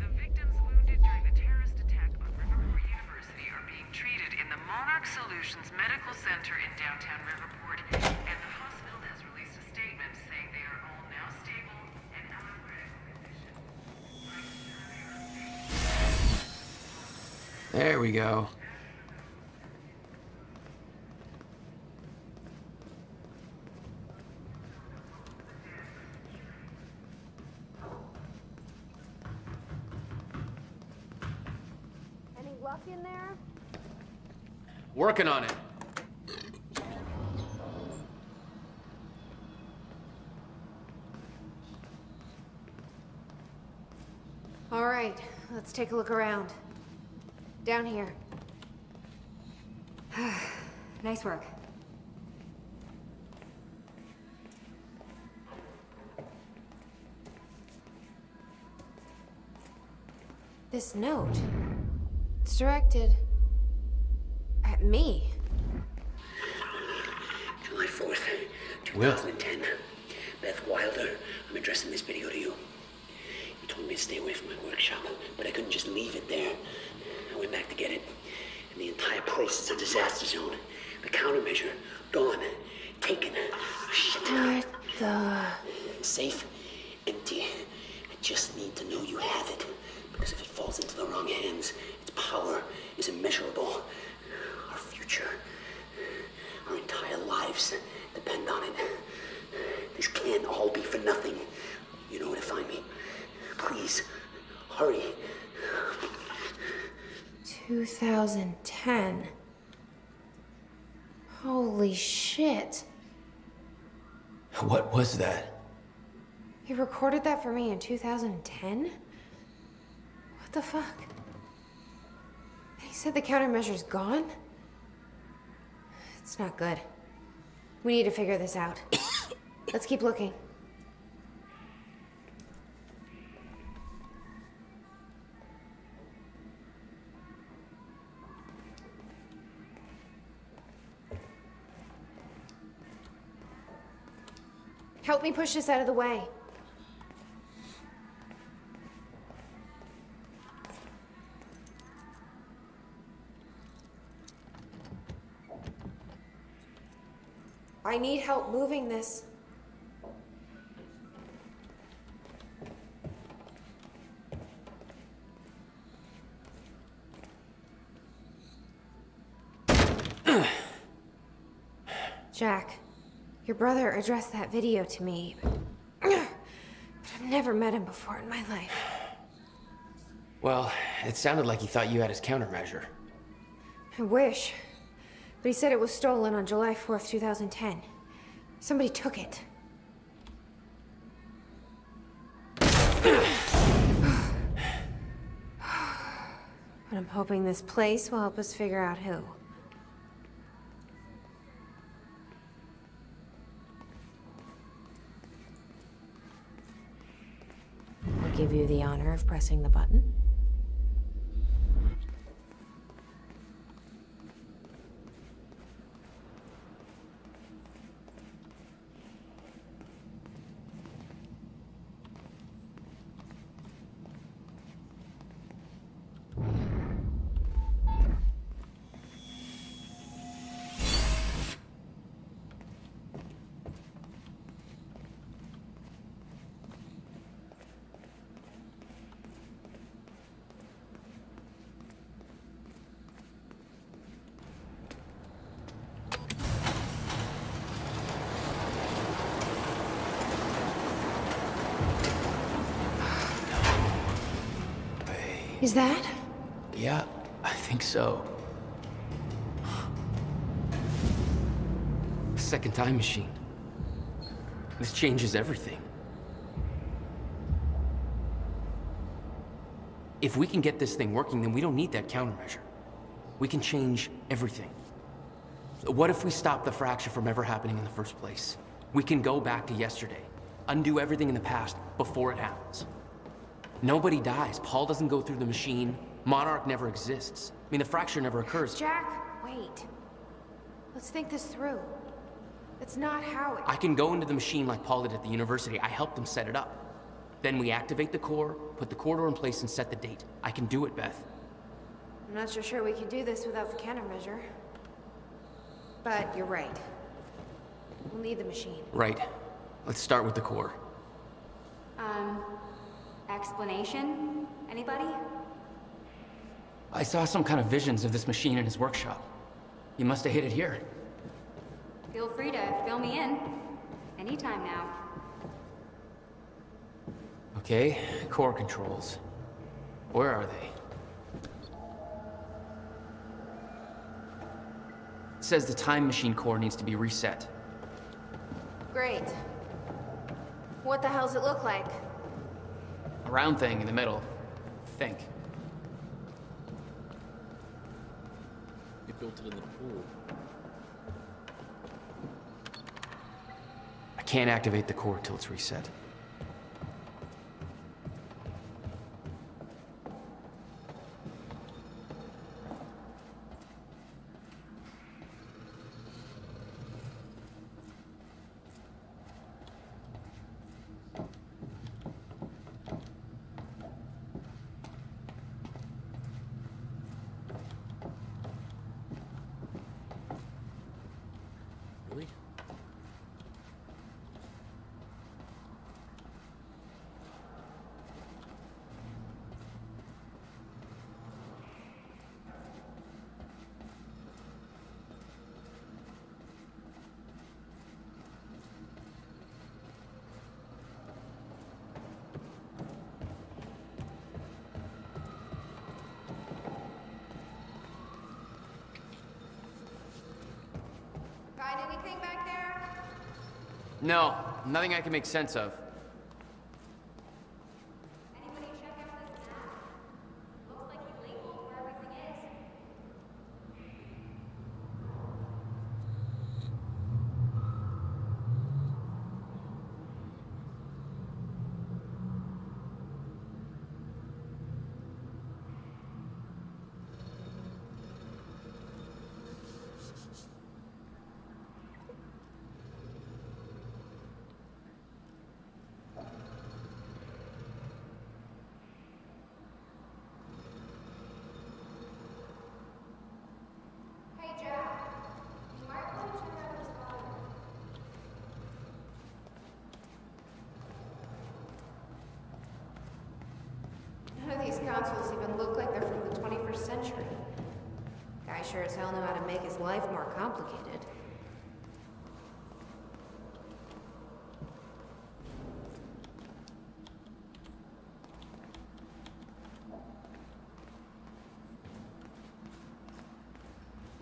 The victims wounded during the terrorist attack on Riverport University are being treated in the Monarch Solutions Medical Center in downtown Riverport, and the hospital has released a statement saying they are all now stable and out of critical condition. There we go. luck in there? Working on it. All right, let's take a look around. Down here. Nice work. This note. It's directed at me. July 4th, 2010. Beth Wilder, I'm addressing this video to you. You told me to stay away from my workshop, but I couldn't just leave it there. I went back to get it, and the entire place is a disaster zone. The countermeasure, gone, taken. Shit. What the? Safe, empty. I just need to know you have it, because if it falls into the wrong hands, its power is immeasurable. Our future, our entire lives depend on it. This can't all be for nothing. You know where to find me. Please, hurry. 2010. Holy shit. What was that? You recorded that for me in 2010? What the fuck? He said the countermeasure's gone? It's not good. We need to figure this out. Let's keep looking. Help me push this out of the way. I need help moving this. Jack, your brother addressed that video to me, but I've never met him before in my life. Well, it sounded like he thought you had his countermeasure. I wish. But he said it was stolen on July 4th, 2010. Somebody took it. But I'm hoping this place will help us figure out who. I'll give you the honor of pressing the button. Is that? Yeah, I think so. Second time machine. This changes everything. If we can get this thing working, then we don't need that countermeasure. We can change everything. What if we stop the fracture from ever happening in the first place? We can go back to yesterday, undo everything in the past before it happens. Nobody dies. Paul doesn't go through the machine. Monarch never exists. I mean, the fracture never occurs. Jack, wait. Let's think this through. That's not how it... I can go into the machine like Paul did at the university. I helped them set it up. Then we activate the core, put the corridor in place, and set the date. I can do it, Beth. I'm not so sure we can do this without the countermeasure. But you're right. We'll need the machine. Right. Let's start with the core. Explanation? Anybody? I saw some kind of visions of this machine in his workshop. You must have hid it here. Feel free to fill me in. Anytime now. Okay, core controls. Where are they? says the time machine core needs to be reset. Great. What the hell's it look like? A round thing in the middle. Think. He built it in the pool. I can't activate the core till it's reset. Really? Find anything back there? No, nothing I can make sense of. Anybody check out this map? Looks like he labeled where everything is. Hey, Jack. You might want to check out this bottle. None of these consoles even look like they're from the 21st century. Guy sure as hell knew how to make his life more complicated.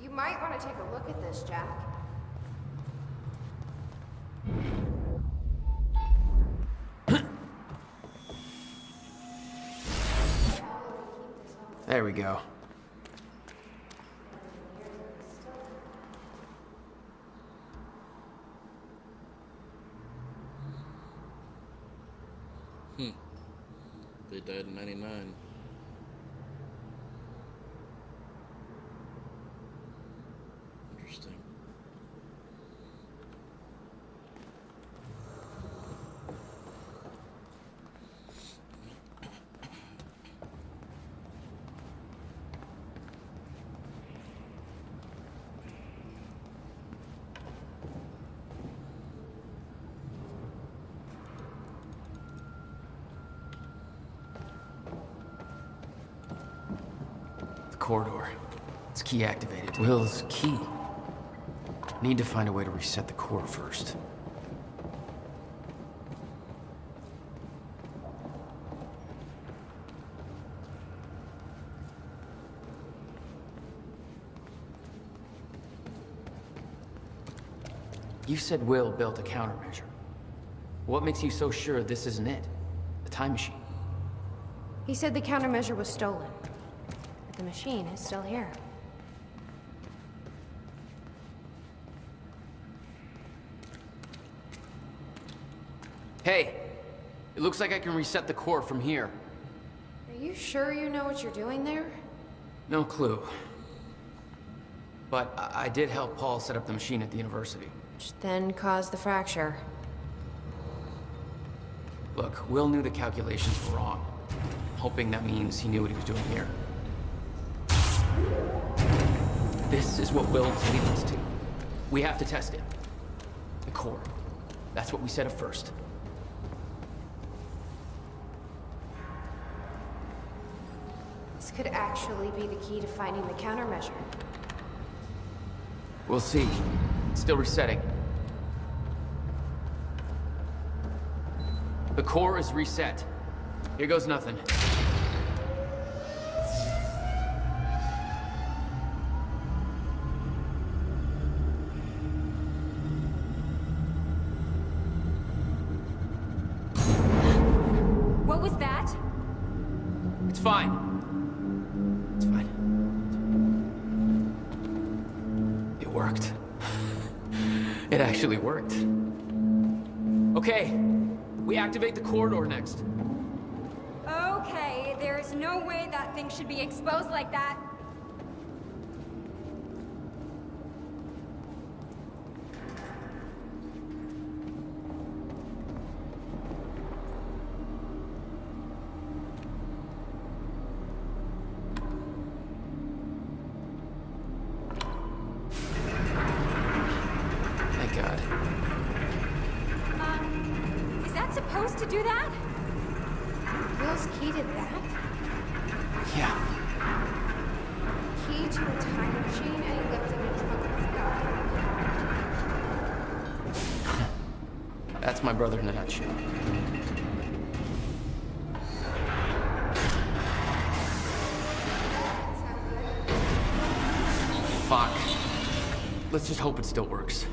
You might want to take a look at this, Jack. There we go. They died in 99. Interesting. The corridor. It's key activated. Will's key. Need to find a way to reset the core first. You said Will built a countermeasure. What makes you so sure this isn't it? The time machine. He said the countermeasure was stolen. But the machine is still here. Hey! It looks like I can reset the core from here. Are you sure you know what you're doing there? No clue. But I did help Paul set up the machine at the university. Which then caused the fracture. Look, Will knew the calculations were wrong. Hoping that means he knew what he was doing here. This is what Will is leading us to. We have to test it. The core. That's what we set up first. This could actually be the key to finding the countermeasure. We'll see. Still resetting. The core is reset. Here goes nothing. that? It's fine. It's fine. It worked. It actually worked. Okay, we activate the corridor next. Okay, there's no way that thing should be exposed like that. Thank God. Is that supposed to do that? Will's key did that? Yeah. Key to a time machine and he left it in a truck with his guy. That's my brother in a nutshell. Fuck. Let's just hope it still works.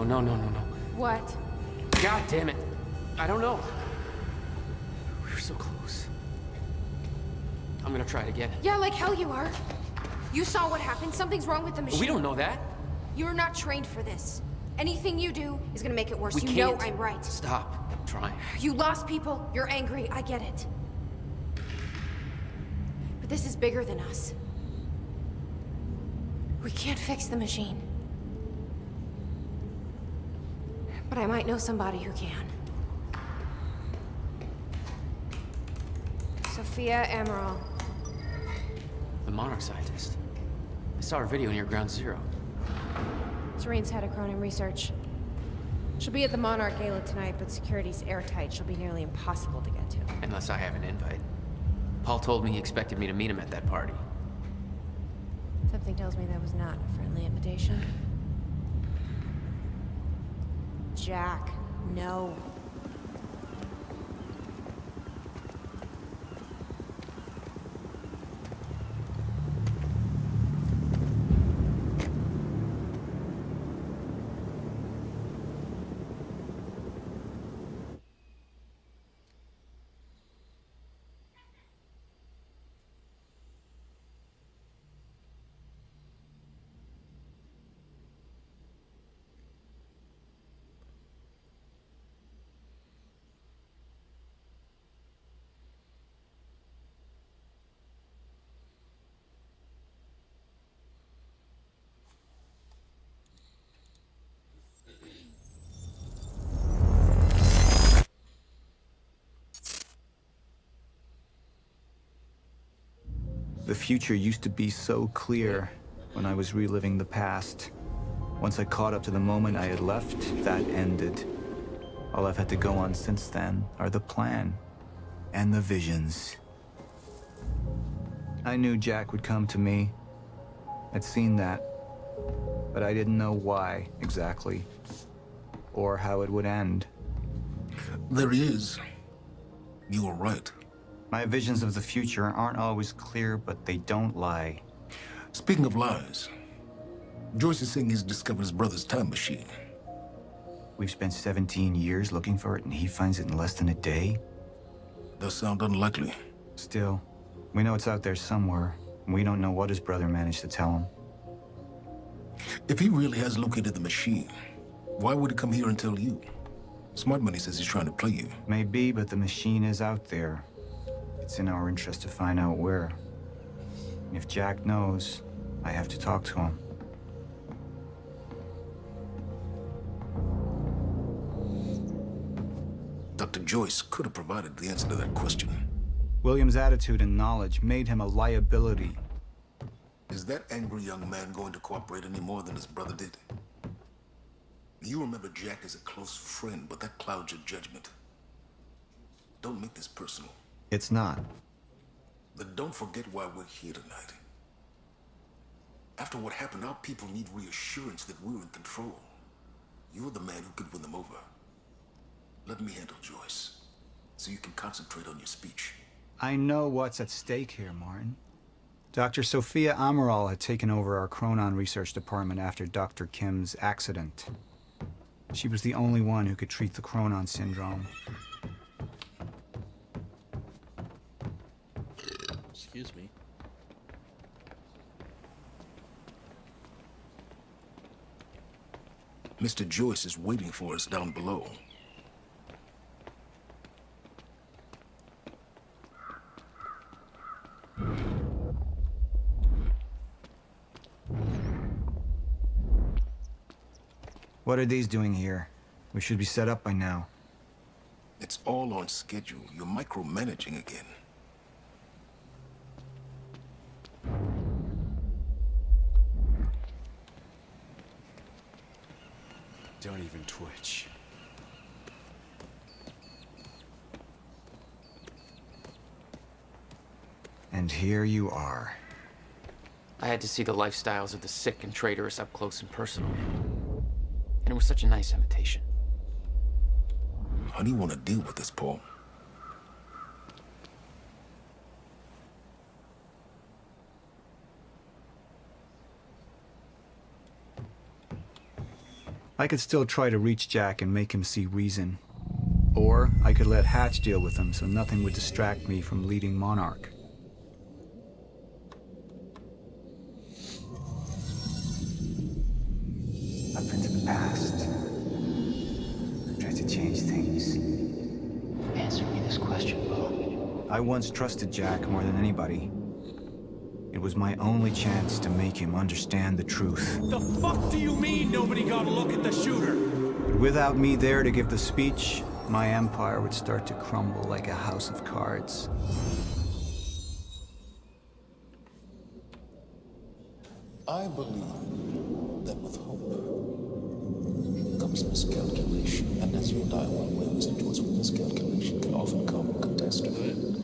No. What? God damn it. I don't know. We were so close. I'm gonna try it again. Yeah, like hell you are. You saw what happened. Something's wrong with the machine. We don't know that. You're not trained for this. Anything you do is gonna make it worse. We You can't. know I'm right. Stop trying. You lost people. You're angry. I get it. But this is bigger than us. We can't fix the machine. But I might know somebody who can. Sophia Amaral. The Monarch scientist. I saw her video near Ground Zero. Serene's head of Cronin Research. She'll be at the Monarch Gala tonight, but security's airtight. She'll be nearly impossible to get to. Unless I have an invite. Paul told me he expected me to meet him at that party. Something tells me that was not a friendly invitation. Jack, no. The future used to be so clear when I was reliving the past. Once I caught up to the moment I had left, that ended. All I've had to go on since then are the plan and the visions. I knew Jack would come to me. I'd seen that, but I didn't know why exactly, or how it would end. There he is. You were right. My visions of the future aren't always clear, but they don't lie. Speaking of lies, Joyce is saying he's discovered his brother's time machine. We've spent 17 years looking for it, and he finds it in less than a day? Does sound unlikely. Still, we know it's out there somewhere, and we don't know what his brother managed to tell him. If he really has located the machine, why would he come here and tell you? Smart Money says he's trying to play you. Maybe, but the machine is out there. It's in our interest to find out where. And if Jack knows, I have to talk to him. Dr. Joyce could have provided the answer to that question. William's attitude and knowledge made him a liability. Is that angry young man going to cooperate any more than his brother did? You remember Jack as a close friend, but that clouds your judgment. Don't make this personal. It's not. But don't forget why we're here tonight. After what happened, our people need reassurance that we're in control. You're the man who could win them over. Let me handle Joyce, so you can concentrate on your speech. I know what's at stake here, Martin. Dr. Sophia Amaral had taken over our Chronon research department after Dr. Kim's accident. She was the only one who could treat the Chronon syndrome. Excuse me. Mr. Joyce is waiting for us down below. What are these doing here? We should be set up by now. It's all on schedule. You're micromanaging again. Don't even twitch. And here you are. I had to see the lifestyles of the sick and traitorous up close and personal. And it was such a nice invitation. How do you want to deal with this, Paul? I could still try to reach Jack and make him see reason. Or I could let Hatch deal with him so nothing would distract me from leading Monarch. Up into the past. Tried to change things. Answer me this question, Bo. I once trusted Jack more than anybody. It was my only chance to make him understand the truth. The fuck do you mean nobody got a look at the shooter? But without me there to give the speech, my empire would start to crumble like a house of cards. I believe that with hope comes miscalculation, and as you and I well know, Mr. Joyce, with miscalculation can often come catastrophe.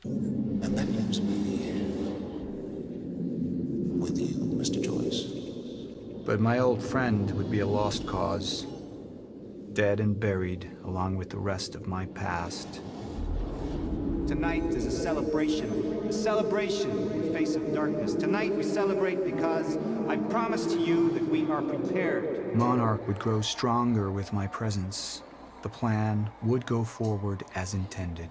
And that leaves me with you, Mr. Joyce. But my old friend would be a lost cause. Dead and buried, along with the rest of my past. Tonight is a celebration in the face of darkness. Tonight we celebrate because I promise to you that we are prepared. Monarch would grow stronger with my presence. The plan would go forward as intended.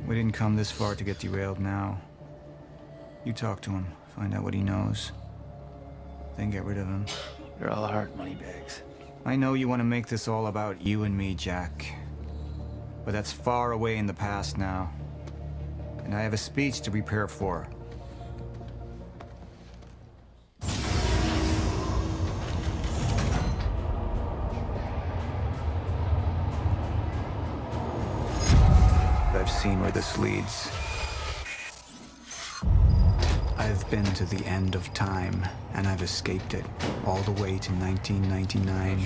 We didn't come this far to get derailed now. You talk to him, find out what he knows, then get rid of him. You're all heart, moneybags. I know you want to make this all about you and me, Jack. But that's far away in the past now. And I have a speech to prepare for. I've seen where this leads. I've been to the end of time, and I've escaped it, all the way to 1999,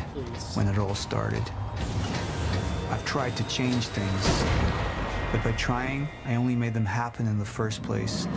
when it all started. I've tried to change things, but by trying, I only made them happen in the first place.